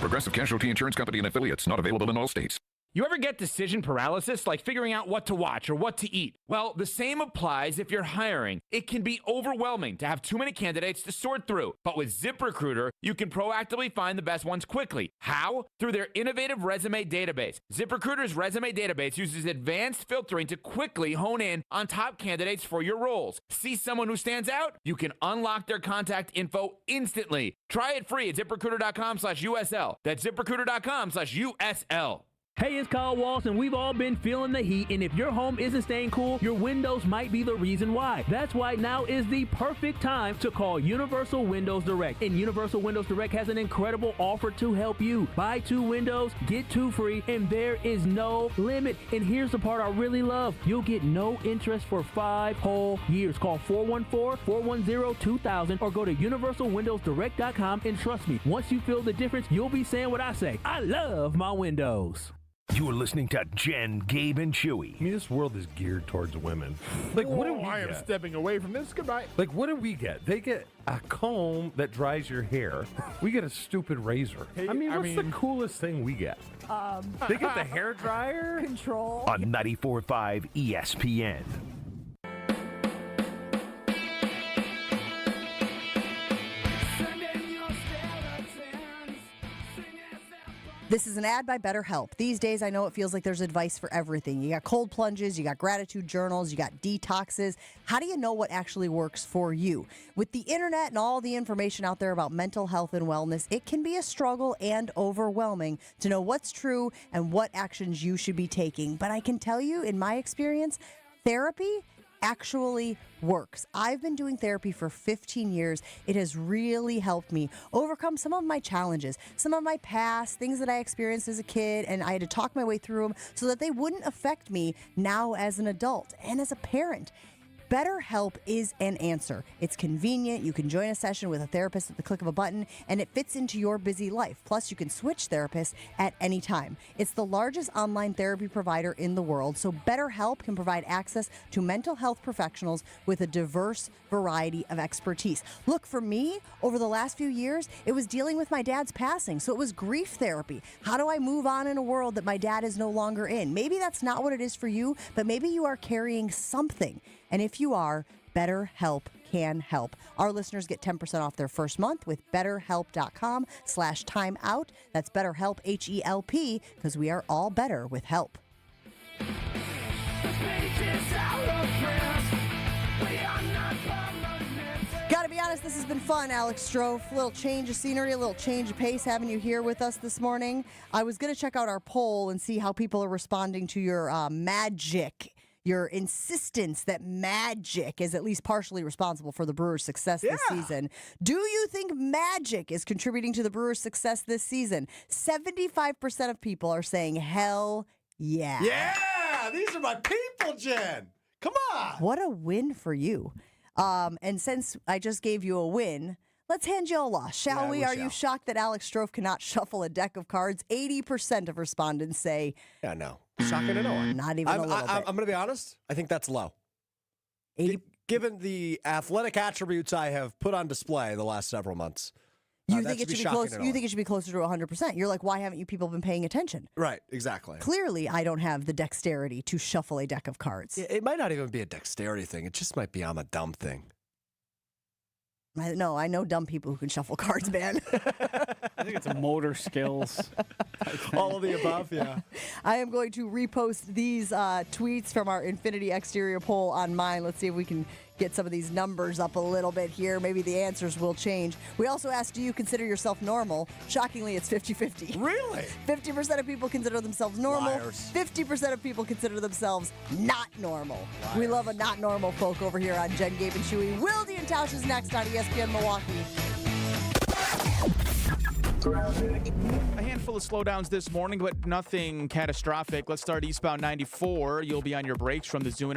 Progressive Casualty Insurance Company and Affiliates, not available in all states. You ever get decision paralysis, like figuring out what to watch or what to eat? Well, the same applies if you're hiring. It can be overwhelming to have too many candidates to sort through. But with ZipRecruiter, you can proactively find the best ones quickly. How? Through their innovative resume database. ZipRecruiter's resume database uses advanced filtering to quickly hone in on top candidates for your roles. See someone who stands out? You can unlock their contact info instantly. Try it free at ZipRecruiter.com/USL. That's ZipRecruiter.com/USL. Hey, it's Kyle Walsh, and we've all been feeling the heat, and if your home isn't staying cool, your windows might be the reason why. That's why now is the perfect time to call Universal Windows Direct. And Universal Windows Direct has an incredible offer to help you. Buy 2 windows, get 2 free, and there is no limit. And here's the part I really love. You'll get no interest for 5 whole years. Call 414-410-2000 or go to universalwindowsdirect.com, and trust me, once you feel the difference, you'll be saying what I say. I love my windows. You're listening to Jen, Gabe, and Chewy. I mean, this world is geared towards women. Like, what do we I am get? stepping away from this. Goodbye. Like, what do we get? They get a comb that dries your hair. We get a stupid razor. Hey, I mean, what's the coolest thing we get? They get the hair dryer? Control. On 94.5 ESPN. This is an ad by BetterHelp. These days, I know it feels like there's advice for everything. You got cold plunges, you got gratitude journals, you got detoxes. How do you know what actually works for you? With the internet and all the information out there about mental health and wellness, it can be a struggle and overwhelming to know what's true and what actions you should be taking. But I can tell you, in my experience, therapy actually works. I've been doing therapy for 15 years. It has really helped me overcome some of my challenges, some of my past, things that I experienced as a kid, and I had to talk my way through them so that they wouldn't affect me now as an adult and as a parent. BetterHelp is an answer. It's convenient. You can join a session with a therapist at the click of a button, and it fits into your busy life. Plus, you can switch therapists at any time. It's the largest online therapy provider in the world, so BetterHelp can provide access to mental health professionals with a diverse variety of expertise. Look, for me, over the last few years, it was dealing with my dad's passing, so it was grief therapy. How do I move on in a world that my dad is no longer in? Maybe that's not what it is for you, but maybe you are carrying something. And if you are, BetterHelp can help. Our listeners get 10% off their first month with BetterHelp.com/timeout. That's BetterHelp, H-E-L-P, because we are all better with help. Gotta be honest, this has been fun, Alex Strofe. A little change of scenery, a little change of pace having you here with us this morning. I was going to check out our poll and see how people are responding to your magic. Your insistence that magic is at least partially responsible for the Brewers' success this season. Do you think magic is contributing to the Brewers' success this season? 75% of people are saying hell yeah. Yeah, these are my people, Jen. Come on. What a win for you. And since I just gave you a win, Let's hand you a loss, shall we? Are you shocked that Alex Strofe cannot shuffle a deck of cards? 80% of respondents say... Yeah, no. Shocking to no one. Not even a little bit. I'm going to be honest. I think that's low. Given the athletic attributes I have put on display the last several months. You think it should be close? You think it should be closer to 100%? You're like, why haven't you people been paying attention? Right, exactly. Clearly, I don't have the dexterity to shuffle a deck of cards. It might not even be a dexterity thing. It just might be I'm a dumb thing. I know dumb people who can shuffle cards, man. I think it's a motor skills. All of the above, yeah. I am going to repost these tweets from our Infinity Exterior poll on mine. Let's see if we can get some of these numbers up a little bit here. Maybe the answers will change. We also asked, do you consider yourself normal? Shockingly, it's 50-50. Really? 50% of people consider themselves normal. Liars. 50% of people consider themselves not normal. Liars. We love a not normal folk over here on Jen, Gabe, and Chewy. Wilde and Tausch is next on ESPN Milwaukee. A handful of slowdowns this morning, but nothing catastrophic. Let's start eastbound 94. You'll be on your brakes from the Zoo